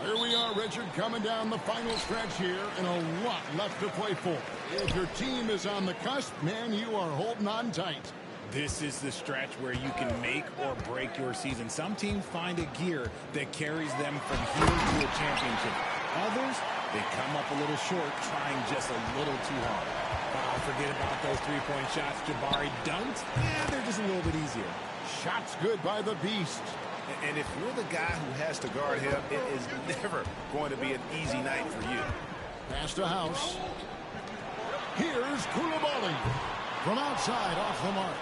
Here we are, Richard, coming down the final stretch here, and a lot left to play for. If your team is on the cusp, man, you are holding on tight. This is the stretch where you can make or break your season. Some teams find a gear that carries them from here to a championship. Others, they come up a little short, trying just a little too hard. Oh, forget about those three-point shots. Jabari dunked. Yeah, they're just a little bit easier. Shots good by the Beast. And if you're the guy who has to guard him, it is never going to be an easy night for you. Pass to House. Here's Coulibaly. From outside, off the mark.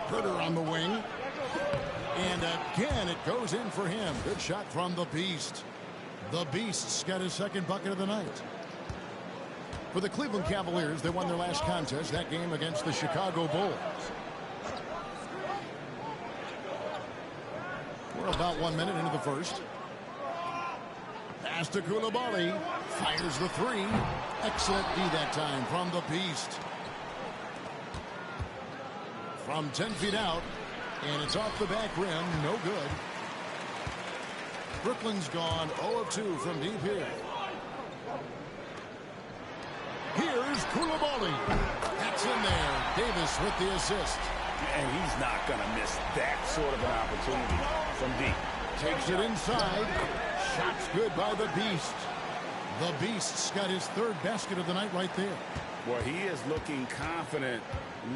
Huerter on the wing. And again, it goes in for him. Good shot from the Beast. The Beast's got his second bucket of the night. For the Cleveland Cavaliers, they won their last contest, that game against the Chicago Bulls. We're about 1 minute into the first. Pass to Coulibaly. Fires the 3. Excellent D that time from the Beast. From 10 feet out. And it's off the back rim. No good. Brooklyn's gone 0 of 2 from deep here. Here's Coulibaly. That's in there. Davis with the assist. And he's not going to miss that sort of an opportunity from deep. Takes it inside. Shots good by the Beast. The Beast's got his third basket of the night right there. Well, he is looking confident.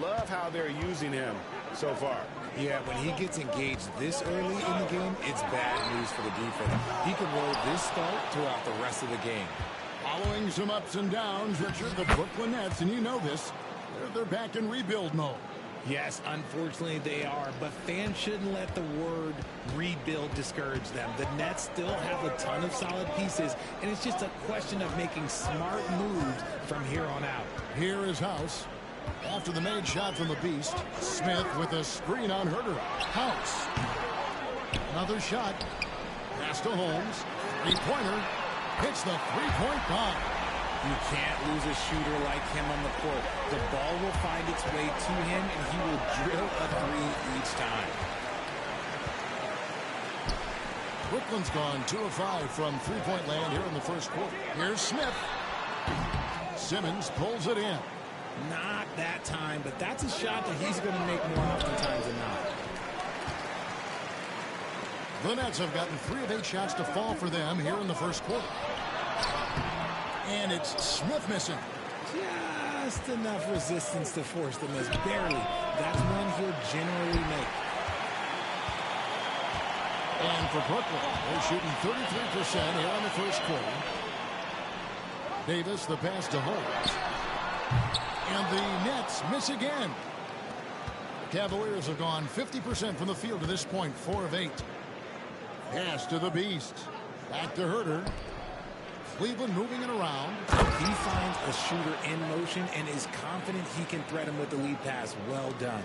Love how they're using him so far. Yeah, when he gets engaged this early in the game, it's bad news for the defense. He can roll this start throughout the rest of the game. Following some ups and downs, Richard, the Brooklyn Nets, and you know this, they're back in rebuild mode. Yes, unfortunately they are, but fans shouldn't let the word rebuild discourage them. The Nets still have a ton of solid pieces, and it's just a question of making smart moves from here on out. Here is House. After the made shot from the Beast, Smith with a screen on Huerter. House. Another shot. Pass to Holmes. Three-pointer. Hits the three-point bomb. You can't lose a shooter like him on the court. The ball will find its way to him, and he will drill a three each time. Brooklyn's gone 2 of 5 from three-point land here in the first quarter. Here's Smith. Simmons pulls it in. Not that time, but that's a shot that he's going to make more oftentimes than not. The Nets have gotten 3 of 8 shots to fall for them here in the first quarter. And it's Smith missing. Just enough resistance to force the miss. Barely. That's one he'll generally make. And for Brooklyn, they're shooting 33% here in the first quarter. Davis, the pass to Holmes. And the Nets miss again. Cavaliers have gone 50% from the field to this point, 4 of 8. Pass to the Beast. Back to Huerter. Cleveland moving it around. He finds a shooter in motion and is confident he can threat him with the lead pass. Well done.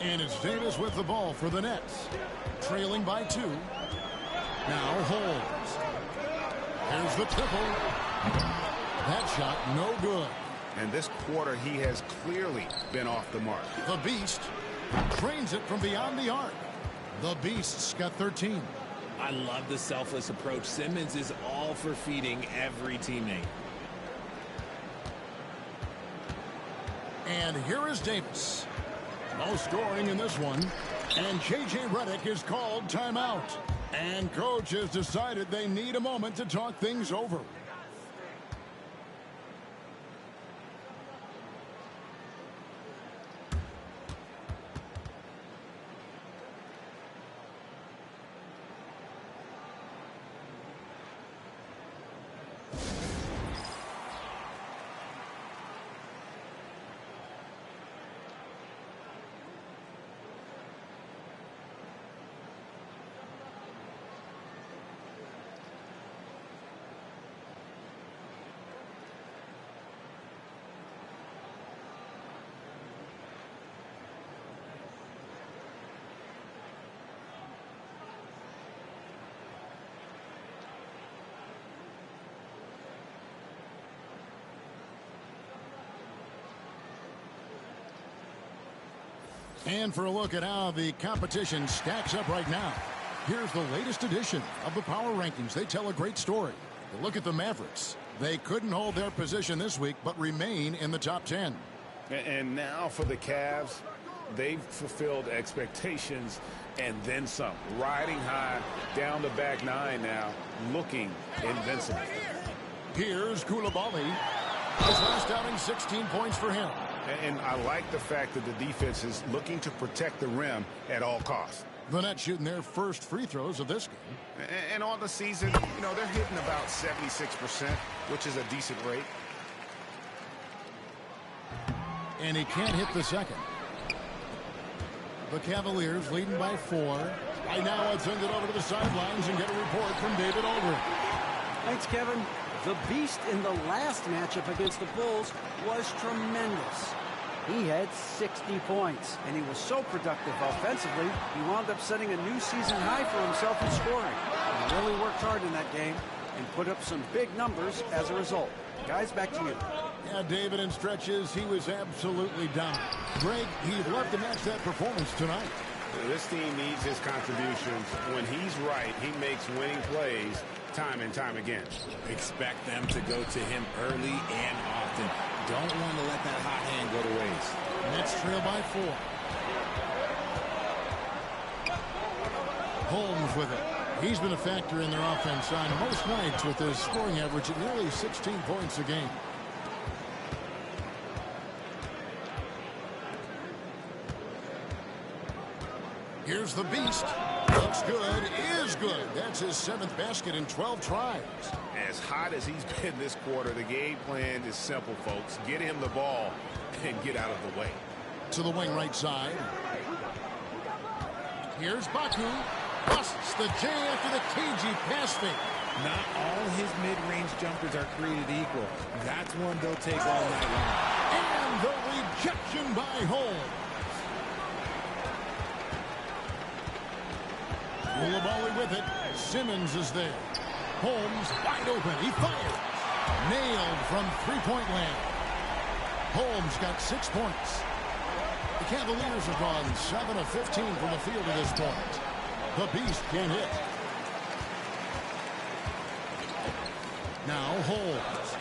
And it's Davis with the ball for the Nets. Trailing by 2. Now Holmes. Here's the triple. That shot no good. And this quarter he has clearly been off the mark. The Beast trains it from beyond the arc. The Beast's got 13. I love the selfless approach. Simmons is all for feeding every teammate. And here is Davis. No scoring in this one. And J.J. Redick is called timeout. And coach has decided they need a moment to talk things over. And for a look at how the competition stacks up right now, here's the latest edition of the Power Rankings. They tell a great story. Look at the Mavericks. They couldn't hold their position this week, but remain in the top 10. And now for the Cavs, they've fulfilled expectations and then some. Riding high down the back nine now, looking invincible. Here's Koulibaly. His last outing, 16 points for him. And I like the fact that the defense is looking to protect the rim at all costs. The Nets shooting their first free throws of this game. And on the season, you know, they're hitting about 76%, which is a decent rate. And he can't hit the second. The Cavaliers leading by 4. Right now, I'll send it over to the sidelines and get a report from David Aldridge. Thanks, Kevin. The Beast in the last matchup against the Bulls was tremendous. He had 60 points, and he was so productive offensively, he wound up setting a new season high for himself in scoring. He really worked hard in that game and put up some big numbers as a result. Guys, back to you. Yeah, David, in stretches, he was absolutely dominant. Greg, he'd love to match that performance tonight. This team needs his contributions. When he's right, he makes winning plays time and time again. Expect them to go to him early and often. Don't want to let that hot hand go to waste. Nets trail by 4. Holmes with it. He's been a factor in their offense on most nights with his scoring average at nearly 16 points a game. Here's the Beast. Looks good, is good. That's his 7th basket in 12 tries. As hot as he's been this quarter, the game plan is simple, folks. Get him the ball and get out of the way. To the wing right side. Here's Baku. Busts the J after the cagey pass fake. Not all his mid-range jumpers are created equal. That's one they'll take all night long. And the rejection by Holmes. Koulibaly with it. Simmons is there. Holmes wide open. He fires. Nailed from three-point land. Holmes got 6 points. The Cavaliers have gone 7 of 15 from the field at this point. The Beast can't hit. Now Holmes.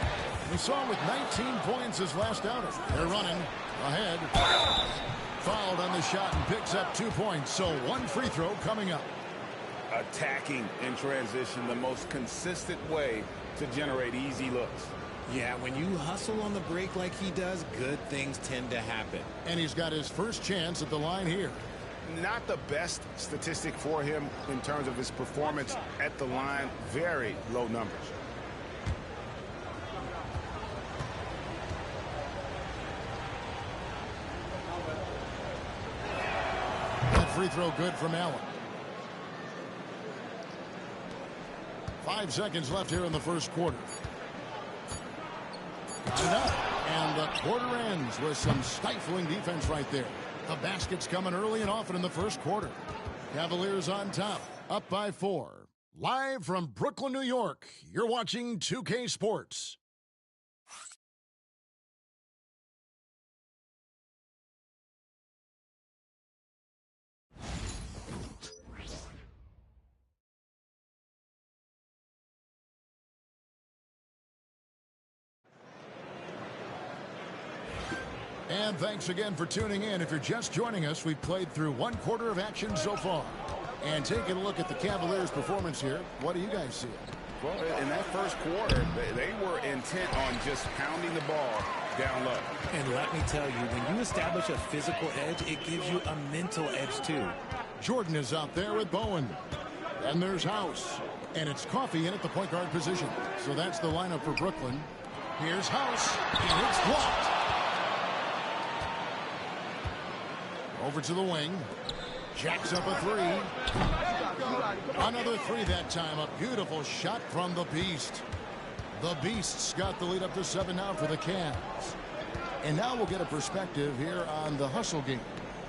We saw him with 19 points his last outing. They're running ahead. Fouled on the shot and picks up 2 points. So 1 free throw coming up. Attacking in transition, the most consistent way to generate easy looks. Yeah, when you hustle on the break like he does, good things tend to happen. And he's got his first chance at the line here. Not the best statistic for him in terms of his performance at the line. Very low numbers. That free throw good from Allen. 5 seconds left here in the first quarter. Got it up. And the quarter ends with some stifling defense right there. The basket's coming early and often in the first quarter. Cavaliers on top, up by 4. Live from Brooklyn, New York, you're watching 2K Sports. And thanks again for tuning in. If you're just joining us, we've played through 1 quarter of action so far. And taking a look at the Cavaliers' performance here, what do you guys see? Well, in that first quarter, they were intent on just pounding the ball down low. And let me tell you, when you establish a physical edge, it gives you a mental edge too. Jordan is out there with Bowen. And there's House. And it's Coffey in at the point guard position. So that's the lineup for Brooklyn. Here's House. And it's blocked. Over to the wing. Jacks up a 3. Another 3 that time. A beautiful shot from the Beast. The Beasts got the lead up to 7 now for the Cavs. And now we'll get a perspective here on the hustle game.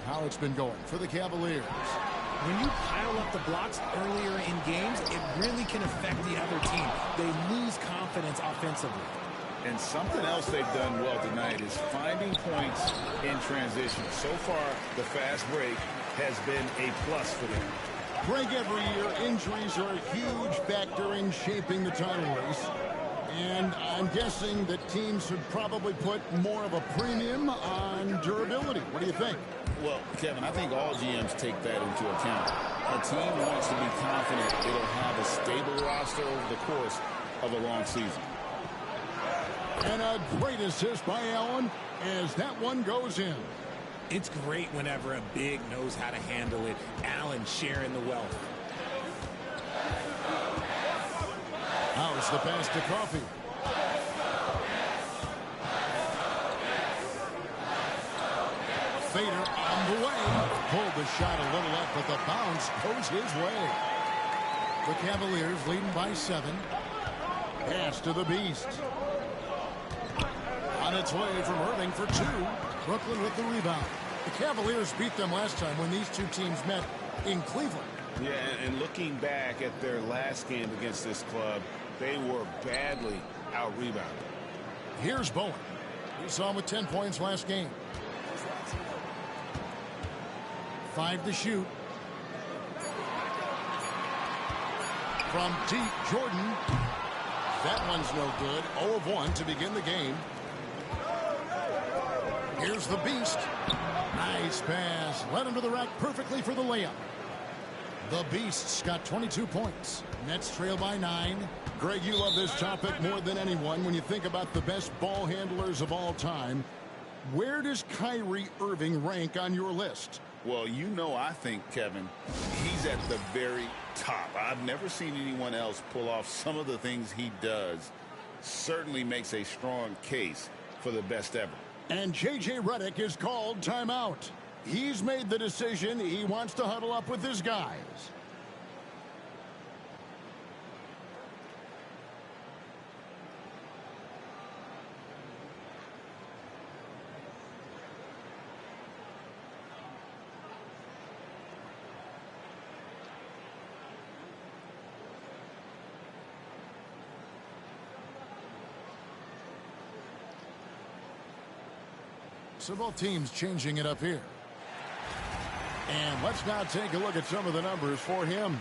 How it's been going for the Cavaliers. When you pile up the blocks earlier in games, it really can affect the other team. They lose confidence offensively. And something else they've done well tonight is finding points in transition. So far, the fast break has been a plus for them. Greg, every year, injuries are a huge factor in shaping the title race. And I'm guessing that teams should probably put more of a premium on durability. What do you think? Well, Kevin, I think all GMs take that into account. A team wants to be confident it'll have a stable roster over the course of a long season. And a great assist by Allen as that one goes in. It's great whenever a big knows how to handle it. Allen sharing the wealth. How's the pass to Coffee? Fader on the way. Pulled the shot a little up, but the bounce goes his way. The Cavaliers leading by 7. Pass to the Beast. On its way from Irving for 2. Brooklyn with the rebound. The Cavaliers beat them last time when these two teams met in Cleveland. Yeah, and looking back at their last game against this club, they were badly out-rebounded. Here's Bowen. We saw him with 10 points last game. 5 to shoot. From deep, Jordan. That one's no good. 0 of 1 to begin the game. Here's the Beast. Nice pass. Led him to the rack perfectly for the layup. The Beast's got 22 points. Nets trail by 9. Greg, you love this topic more than anyone when you think about the best ball handlers of all time. Where does Kyrie Irving rank on your list? Well, you know, I think, Kevin, he's at the very top. I've never seen anyone else pull off some of the things he does. Certainly makes a strong case for the best ever. And J.J. Redick is called timeout. He's made the decision. He wants to huddle up with his guys. So both teams changing it up here. And let's now take a look at some of the numbers for him.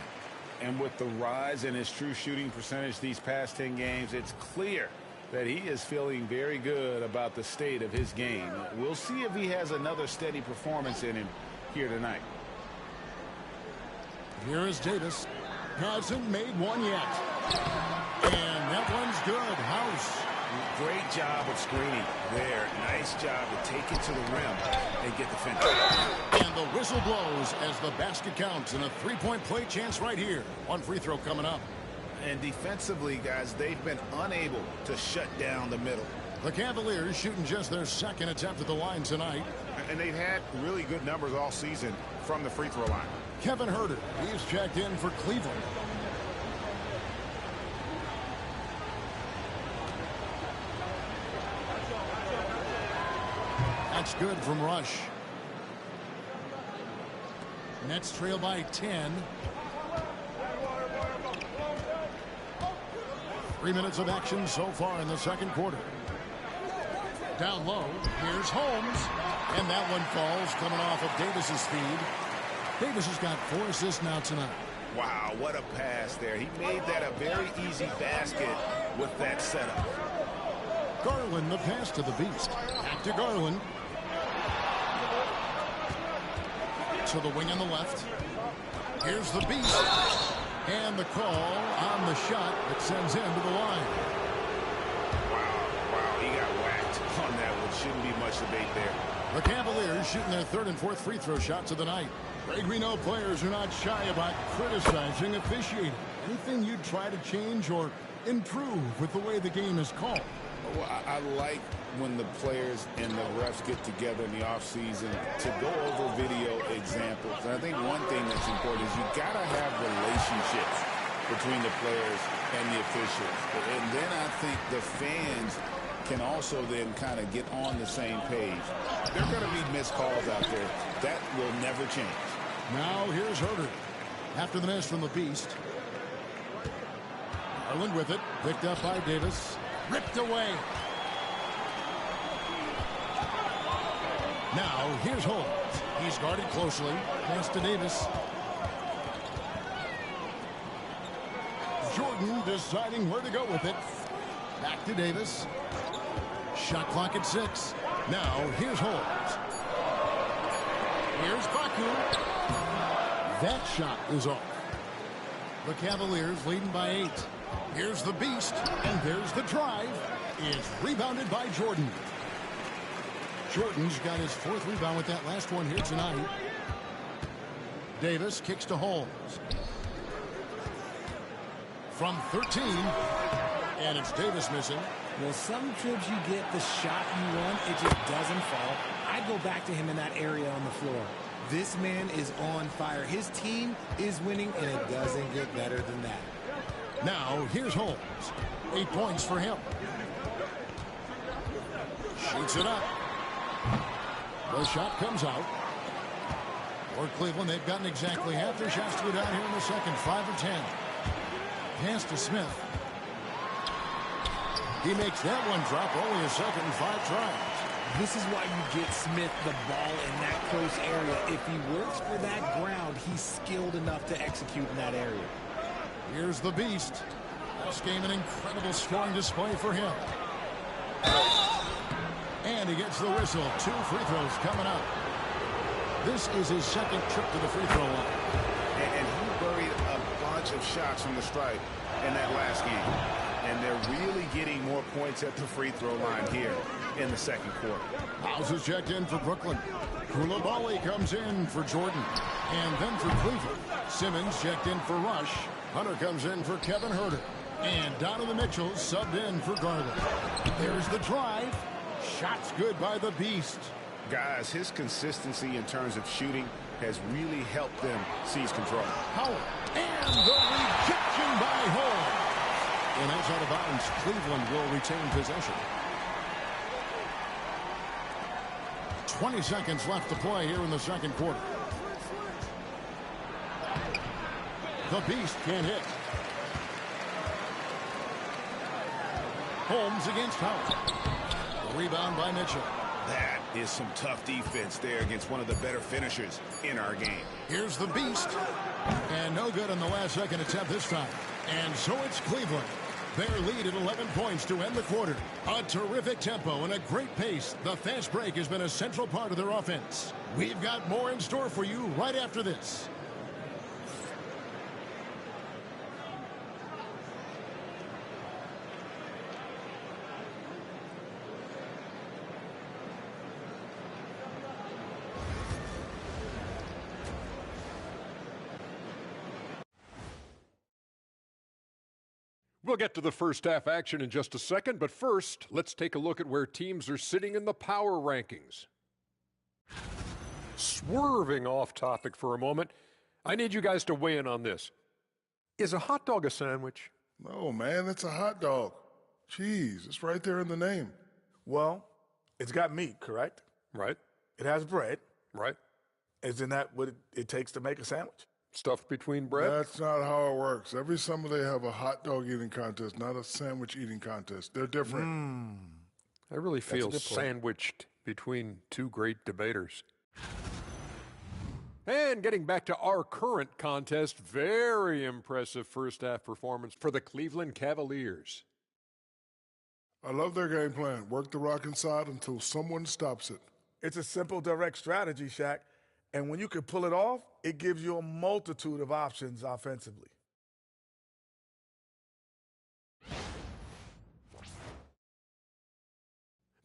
And with the rise in his true shooting percentage these past 10 games, it's clear that he is feeling very good about the state of his game. We'll see if he has another steady performance in him here tonight. Here is Davis. Hasn't made one yet. And that one's good. House. Great job of screening there. Nice job to take it to the rim and get the finish. And the whistle blows as the basket counts and a three-point play chance right here. One free throw coming up. And defensively, guys, they've been unable to shut down the middle. The Cavaliers shooting just their second attempt at the line tonight. And they've had really good numbers all season from the free throw line. Kevin Huerter, he's checked in for Cleveland. That's good from Rush. Nets trail by 10. 3 minutes of action so far in the second quarter. Down low, here's Holmes. And that one falls coming off of Davis's speed. Davis has got 4 assists now tonight. Wow, what a pass there. He made that a very easy basket with that setup. Garland, the pass to the Beast. Back to Garland. To the wing on the left. Here's the Beast. And the call on the shot that sends him to the line. Wow, he got whacked on that one. Shouldn't be much debate there. The Cavaliers shooting their 3rd and 4th free throw shots of the night. Greg, we know players are not shy about criticizing officiating. Anything you'd try to change or improve with the way the game is called? Well, I like when the players and the refs get together in the offseason to go over video examples. And I think one thing that's important is you got to have relationships between the players and the officials. And then I think the fans can also then kind of get on the same page. There are going to be missed calls out there. That will never change. Now here's Huerter. After the miss from the Beast. Garland with it. Picked up by Davis. Ripped away. Now, here's Holmes. He's guarded closely. Pass to Davis. Jordan deciding where to go with it. Back to Davis. Shot clock at 6. Now, here's Holmes. Here's Baku. That shot is off. The Cavaliers leading by 8. Here's the Beast, and there's the drive. It's rebounded by Jordan. Jordan's got his 4th rebound with that last one here tonight. Davis kicks to Holmes. From 13, and it's Davis missing. Well, sometimes you get the shot you want, it just doesn't fall. I'd go back to him in that area on the floor. This man is on fire. His team is winning, and it doesn't get better than that. Now, here's Holmes. 8 points for him. Shoots it up. The shot comes out. For Cleveland, they've gotten exactly half their shots to go down here in the second. 5 of 10. Pass to Smith. He makes that one drop. Only a second and 5 tries. This is why you get Smith the ball in that close area. If he works for that ground, he's skilled enough to execute in that area. Here's the Beast. This game, an incredible scoring display for him. And he gets the whistle. 2 free throws coming up. This is his second trip to the free throw line. And he buried a bunch of shots from the stripe in that last game. And they're really getting more points at the free throw line here in the second quarter. House is checked in for Brooklyn. Koulibaly comes in for Jordan. And then for Cleveland, Simmons checked in for Rush. Hunter comes in for Kevin Huerter. And Donovan Mitchell subbed in for Garland. There's the drive. Shots good by the Beast. Guys, his consistency in terms of shooting has really helped them seize control. Howard. And the rejection by Holmes. And that's out of bounds. Cleveland will retain possession. 20 seconds left to play here in the second quarter. The Beast can't hit. Holmes against Howard. Rebound by Mitchell. That is some tough defense there against one of the better finishers in our game. Here's the Beast. And no good on the last second attempt this time. And so it's Cleveland. Their lead at 11 points to end the quarter. A terrific tempo and a great pace. The fast break has been a central part of their offense. We've got more in store for you right after this. We'll get to the first half action in just a second, but first, let's take a look at where teams are sitting in the power rankings. Swerving off topic for a moment, I need you guys to weigh in on this. Is a hot dog a sandwich? No, man, it's a hot dog. Cheese, it's right there in the name. Well, it's got meat, correct? Right. It has bread. Right. Isn't that what it takes to make a sandwich? Stuffed between bread? That's not how it works. Every summer they have a hot dog eating contest, not a sandwich eating contest. They're different. I really feel sandwiched between two great debaters. And getting back to our current contest, very impressive first half performance for the Cleveland Cavaliers. I love their game plan. Work the rock inside until someone stops it. It's a simple, direct strategy, Shaq. And when you can pull it off, it gives you a multitude of options offensively.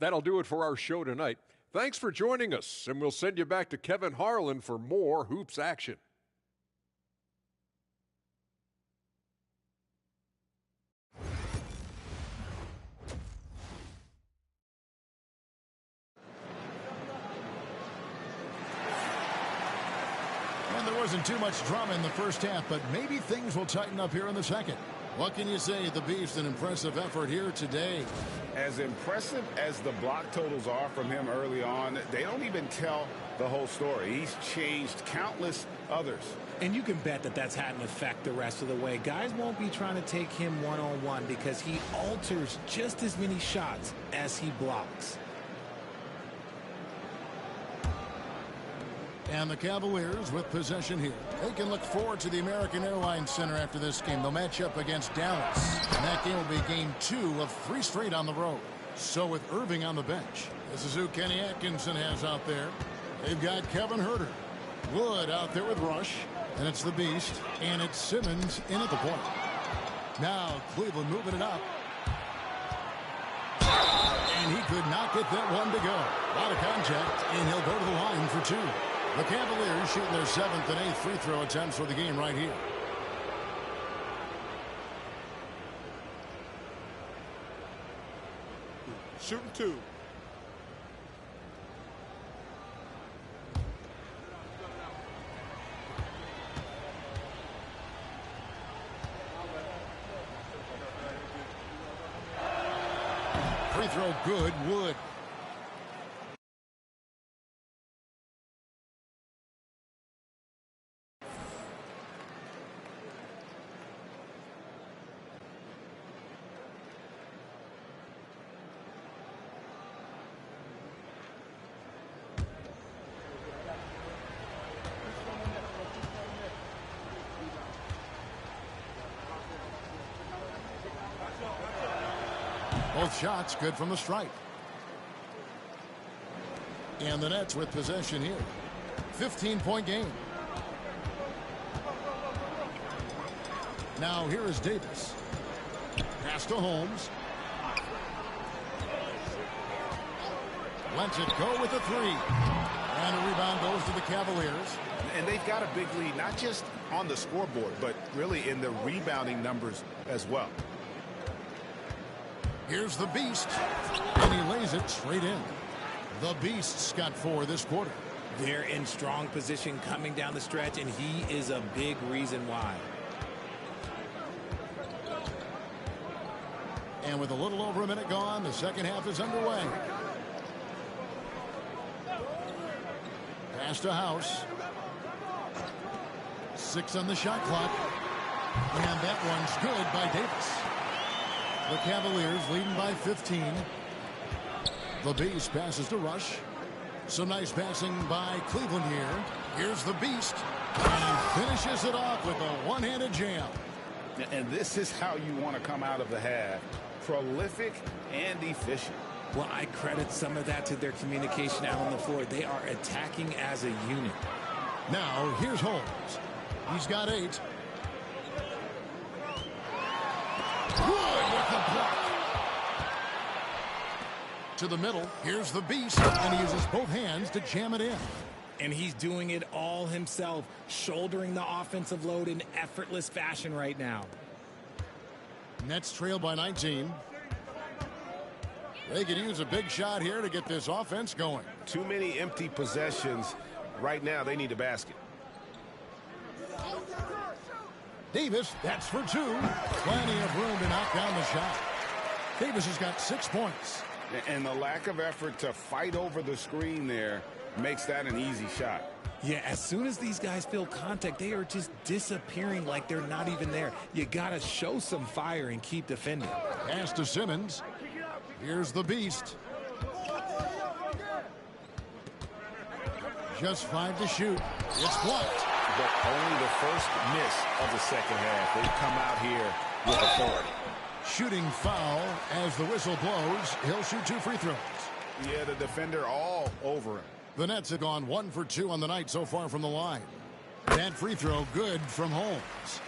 That'll do it for our show tonight. Thanks for joining us, and we'll send you back to Kevin Harlan for more hoops action. There wasn't too much drama in the first half, but maybe things will tighten up here in the second. What can you say? The Beast, an impressive effort here today. As impressive as the block totals are from him early on, they don't even tell the whole story. He's changed countless others. And you can bet that that's had an effect the rest of the way. Guys won't be trying to take him one-on-one because he alters just as many shots as he blocks. And the Cavaliers with possession here. They can look forward to the American Airlines Center after this game. They'll match up against Dallas. And that game will be game 2 of 3 straight on the road. So with Irving on the bench, this is who Kenny Atkinson has out there. They've got Kevin Huerter. Wood out there with Rush. And it's the Beast. And it's Simmons in at the point. Now Cleveland moving it up. And he could not get that one to go. A lot of contact, and he'll go to the line for 2. The Cavaliers shooting their 7th and 8th free throw attempts for the game right here. Shooting 2. Free throw good, Wood. Both shots good from the stripe. And the Nets with possession here. 15-point game. Now here is Davis. Pass to Holmes. Lets it go with the 3. And a rebound goes to the Cavaliers. And they've got a big lead, not just on the scoreboard, but really in the rebounding numbers as well. Here's the Beast, and he lays it straight in. The Beast's got 4 this quarter. They're in strong position coming down the stretch, and he is a big reason why. And with a little over a minute gone, the second half is underway. Pass to House. 6 on the shot clock. And that one's good by Davis. The Cavaliers leading by 15. The Beast passes to Rush. Some nice passing by Cleveland here. Here's the Beast. And finishes it off with a one-handed jam. And this is how you want to come out of the half. Prolific and efficient. Well, I credit some of that to their communication out on the floor. They are attacking as a unit. Now, here's Holmes. He's got 8. Wood with the block. To the middle. Here's the Beast, and he uses both hands to jam it in. And he's doing it all himself, shouldering the offensive load in effortless fashion right now. Nets trail by 19. They could use a big shot here to get this offense going. Too many empty possessions. Right now, they need a basket. Davis, that's for 2. Plenty of room to knock down the shot. Davis has got 6 points. And the lack of effort to fight over the screen there makes that an easy shot. Yeah, as soon as these guys feel contact, they are just disappearing like they're not even there. You got to show some fire and keep defending. Pass to Simmons. Here's the Beast. Just 5 to shoot. It's blocked. But only the first miss of the second half. They come out here with authority. Shooting foul as the whistle blows. He'll shoot 2 free throws. Yeah, the defender all over him. The Nets have gone 1 for 2 on the night so far from the line. That free throw good from Holmes.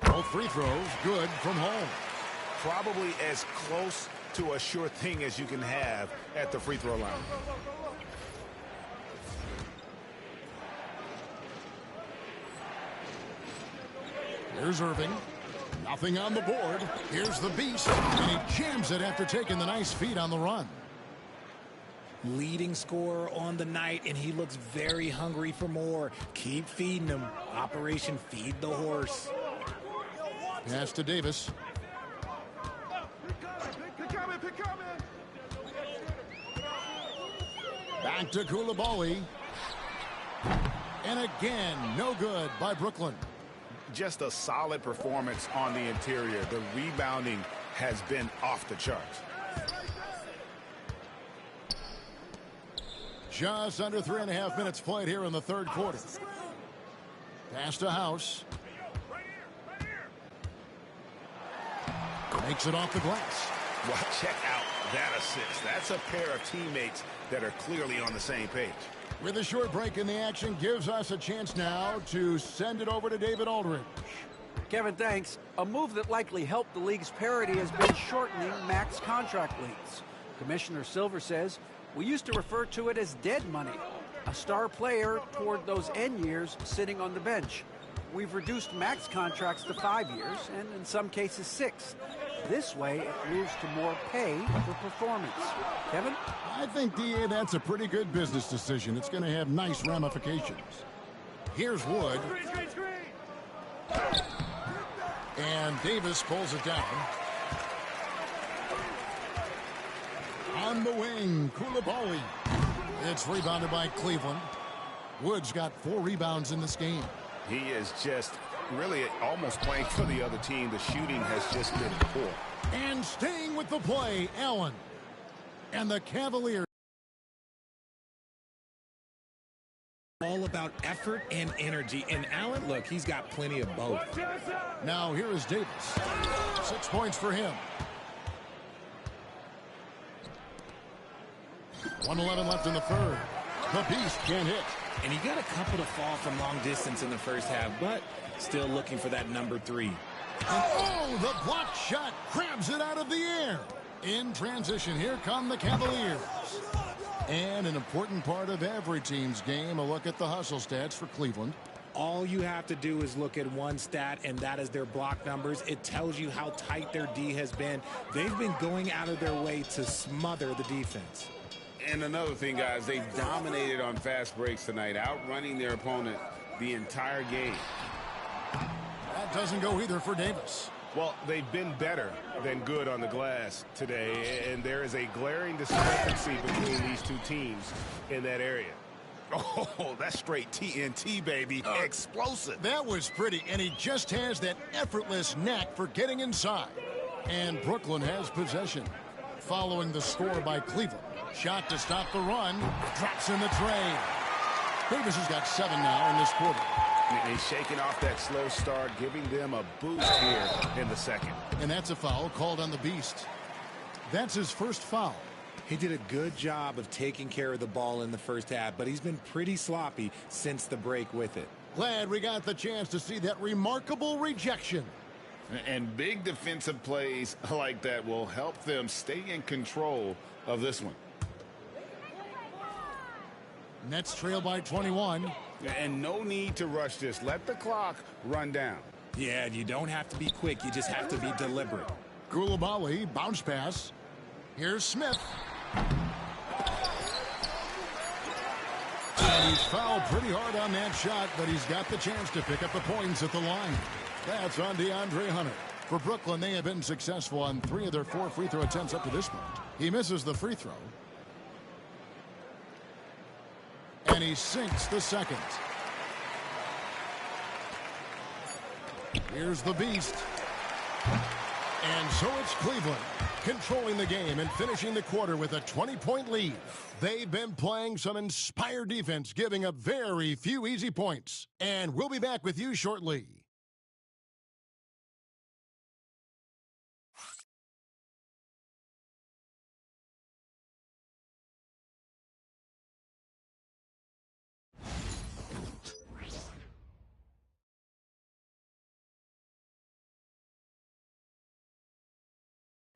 Both free throws good from Holmes. Probably as close to a sure thing as you can have at the free throw line. Here's Irving. Nothing on the board. Here's the Beast. And he jams it after taking the nice feed on the run. Leading scorer on the night, and he looks very hungry for more. Keep feeding him. Operation Feed the Horse. Pass to Davis. Back to Coulibaly. And again, no good by Brooklyn. Just a solid performance on the interior. The rebounding has been off the charts. Just under 3.5 minutes played here in the third quarter. Pass to House. Makes it off the glass. Well, check out that assist. That's a pair of teammates that are clearly on the same page. With a short break in the action, gives us a chance now to send it over to David Aldridge. Kevin, thanks. A move that likely helped the league's parity has been shortening max contract lengths. Commissioner Silver says, we used to refer to it as dead money, a star player toward those end years sitting on the bench. We've reduced max contracts to 5 years, and in some cases 6. This way, it moves to more pay for performance. Kevin? I think, D.A., that's a pretty good business decision. It's going to have nice ramifications. Here's Wood. And Davis pulls it down. On the wing, Coulibaly. It's rebounded by Cleveland. Wood's got 4 rebounds in this game. He is just really almost playing for the other team. The shooting has just been poor. And staying with the play, Allen. And the Cavaliers. All about effort and energy. And Allen, look, he's got plenty of both. Now here is Davis. 6 points for him. 1:11 left in the third. The Beast can't hit. And he got a couple to fall from long distance in the first half, but still looking for that number 3. And oh, the block shot grabs it out of the air. In transition, here come the Cavaliers. And an important part of every team's game, a look at the hustle stats for Cleveland. All you have to do is look at one stat, and that is their block numbers. It tells you how tight their D has been. They've been going out of their way to smother the defense. And another thing, guys, they've dominated on fast breaks tonight, outrunning their opponent the entire game. That doesn't go either for Davis. Well, they've been better than good on the glass today, and there is a glaring discrepancy between these two teams in that area. Oh, that's straight TNT, baby. Explosive. That was pretty, and he just has that effortless knack for getting inside. And Brooklyn has possession. Following the score by Cleveland. Shot to stop the run. Drops in the tray. Davis has got 7 now in this quarter. He's shaking off that slow start, giving them a boost here in the second. And that's a foul called on the Beast. That's his first foul. He did a good job of taking care of the ball in the first half, but he's been pretty sloppy since the break with it. Glad we got the chance to see that remarkable rejection. And big defensive plays like that will help them stay in control of this one. Nets trail by 21. And no need to rush this. Let the clock run down. Yeah, you don't have to be quick. You just have to be deliberate. Coulibaly, bounce pass. Here's Smith. And he's fouled pretty hard on that shot, but he's got the chance to pick up the points at the line. That's on DeAndre Hunter. For Brooklyn, they have been successful on 3 of their 4 free throw attempts up to this point. He misses the free throw. And he sinks the second. Here's the Beast. And so it's Cleveland controlling the game and finishing the quarter with a 20-point lead. They've been playing some inspired defense, giving up very few easy points. And we'll be back with you shortly.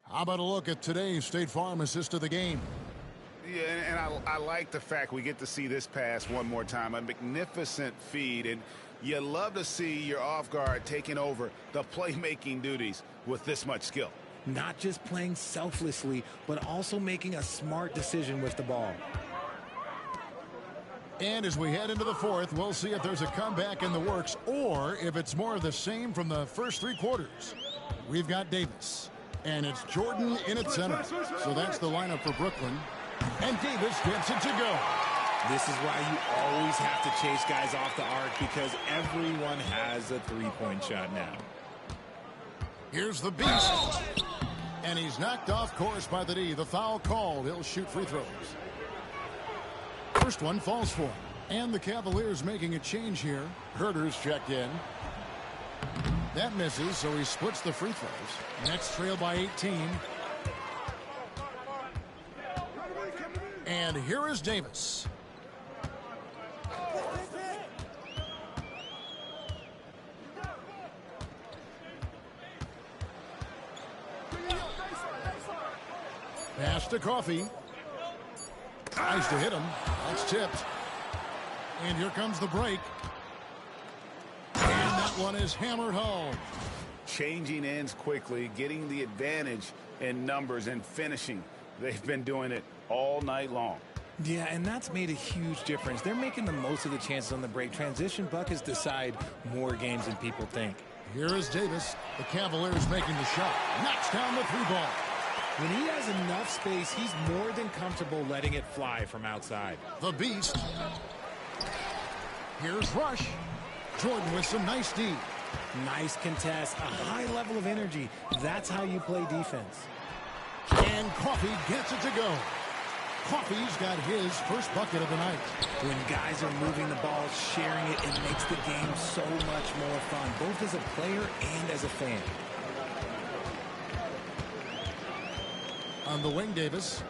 How about a look at today's State Farm assist of the game? Yeah, and I like the fact we get to see this pass one more time. A magnificent feed, and you love to see your off guard taking over the playmaking duties with this much skill. Not just playing selflessly, but also making a smart decision with the ball. And as we head into the fourth, we'll see if there's a comeback in the works or if it's more of the same from the first 3 quarters. We've got Davis. And it's Jordan in at center. So that's the lineup for Brooklyn. And Davis gets it to go. This is why you always have to chase guys off the arc, because everyone has a 3-point shot now. Here's the Beast. And he's knocked off course by the D. The foul called. He'll shoot free throws. First one falls for him. And the Cavaliers making a change here. Herter's checked in. That misses, so he splits the free throws. Nets trail by 18. And here is Davis. Pass to Coffee. Tries to hit him. That's tipped. And here comes the break. And that one is hammered home. Changing ends quickly, getting the advantage in numbers and finishing. They've been doing it all night long. Yeah, and that's made a huge difference. They're making the most of the chances on the break. Transition buckets decide more games than people think. Here is Davis. The Cavaliers making the shot. Knocks down the three ball. When he has enough space, he's more than comfortable letting it fly from outside. The Beast. Here's Rush. Jordan with some nice D. Nice contest, a high level of energy. That's how you play defense. And Coffee gets it to go. Coffee's got his first bucket of the night. When guys are moving the ball, sharing it, it makes the game so much more fun, both as a player and as a fan. On the wing, Davis.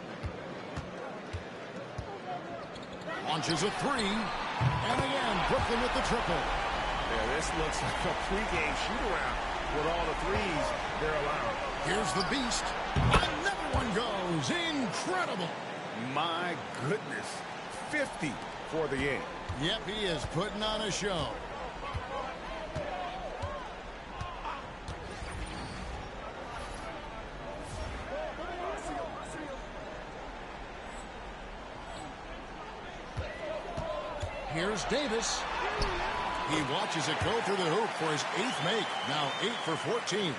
Launches a three. And again, Brooklyn with the triple. Yeah, this looks like a pregame shoot-around with all the threes they're allowing. Here's the Beast. Another one goes. Incredible. My goodness. 50 for the game. Yep, he is putting on a show. Here's Davis. He watches it go through the hoop for his 8th make. Now 8 for 14.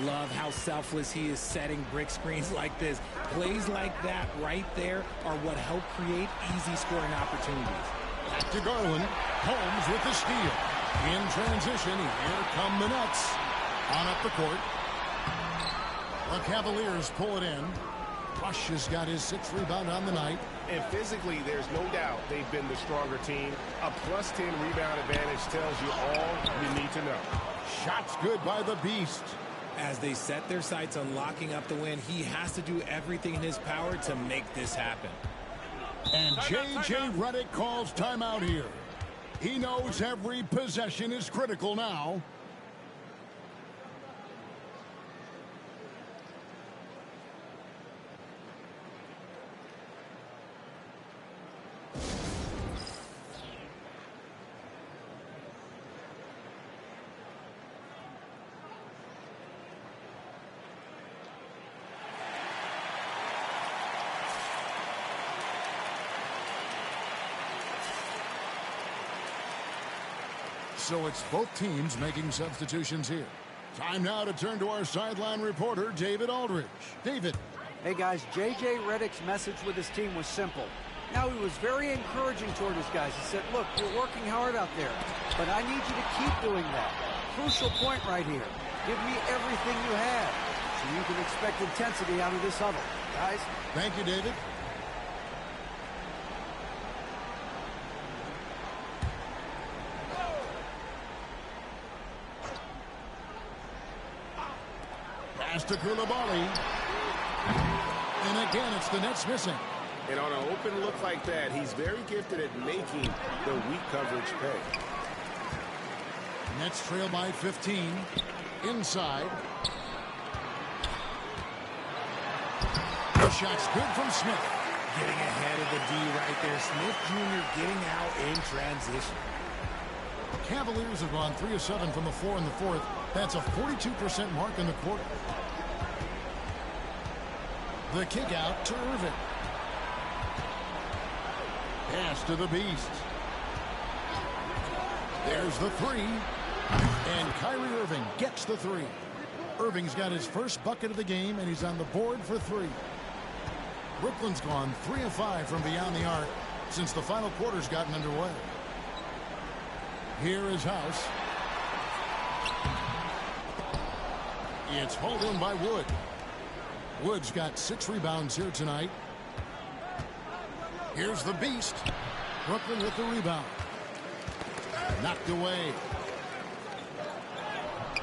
Love how selfless he is setting brick screens like this. Plays like that right there are what help create easy scoring opportunities. Back to Garland. Holmes with the steal. In transition, here come the Nets. On up the court. The Cavaliers pull it in. Rush has got his 6th rebound on the night. And physically, there's no doubt they've been the stronger team. A +10 rebound advantage tells you all you need to know. Shots good by the Beast. As they set their sights on locking up the win, he has to do everything in his power to make this happen. And J.J. Redick calls timeout here. He knows every possession is critical now. So it's both teams making substitutions here. Time now to turn to our sideline reporter, David Aldridge. David. Hey, guys, J.J. Redick's message with his team was simple. Now, he was very encouraging toward his guys. He said, look, you're working hard out there, but I need you to keep doing that. Crucial point right here. Give me everything you have so you can expect intensity out of this huddle. Guys? Thank you, David. Pass to Koulibaly. And again, it's the Nets missing. And on an open look like that, he's very gifted at making the weak coverage pay. Nets trail by 15. Inside. The shot's good from Smith. Getting ahead of the D right there. Smith Jr. getting out in transition. Cavaliers have gone 3 of 7 from the floor in the fourth. That's a 42% mark in the quarter. The kick out to Irving. Pass to the Beast. There's the three. And Kyrie Irving gets the three. Irving's got his first bucket of the game, and he's on the board for 3. Brooklyn's gone 3 of 5 from beyond the arc since the final quarter's gotten underway. Here is House. It's hauled in by Wood. Wood's got 6 rebounds here tonight. Here's the Beast. Brooklyn with the rebound. Knocked away.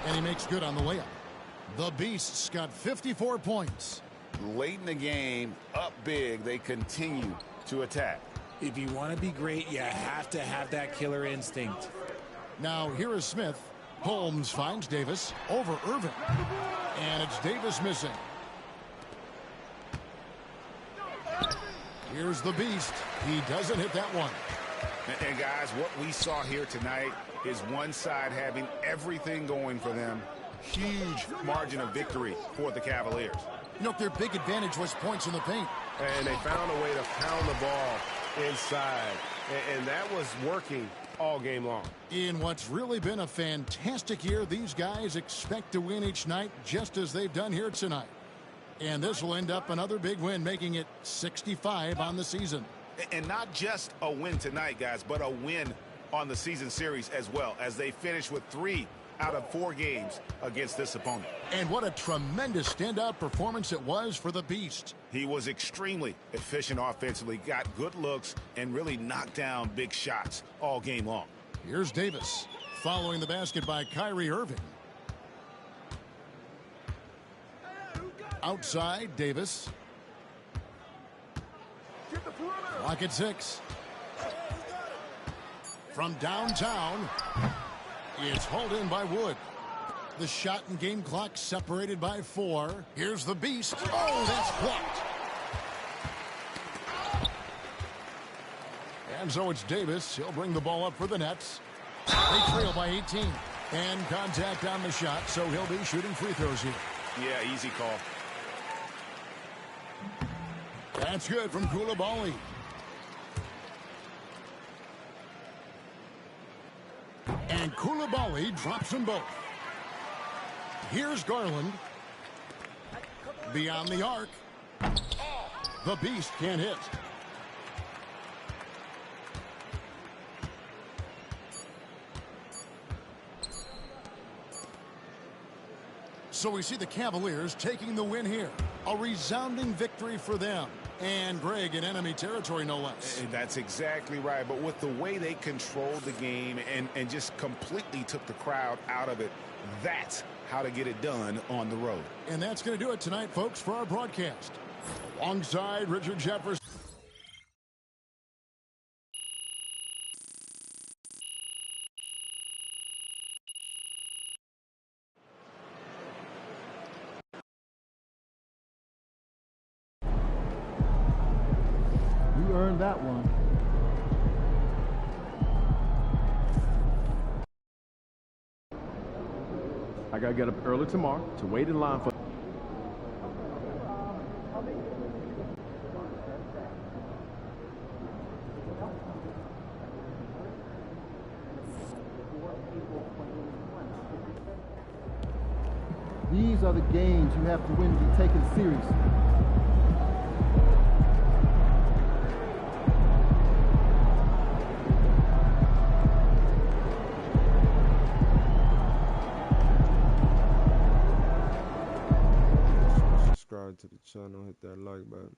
And he makes good on the layup. The Beast's got 54 points. Late in the game, up big, they continue to attack. If you want to be great, you have to have that killer instinct. Now here is Smith. Holmes finds Davis over Irving. And it's Davis missing. Here's the Beast. He doesn't hit that one. And guys, what we saw here tonight is one side having everything going for them. Huge margin of victory for the Cavaliers. You know, their big advantage was points in the paint. And they found a way to pound the ball inside. And that was working all game long. In what's really been a fantastic year, these guys expect to win each night just as they've done here tonight. And this will end up another big win, making it 65 on the season. And not just a win tonight, guys, but a win on the season series as well, as they finish with 3 out of 4 games against this opponent. And what a tremendous standout performance it was for the Beast. He was extremely efficient offensively, got good looks, and really knocked down big shots all game long. Here's Davis, following the basket by Kyrie Irving. Outside, Davis. Clock at 6. From downtown, it's hauled in by Wood. The shot and game clock separated by 4. Here's the Beast. Oh, that's blocked. And so it's Davis. He'll bring the ball up for the Nets. They trail by 18. And contact on the shot, so he'll be shooting free throws here. Yeah, easy call. That's good from Coulibaly. And Coulibaly drops them both. Here's Garland. Beyond the arc. The Beast can't hit. So we see the Cavaliers taking the win here. A resounding victory for them. And Greg in enemy territory, no less. That's exactly right. But with the way they controlled the game and just completely took the crowd out of it, that's how to get it done on the road. And that's going to do it tonight, folks, for our broadcast. Alongside Richard Jefferson. Earned that one. I gotta get up early tomorrow to wait in line for. These are the games you have to win to be taken seriously. Subscribe to the channel, hit that like button.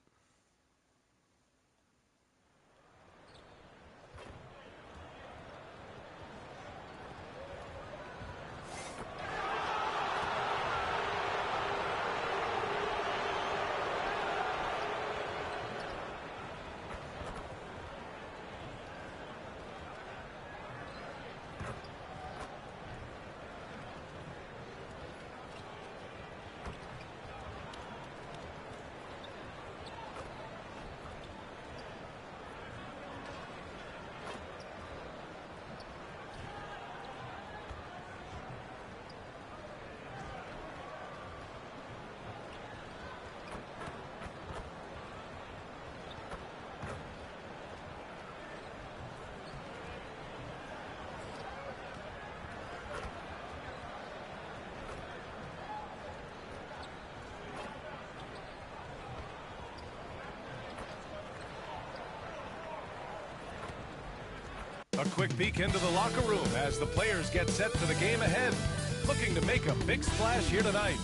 A quick peek into the locker room as the players get set for the game ahead. Looking to make a big splash here tonight.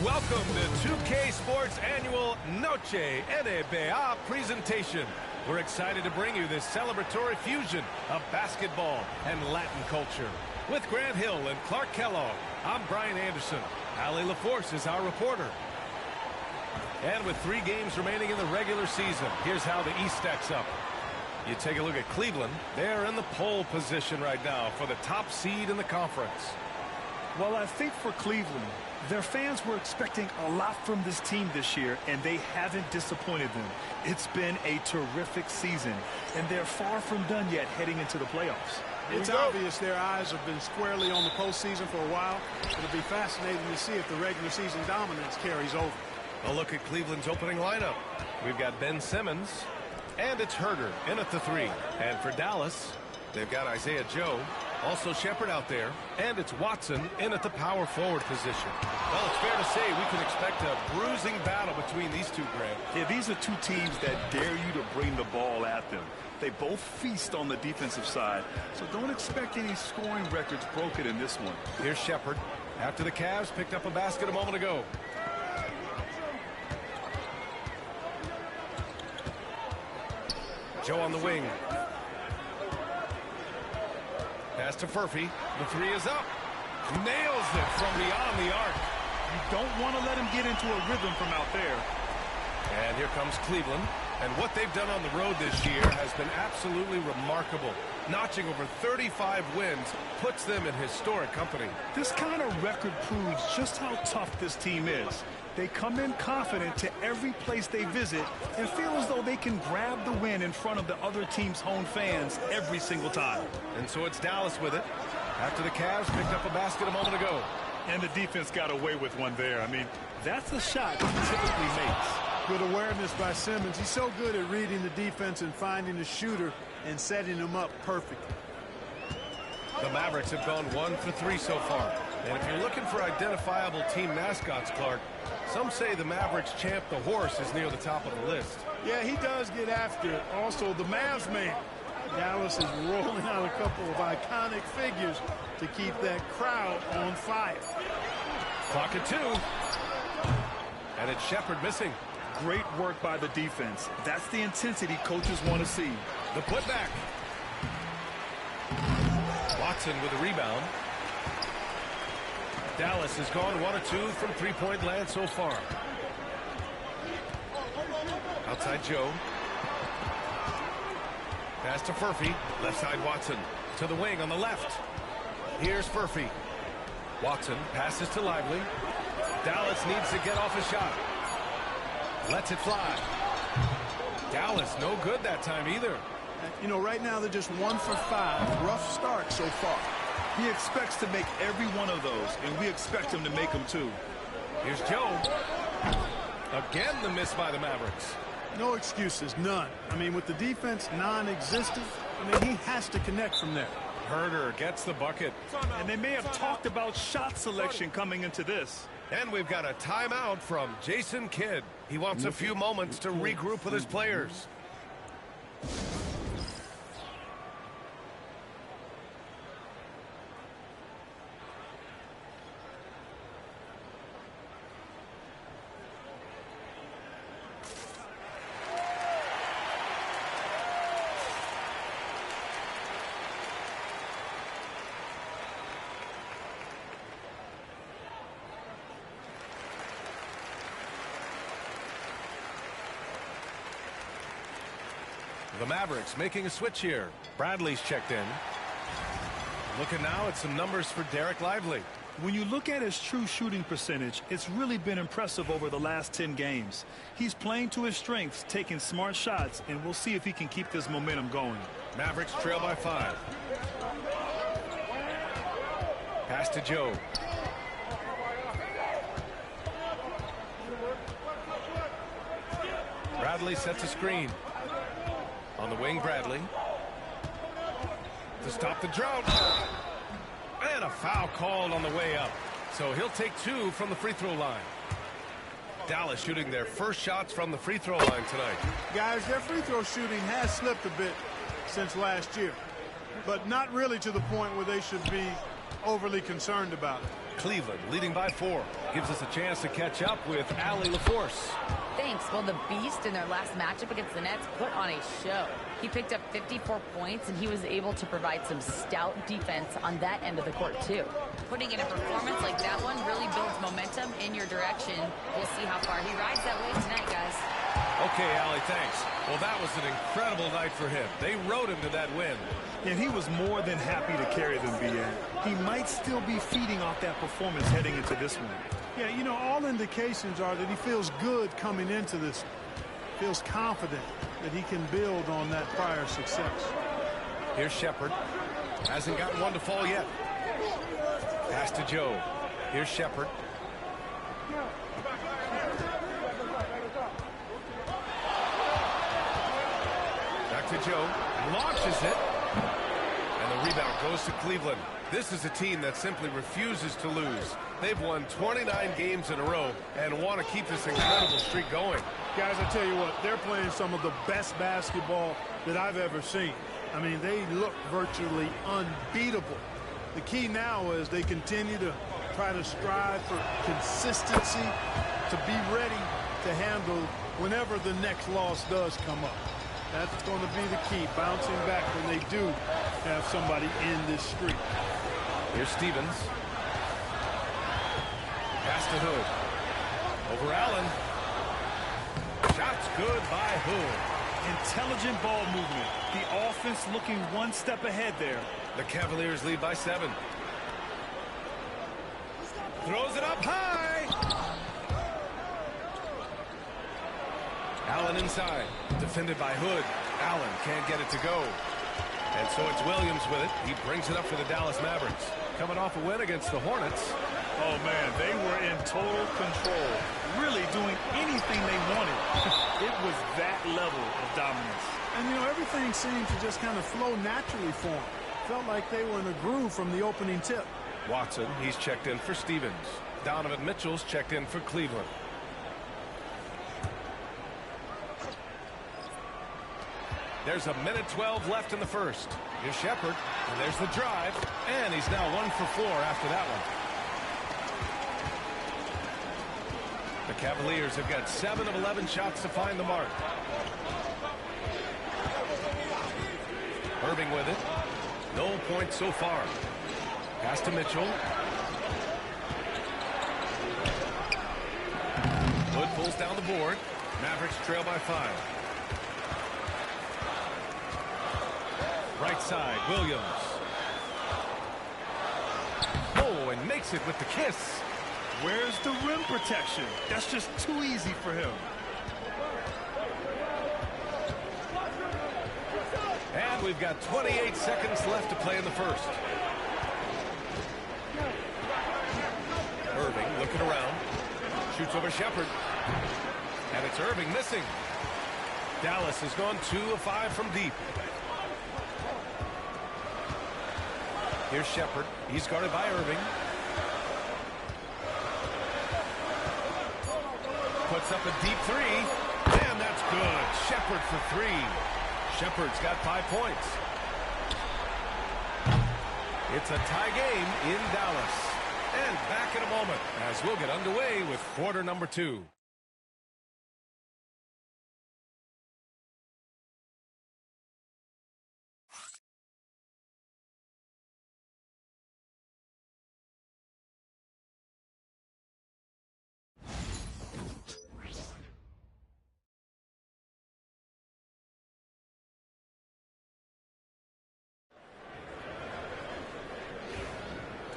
Welcome to 2K Sports annual Noche NBA presentation. We're excited to bring you this celebratory fusion of basketball and Latin culture. With Grant Hill and Clark Kellogg, I'm Brian Anderson. Allie LaForce is our reporter. And with 3 games remaining in the regular season, here's how the East stacks up. You take a look at Cleveland. They're in the pole position right now for the top seed in the conference. Well, I think for Cleveland, their fans were expecting a lot from this team this year, and they haven't disappointed them. It's been a terrific season, and they're far from done yet heading into the playoffs. It's obvious their eyes have been squarely on the postseason for a while. It'll be fascinating to see if the regular season dominance carries over. A look at Cleveland's opening lineup. We've got Ben Simmons, and it's Herter in at the 3. And for Dallas, they've got Isaiah Joe, also Shepherd out there, and it's Watson in at the power forward position. Well, it's fair to say we can expect a bruising battle between these two, Grant. Yeah, these are two teams that dare you to bring the ball at them. They both feast on the defensive side, so don't expect any scoring records broken in this one. Here's Shepherd after the Cavs picked up a basket a moment ago. Joe on the wing. Pass to Furphy. The 3 is up. Nails it from beyond the arc. You don't want to let him get into a rhythm from out there. And here comes Cleveland. And what they've done on the road this year has been absolutely remarkable. Notching over 35 wins puts them in historic company. This kind of record proves just how tough this team is. They come in confident to every place they visit and feel as though they can grab the win in front of the other team's home fans every single time. And so it's Dallas with it after the Cavs picked up a basket a moment ago. And the defense got away with one there. I mean, that's a shot he typically makes. Good awareness by Simmons. He's so good at reading the defense and finding the shooter and setting him up perfectly. The Mavericks have gone 1 for 3 so far. And if you're looking for identifiable team mascots, Clark, some say the Mavericks champ, the horse, is near the top of the list. Yeah, he does get after it. Also, the Mavs man. Dallas is rolling out a couple of iconic figures to keep that crowd on fire. Clock at 2. And it's Shepherd missing. Great work by the defense. That's the intensity coaches want to see. The putback. Watson with a rebound. Dallas has gone 1 or 2 from three-point land so far. Outside Joe. Pass to Furphy. Left side Watson. To the wing on the left. Here's Furphy. Watson passes to Lively. Dallas needs to get off a shot. Lets it fly. Dallas no good that time either. You know, right now they're just 1 for 5. Rough start so far. He expects to make every one of those, and we expect him to make them too. Here's Joe. Again, the miss by the Mavericks. No excuses, none. I mean, with the defense non-existent, I mean, he has to connect from there. Herter gets the bucket. And they may have talked about shot selection coming into this. And we've got a timeout from Jason Kidd. He wants a few moments to regroup with his players. The Mavericks making a switch here. Bradley's checked in. Looking now at some numbers for Derek Lively. When you look at his true shooting percentage, it's really been impressive over the last 10 games. He's playing to his strengths, taking smart shots, and we'll see if he can keep this momentum going. Mavericks trail by 5. Pass to Joe. Bradley sets a screen. On the wing, Bradley. To stop the drought. And a foul called on the way up. So he'll take 2 from the free throw line. Dallas shooting their first shots from the free throw line tonight. Guys, their free throw shooting has slipped a bit since last year. But not really to the point where they should be overly concerned about it. Cleveland leading by 4. gives us a chance to catch up with Allie LaForce. Thanks. Well, the Beast in their last matchup against the Nets put on a show. He picked up 54 points, and he was able to provide some stout defense on that end of the court, too. Putting in a performance like that one really builds momentum in your direction. We'll see how far he rides that wave tonight, guys. Okay, Allie, thanks. Well, that was an incredible night for him. They rode him to that win. And he was more than happy to carry them, B.A. He might still be feeding off that performance heading into this one. Yeah, you know, all indications are that he feels good coming into this. Feels confident that he can build on that prior success. Here's Shepherd. Hasn't gotten one to fall yet. Pass to Joe. Here's Shepherd. Back to Joe. Launches it. And the rebound goes to Cleveland. This is a team that simply refuses to lose. They've won 29 games in a row and want to keep this incredible streak going. Guys, I tell you what, they're playing some of the best basketball that I've ever seen. I mean, they look virtually unbeatable. The key now is they continue to try to strive for consistency, to be ready to handle whenever the next loss does come up. That's going to be the key, bouncing back when they do have somebody in this streak. Here's Stevens. Pass to Hood. Over Allen. Shot's good by Hood. Intelligent ball movement. The offense looking one step ahead there. The Cavaliers lead by 7. Throws it up high. Allen inside. Defended by Hood. Allen can't get it to go. And so it's Williams with it. He brings it up for the Dallas Mavericks. Coming off a win against the Hornets. Oh, man, they were in total control. Really doing anything they wanted. It was that level of dominance. And, you know, everything seemed to just kind of flow naturally for them. Felt like they were in a groove from the opening tip. Watson, he's checked in for Stevens. Donovan Mitchell's checked in for Cleveland. There's a minute 12 left in the first. Here's Shepherd, and there's the drive, and he's now 1 for 4 after that one. The Cavaliers have got 7 of 11 shots to find the mark. Irving with it. No points so far. Pass to Mitchell. Hood pulls down the board. Mavericks trail by 5. Right side, Williams. Oh, and makes it with the kiss. Where's the rim protection? That's just too easy for him. And we've got 28 seconds left to play in the first. Irving looking around. Shoots over Shepherd. And it's Irving missing. Dallas has gone 2 of 5 from deep. Here's Shepherd. He's guarded by Irving. Puts up a deep 3. And that's good. Shepherd for 3. Shepherd's got 5 points. It's a tie game in Dallas. And back in a moment as we'll get underway with quarter number 2.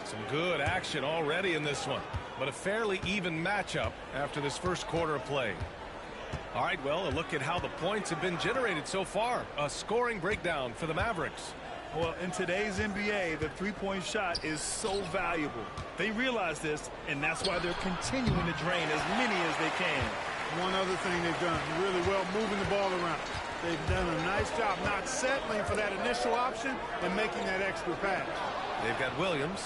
Some good action already in this one, but a fairly even matchup after this first quarter of play. All right, well, a look at how the points have been generated so far. A scoring breakdown for the Mavericks. Well, in today's NBA, the three-point shot is so valuable. They realize this, and that's why they're continuing to drain as many as they can. One other thing they've done really well, moving the ball around. They've done a nice job not settling for that initial option and making that extra pass. They've got Williams,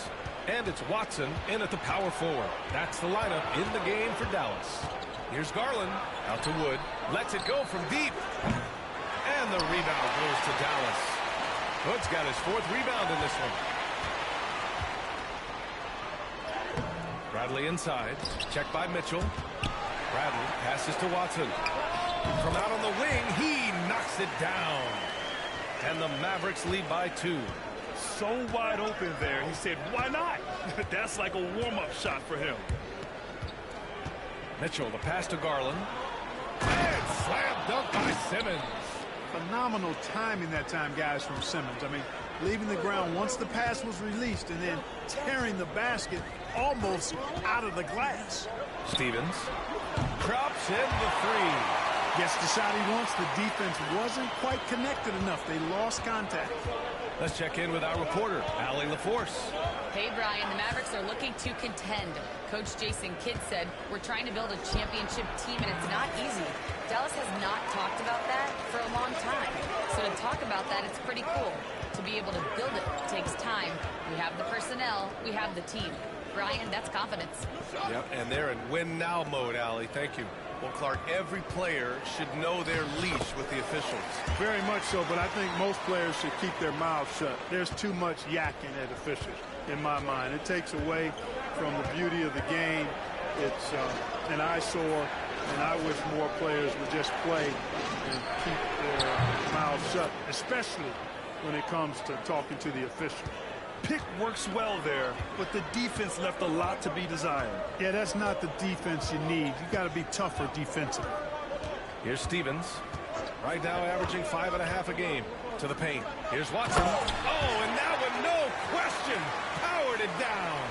and it's Watson in at the power forward. That's the lineup in the game for Dallas. Here's Garland, out to Wood, lets it go from deep. And the rebound goes to Dallas. Hood's got his 4th rebound in this one. Bradley inside. Checked by Mitchell. Bradley passes to Watson. From out on the wing, he knocks it down. And the Mavericks lead by 2. So wide open there. He said, why not? That's like a warm-up shot for him. Mitchell, the pass to Garland. And slam dunk by Simmons. Phenomenal timing that time, guys, from Simmons. I mean, leaving the ground once the pass was released and then tearing the basket almost out of the glass. Stevens drops in the 3. Gets the shot he wants. The defense wasn't quite connected enough. They lost contact. Let's check in with our reporter, Allie LaForce. Hey, Brian, the Mavericks are looking to contend. Coach Jason Kidd said, we're trying to build a championship team, and it's not easy. Dallas has not talked about that for a long time. So to talk about that, it's pretty cool. To be able to build it takes time. We have the personnel. We have the team. Brian, that's confidence. Yep, and they're in win-now mode, Allie. Thank you. Well, Clark, every player should know their leash with the officials. Very much so, but I think most players should keep their mouths shut. There's too much yakking at officials, in my mind. It takes away from the beauty of the game. It's an eyesore, and I wish more players would just play and keep their mouths shut, especially when it comes to talking to the official. Pick works well there, but the defense left a lot to be desired. Yeah, that's not the defense you need. You got to be tougher defensively. Here's Stevens. Right now averaging 5.5 a game to the paint. Here's Watson. Oh, and that one, no question, powered it down.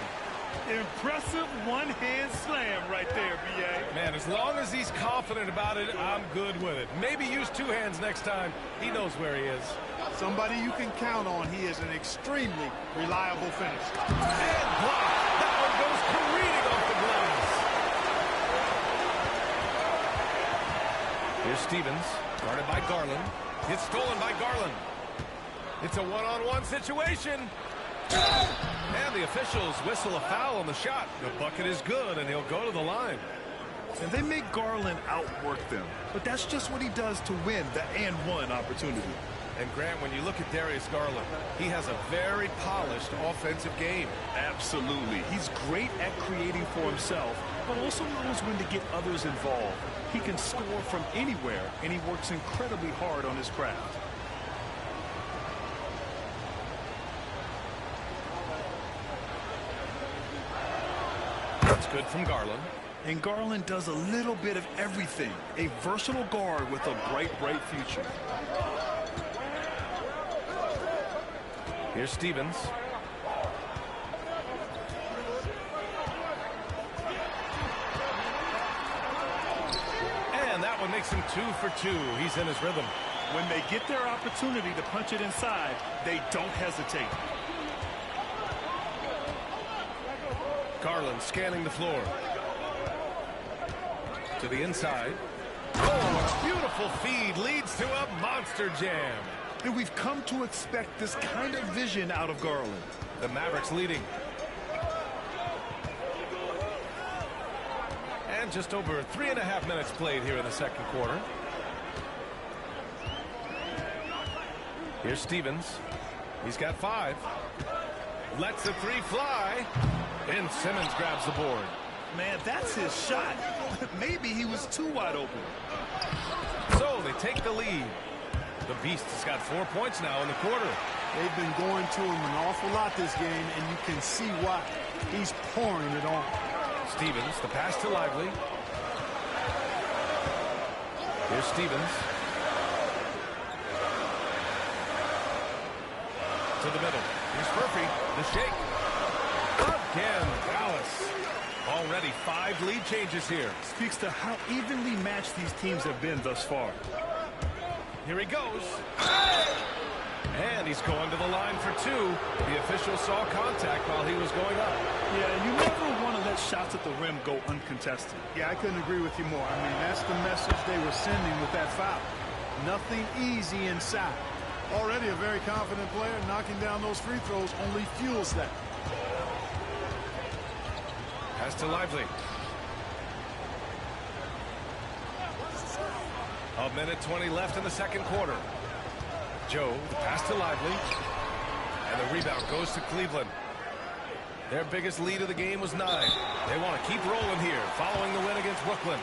Impressive one-hand slam right there, B.A. Man, as long as he's confident about it, I'm good with it. Maybe use 2 hands next time. He knows where he is. Somebody you can count on. He is an extremely reliable finisher. And blocked. That one goes careening off the glass. Here's Stevens, guarded by Garland. It's stolen by Garland. It's a one-on-one situation. And the officials whistle a foul on the shot. The bucket is good, and he'll go to the line. And they make Garland outwork them. But that's just what he does to win the and-one opportunity. And Grant, when you look at Darius Garland, he has a very polished offensive game. Absolutely. He's great at creating for himself, but also knows when to get others involved. He can score from anywhere, and he works incredibly hard on his craft. That's good from Garland. And Garland does a little bit of everything. A versatile guard with a bright, bright future. Here's Stevens. And that one makes him 2 for 2. He's in his rhythm. When they get their opportunity to punch it inside, they don't hesitate. Garland scanning the floor. To the inside. Oh, a beautiful feed leads to a monster jam. And we've come to expect this kind of vision out of Garland. The Mavericks leading. And just over 3.5 minutes played here in the second quarter. Here's Stevens. He's got 5. Lets the 3 fly. And Simmons grabs the board. Man, that's his shot. Maybe he was too wide open. So they take the lead. The Beast has got 4 points now in the quarter. They've been going to him an awful lot this game, and you can see why. He's pouring it on. Stevens, the pass to Lively. Here's Stevens. To the middle. Here's Murphy. The shake. Again, Dallas. Already 5 lead changes here. Speaks to how evenly matched these teams have been thus far. Here he goes. And he's going to the line for 2. The official saw contact while he was going up. Yeah, you never want to let shots at the rim go uncontested. Yeah, I couldn't agree with you more. I mean, that's the message they were sending with that foul. Nothing easy inside. Already a very confident player. Knocking down those free throws only fuels that. Pass to Lively. A minute 20 left in the second quarter. Joe, the pass to Lively. And the rebound goes to Cleveland. Their biggest lead of the game was 9. They want to keep rolling here following the win against Brooklyn.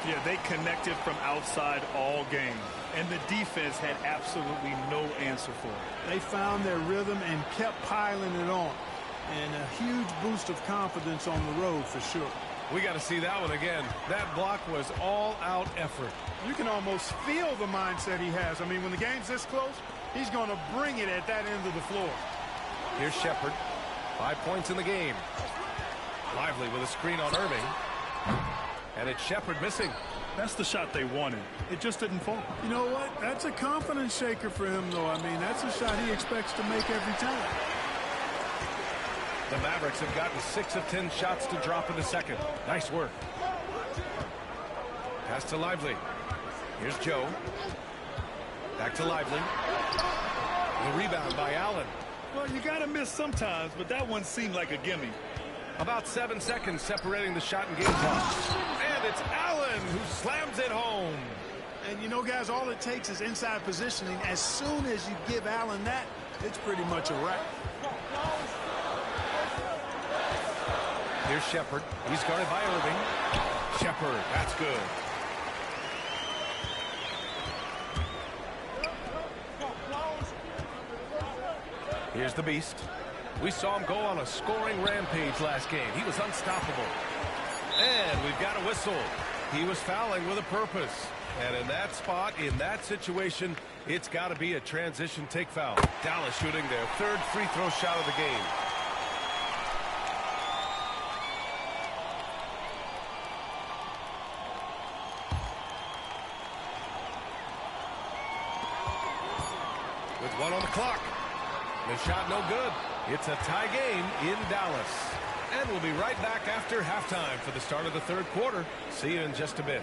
Yeah, they connected from outside all game, and the defense had absolutely no answer for it. They found their rhythm and kept piling it on. And a huge boost of confidence on the road for sure. We got to see that one again. That block was all-out effort. You can almost feel the mindset he has. I mean, when the game's this close, he's going to bring it at that end of the floor. Here's Shepherd. 5 points in the game. Lively with a screen on Irving. And it's Shepherd missing. That's the shot they wanted. It just didn't fall. You know what? That's a confidence shaker for him, though. I mean, that's a shot he expects to make every time. The Mavericks have gotten 6 of 10 shots to drop in the second. Nice work. Pass to Lively. Here's Joe. Back to Lively. The rebound by Allen. Well, you got to miss sometimes, but that one seemed like a gimme. About 7 seconds separating the shot and game clock. And it's Allen who slams it home. And you know, guys, all it takes is inside positioning. As soon as you give Allen that, it's pretty much a wrap. Here's Shepherd. He's guarded by Irving. Shepherd, that's good. Here's the Beast. We saw him go on a scoring rampage last game. He was unstoppable. And we've got a whistle. He was fouling with a purpose. And in that spot, in that situation, it's got to be a transition take foul. Dallas shooting their 3rd free throw shot of the game. With 1 on the clock. The shot no good. It's a tie game in Dallas. And we'll be right back after halftime for the start of the 3rd quarter. See you in just a bit.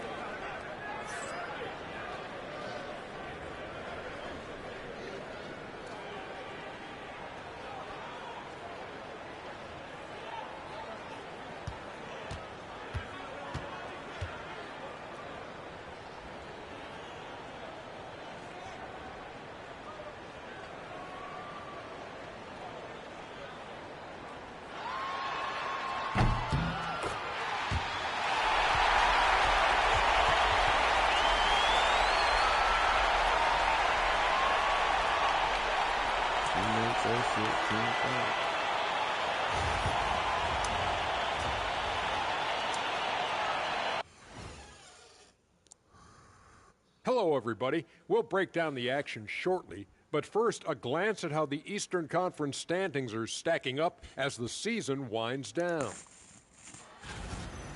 Hello, everybody. We'll break down the action shortly, but first, a glance at how the Eastern Conference standings are stacking up as the season winds down.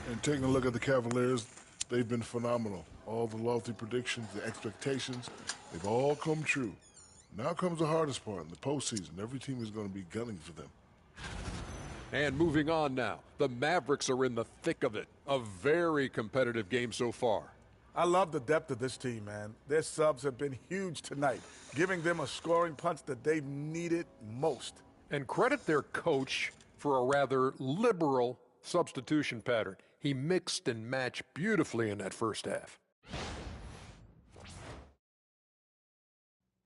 And taking a look at the Cavaliers, they've been phenomenal. All the lofty predictions, the expectations, they've all come true. Now comes the hardest part in the postseason. Every team is going to be gunning for them. And moving on now, the Mavericks are in the thick of it. A very competitive game so far. I love the depth of this team, man. Their subs have been huge tonight, giving them a scoring punch that they've needed most. And credit their coach for a rather liberal substitution pattern. He mixed and matched beautifully in that first half.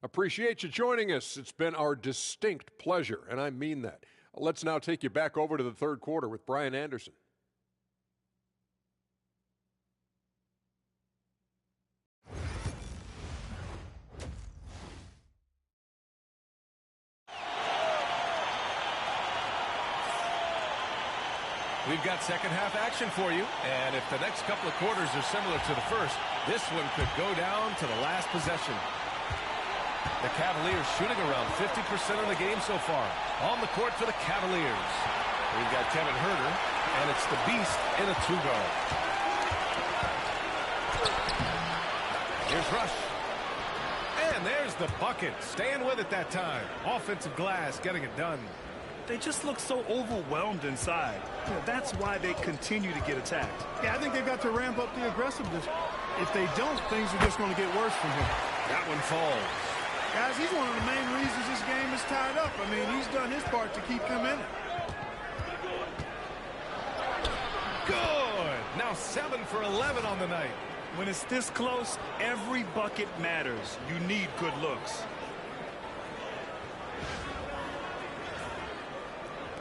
Appreciate you joining us. It's been our distinct pleasure, and I mean that. Let's now take you back over to the 3rd quarter with Brian Anderson. We've got second half action for you, and if the next couple of quarters are similar to the first, this one could go down to the last possession. The Cavaliers shooting around 50% of the game so far. On the court for the Cavaliers, we've got Kevin Huerter, and it's the Beast in a 2-guard. Here's Rush. And there's the bucket. Staying with it that time. Offensive glass getting it done. They just look so overwhelmed inside. You know, that's why they continue to get attacked. Yeah, I think they've got to ramp up the aggressiveness. If they don't, things are just going to get worse from him. That one falls. Guys, he's one of the main reasons this game is tied up. I mean, he's done his part to keep them in it. Good. Now 7 for 11 on the night. When it's this close, every bucket matters. You need good looks.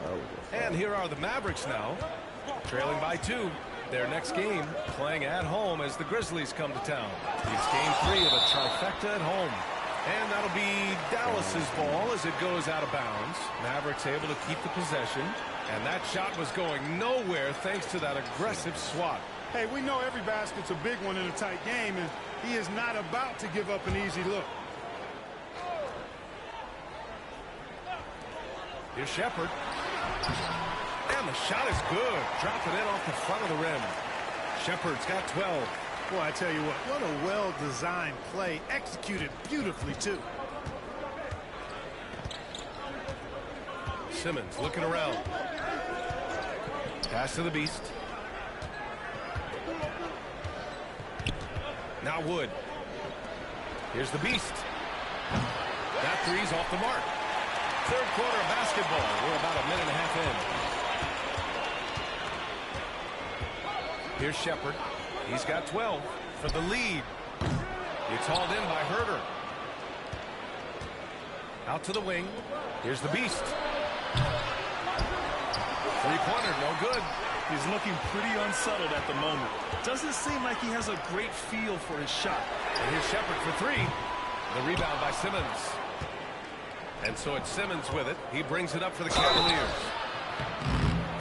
That was a And here are the Mavericks now, trailing by 2. Their next game playing at home as the Grizzlies come to town. It's game 3 of a trifecta at home. And that'll be Dallas's ball as it goes out of bounds. Mavericks able to keep the possession. And that shot was going nowhere thanks to that aggressive swat. Hey, we know every basket's a big one in a tight game, and he is not about to give up an easy look. Here's Shepherd. And the shot is good. Dropping it off the front of the rim. Shepherd's got 12. Boy, I tell you what a well-designed play. Executed beautifully, too. Simmons looking around. Pass to the Beast. Now Wood. Here's the Beast. That three's off the mark. Third quarter of basketball. We're about a minute and a half in. Here's Shepherd. He's got 12 for the lead. It's hauled in by Herter. Out to the wing. Here's the Beast. Three-pointer, no good. He's looking pretty unsettled at the moment. Doesn't seem like he has a great feel for his shot. And here's Shepherd for 3. The rebound by Simmons. And so it's Simmons with it. He brings it up for the Cavaliers.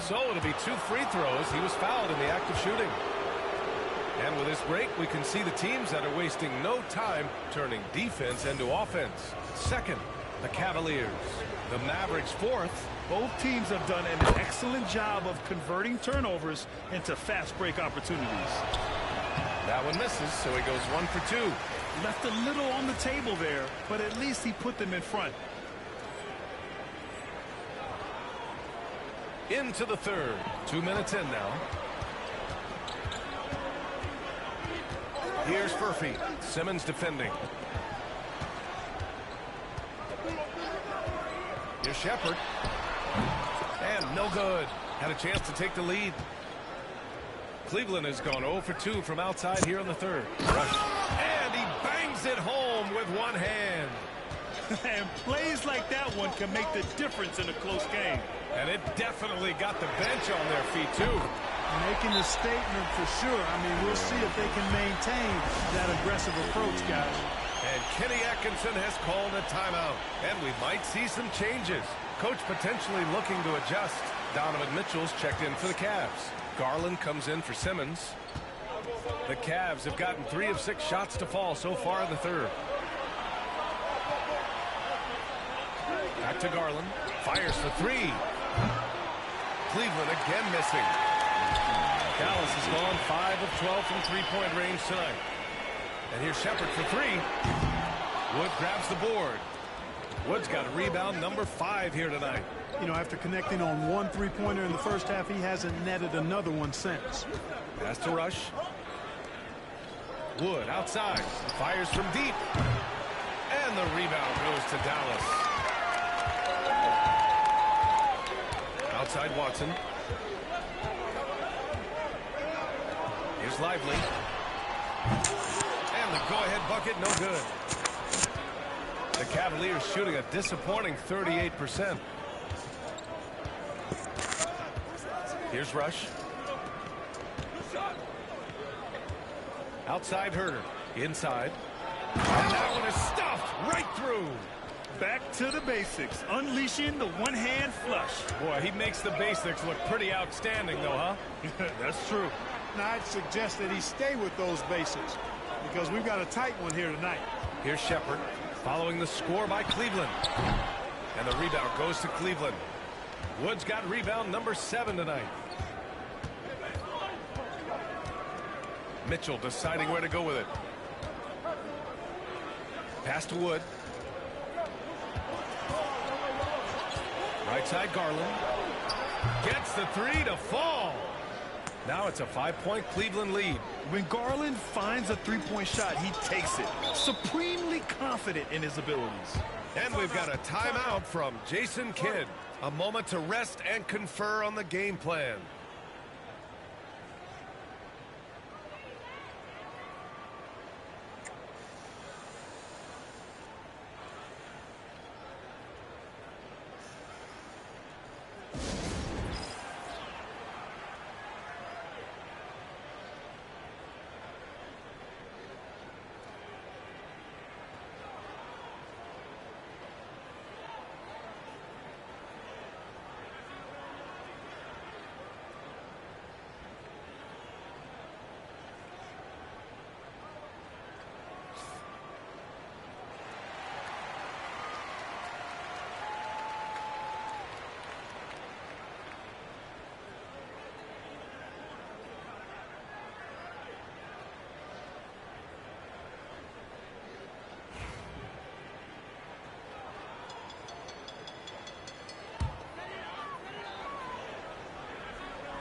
So it'll be 2 free throws. He was fouled in the act of shooting. And with this break, we can see the teams that are wasting no time turning defense into offense. Second, the Cavaliers. The Mavericks fourth. Both teams have done an excellent job of converting turnovers into fast break opportunities. That one misses, so he goes 1 for 2. Left a little on the table there, but at least he put them in front. Into the third. 2 minutes in now. Here's Furphy. Simmons defending. Here's Shepherd. And no good. Had a chance to take the lead. Cleveland has gone 0 for 2 from outside here in the third. Rush. And he bangs it home with one hand. And plays like that one can make the difference in a close game. And it definitely got the bench on their feet, too. Making a statement for sure. I mean, we'll see if they can maintain that aggressive approach, guys. And Kenny Atkinson has called a timeout. And we might see some changes. Coach potentially looking to adjust. Donovan Mitchell's checked in for the Cavs. Garland comes in for Simmons. The Cavs have gotten 3 of 6 shots to fall so far in the third. Back to Garland. Fires for 3. Cleveland again missing. Dallas has gone 5 of 12 from three-point range tonight. And here's Shepherd for 3. Wood grabs the board. Wood's got a rebound number 5 here tonight. You know, after connecting on 1 three-pointer in the first half, he hasn't netted another one since. Pass to Rush. Wood outside. Fires from deep. And the rebound goes to Dallas. Outside Watson. Here's Lively. And the go-ahead bucket, no good. The Cavaliers shooting a disappointing 38%. Here's Rush. Outside Herter. Inside. And that one is stuffed right through. Back to the basics. Unleashing the one-hand flush. Boy, he makes the basics look pretty outstanding, though, huh? That's true. Now, I'd suggest that he stay with those basics because we've got a tight one here tonight. Here's Shepherd following the score by Cleveland. And the rebound goes to Cleveland. Wood's got rebound number 7 tonight. Mitchell deciding where to go with it. Pass to Wood. Right side Garland. Gets the 3 to fall. Now it's a 5-point Cleveland lead. When Garland finds a three-point shot, he takes it. Supremely confident in his abilities. And we've got a timeout from Jason Kidd. A moment to rest and confer on the game plan.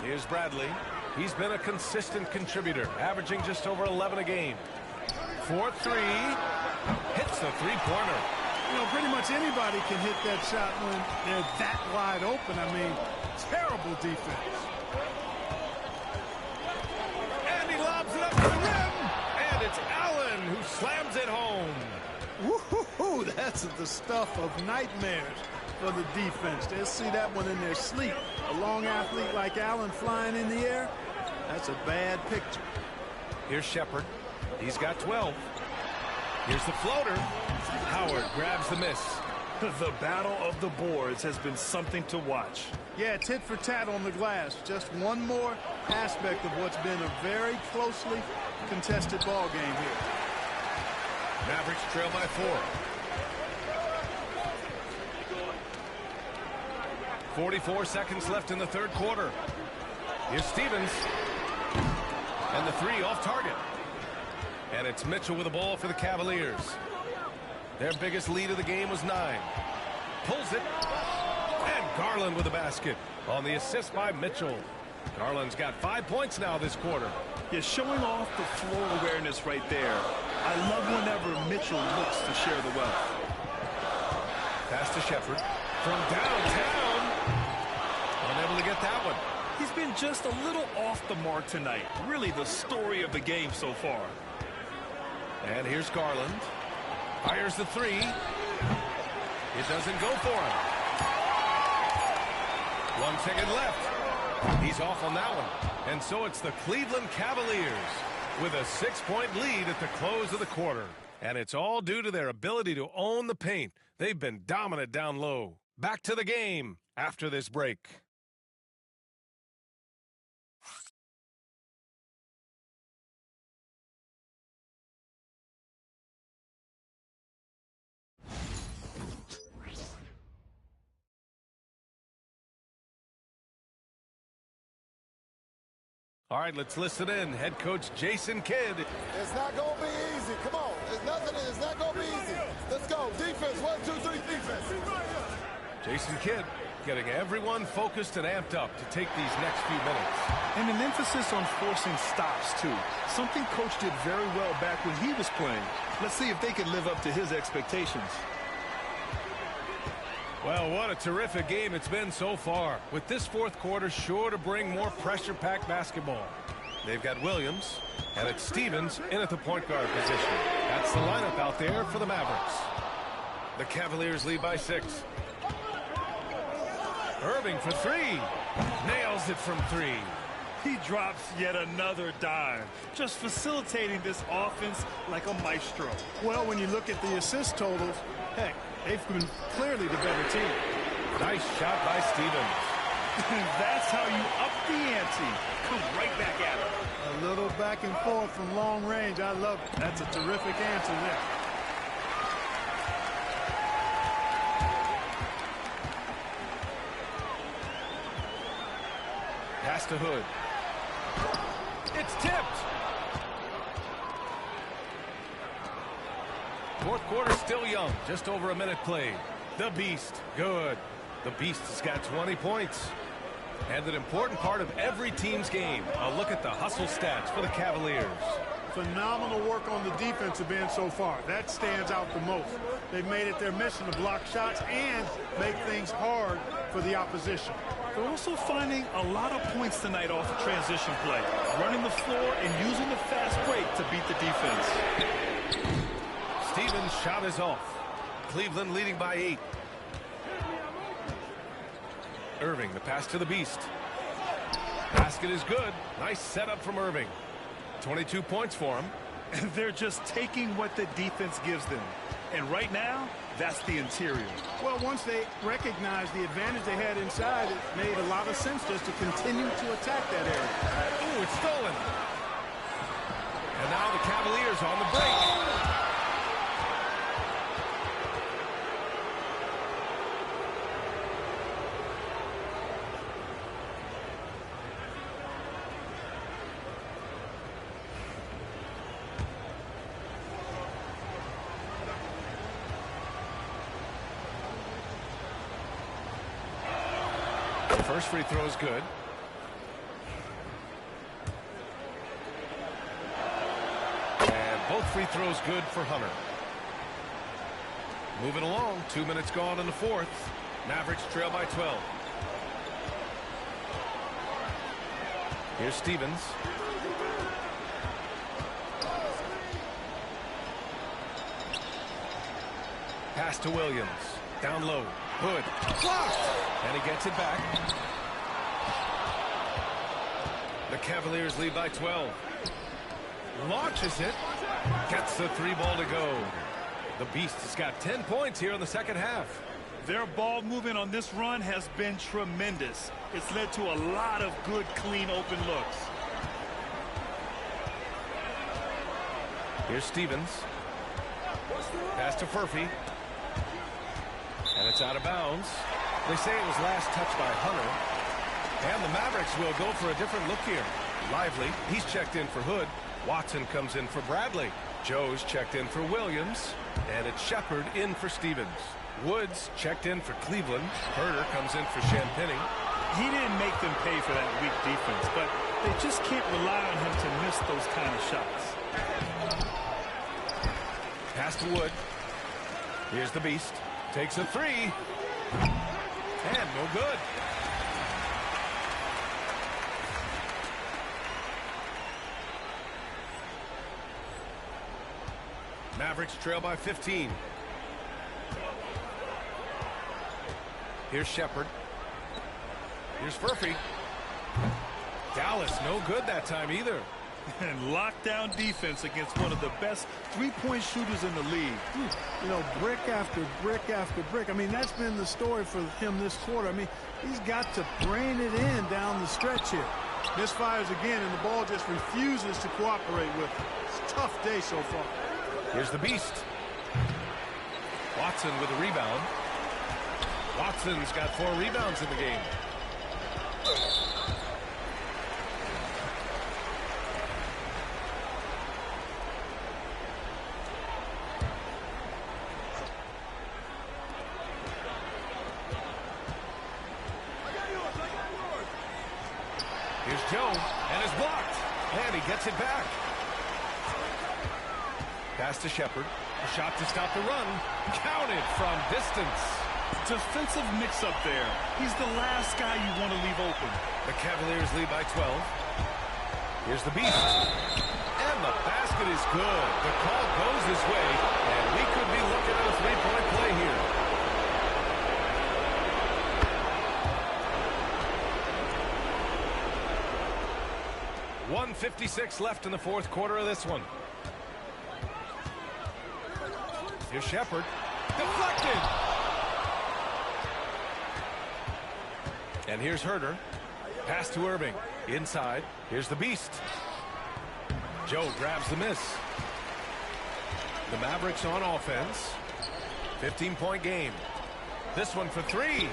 Here's Bradley. He's been a consistent contributor, averaging just over 11 a game. 4-3. Hits the three-pointer. You know, pretty much anybody can hit that shot when they're that wide open. I mean, terrible defense. And he lobs it up to the rim. And it's Allen who slams it home. Woo-hoo-hoo, that's the stuff of nightmares for the defense. They'll see that one in their sleep. A long athlete like Allen flying in the air, that's a bad picture. Here's Shepard. He's got 12. Here's the floater. Howard grabs the miss. The battle of the boards has been something to watch. Yeah, tit for tat on the glass. Just one more aspect of what's been a very closely contested ball game here. Mavericks trail by 4. 44 seconds left in the third quarter. Here's Stevens. And the three off target. And it's Mitchell with the ball for the Cavaliers. Their biggest lead of the game was 9. Pulls it. And Garland with the basket on the assist by Mitchell. Garland's got 5 points now this quarter. Yeah, showing off the floor awareness right there. I love whenever Mitchell looks to share the wealth. Pass to Shepard. From downtown. Unable to get that one. He's been just a little off the mark tonight. Really the story of the game so far. And here's Garland. Fires the three. It doesn't go for him. 1 second left. He's off on that one. And so it's the Cleveland Cavaliers with a 6-point lead at the close of the quarter. And it's all due to their ability to own the paint. They've been dominant down low. Back to the game after this break. All right, let's listen in. Head coach Jason Kidd. It's not going to be easy. Come on. It's not going to be easy. Let's go. Defense. 1, 2, 3, defense. Jason Kidd getting everyone focused and amped up to take these next few minutes. And an emphasis on forcing stops, too. Something Coach did very well back when he was playing. Let's see if they can live up to his expectations. Well, what a terrific game it's been so far, with this fourth quarter sure to bring more pressure-packed basketball. They've got Williams, and it's Stevens in at the point guard position. That's the lineup out there for the Mavericks. The Cavaliers lead by 6. Irving for 3. Nails it from 3. He drops yet another dime, just facilitating this offense like a maestro. Well, when you look at the assist totals, heck, they've been clearly the better team. Nice shot by Stevens. That's how you up the ante. Come right back at him. A little back and forth from long range. I love it. That's a terrific answer there. Pass to Hood. It's tipped. Fourth quarter still young. Just over a minute played. The Beast. Good. The Beast has got 20 points. And an important part of every team's game. A look at the hustle stats for the Cavaliers. Phenomenal work on the defensive end so far. That stands out the most. They've made it their mission to block shots and make things hard for the opposition. They're also finding a lot of points tonight off of transition play, running the floor and using the fast break to beat the defense. Stevens' shot is off. Cleveland leading by 8. Irving, the pass to the Beast. Basket is good. Nice setup from Irving. 22 points for him. And they're just taking what the defense gives them. And right now, that's the interior. Well, once they recognized the advantage they had inside, it made a lot of sense just to continue to attack that area. Ooh, it's stolen. And now the Cavaliers on the break. First free throw is good. Both free throws good for Hunter. Moving along, 2 minutes gone in the fourth. Mavericks trail by 12. Here's Stevens. Pass to Williams. Down low. Hood. Blocked. And he gets it back. The Cavaliers lead by 12. Launches it. Gets the three ball to go. The Beast has got 10 points here in the second half. Their ball movement on this run has been tremendous. It's led to a lot of good, clean, open looks. Here's Stevens. Pass to Furphy. And it's out of bounds. They say it was last touched by Hunter. And the Mavericks will go for a different look here. Lively, he's checked in for Hood. Watson comes in for Bradley. Joe's checked in for Williams. And it's Shepard in for Stevens. Woods checked in for Cleveland. Herter comes in for Champagnie. He didn't make them pay for that weak defense, but they just can't rely on him to miss those kind of shots. Pass to Wood. Here's the Beast. Takes a three. And no good. Mavericks trail by 15. Here's Shepard. Here's Furphy. Dallas no good that time either. And lockdown defense against one of the best three-point shooters in the league. You know, brick after brick after brick. I mean, that's been the story for him this quarter. I mean, he's got to brain it in down the stretch here. Misfires again, and the ball just refuses to cooperate with him. It's a tough day so far. Here's the Beast. Watson with a rebound. Watson's got 4 rebounds in the game. Here's Joe, and is blocked. And he gets it back. Pass to Shepard. A shot to stop the run. Counted from distance. Defensive mix-up there. He's the last guy you want to leave open. The Cavaliers lead by 12. Here's the Beast. And the basket is good. The call goes his way, and we could be looking at a three-point play here. .156 left in the fourth quarter of this one. Here's Shepard. Deflected. And here's Herter. Pass to Irving. Inside. Here's the Beast. Joe grabs the miss. The Mavericks on offense. 15-point game. This one for 3.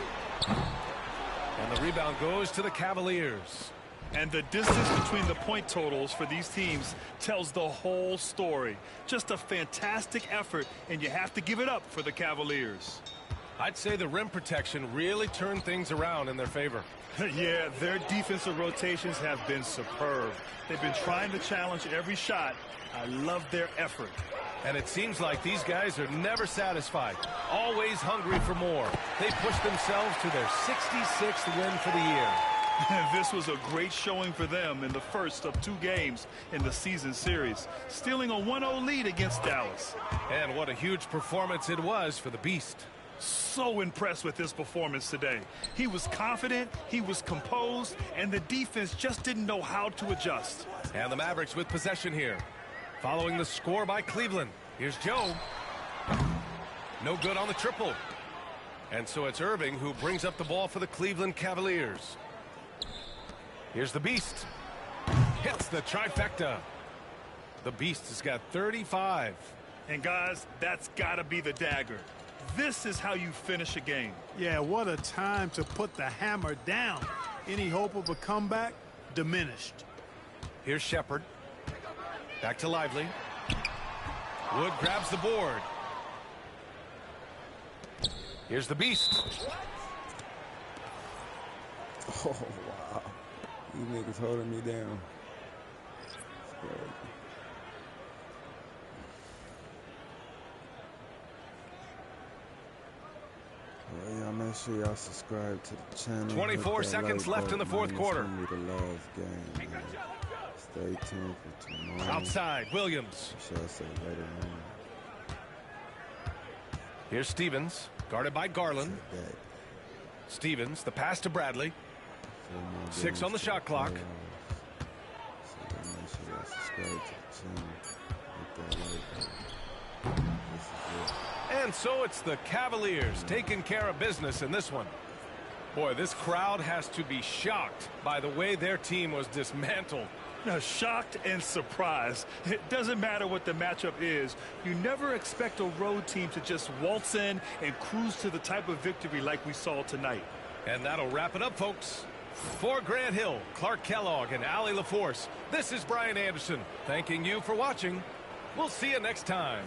And the rebound goes to the Cavaliers. And the distance between the point totals for these teams tells the whole story. Just a fantastic effort, and you have to give it up for the Cavaliers. I'd say the rim protection really turned things around in their favor. Yeah, their defensive rotations have been superb. They've been trying to challenge every shot. I love their effort. And it seems like these guys are never satisfied, always hungry for more. They push themselves to their 66th win for the year. This was a great showing for them in the first of 2 games in the season series, stealing a 1-0 lead against Dallas. And what a huge performance it was for the Beast. So impressed with his performance today. He was confident, he was composed, and the defense just didn't know how to adjust. And the Mavericks with possession here. Following the score by Cleveland. Here's Joe. No good on the triple. And so it's Irving who brings up the ball for the Cleveland Cavaliers. Here's the Beast. Hits the trifecta. The Beast has got 35. And guys, that's got to be the dagger. This is how you finish a game. Yeah, what a time to put the hammer down. Any hope of a comeback? Diminished. Here's Shepard. Back to Lively. Wood grabs the board. Here's the Beast. Oh, wow. These niggas holding me down. Make sure y'all subscribe to the channel. 24 seconds left in the fourth quarter. It's gonna be the last game, man. Stay tuned for tomorrow. Outside, Williams. Should I say later on? Here's Stevens, guarded by Garland. Stevens, the pass to Bradley. 6 on the shot clock. So make sure y'all subscribe to the channel. Hit that like button. This is it. And so it's the Cavaliers taking care of business in this one. Boy, this crowd has to be shocked by the way their team was dismantled. Now, shocked and surprised. It doesn't matter what the matchup is. You never expect a road team to just waltz in and cruise to the type of victory like we saw tonight. And that'll wrap it up, folks. For Grant Hill, Clark Kellogg, and Allie LaForce, this is Brian Anderson thanking you for watching. We'll see you next time.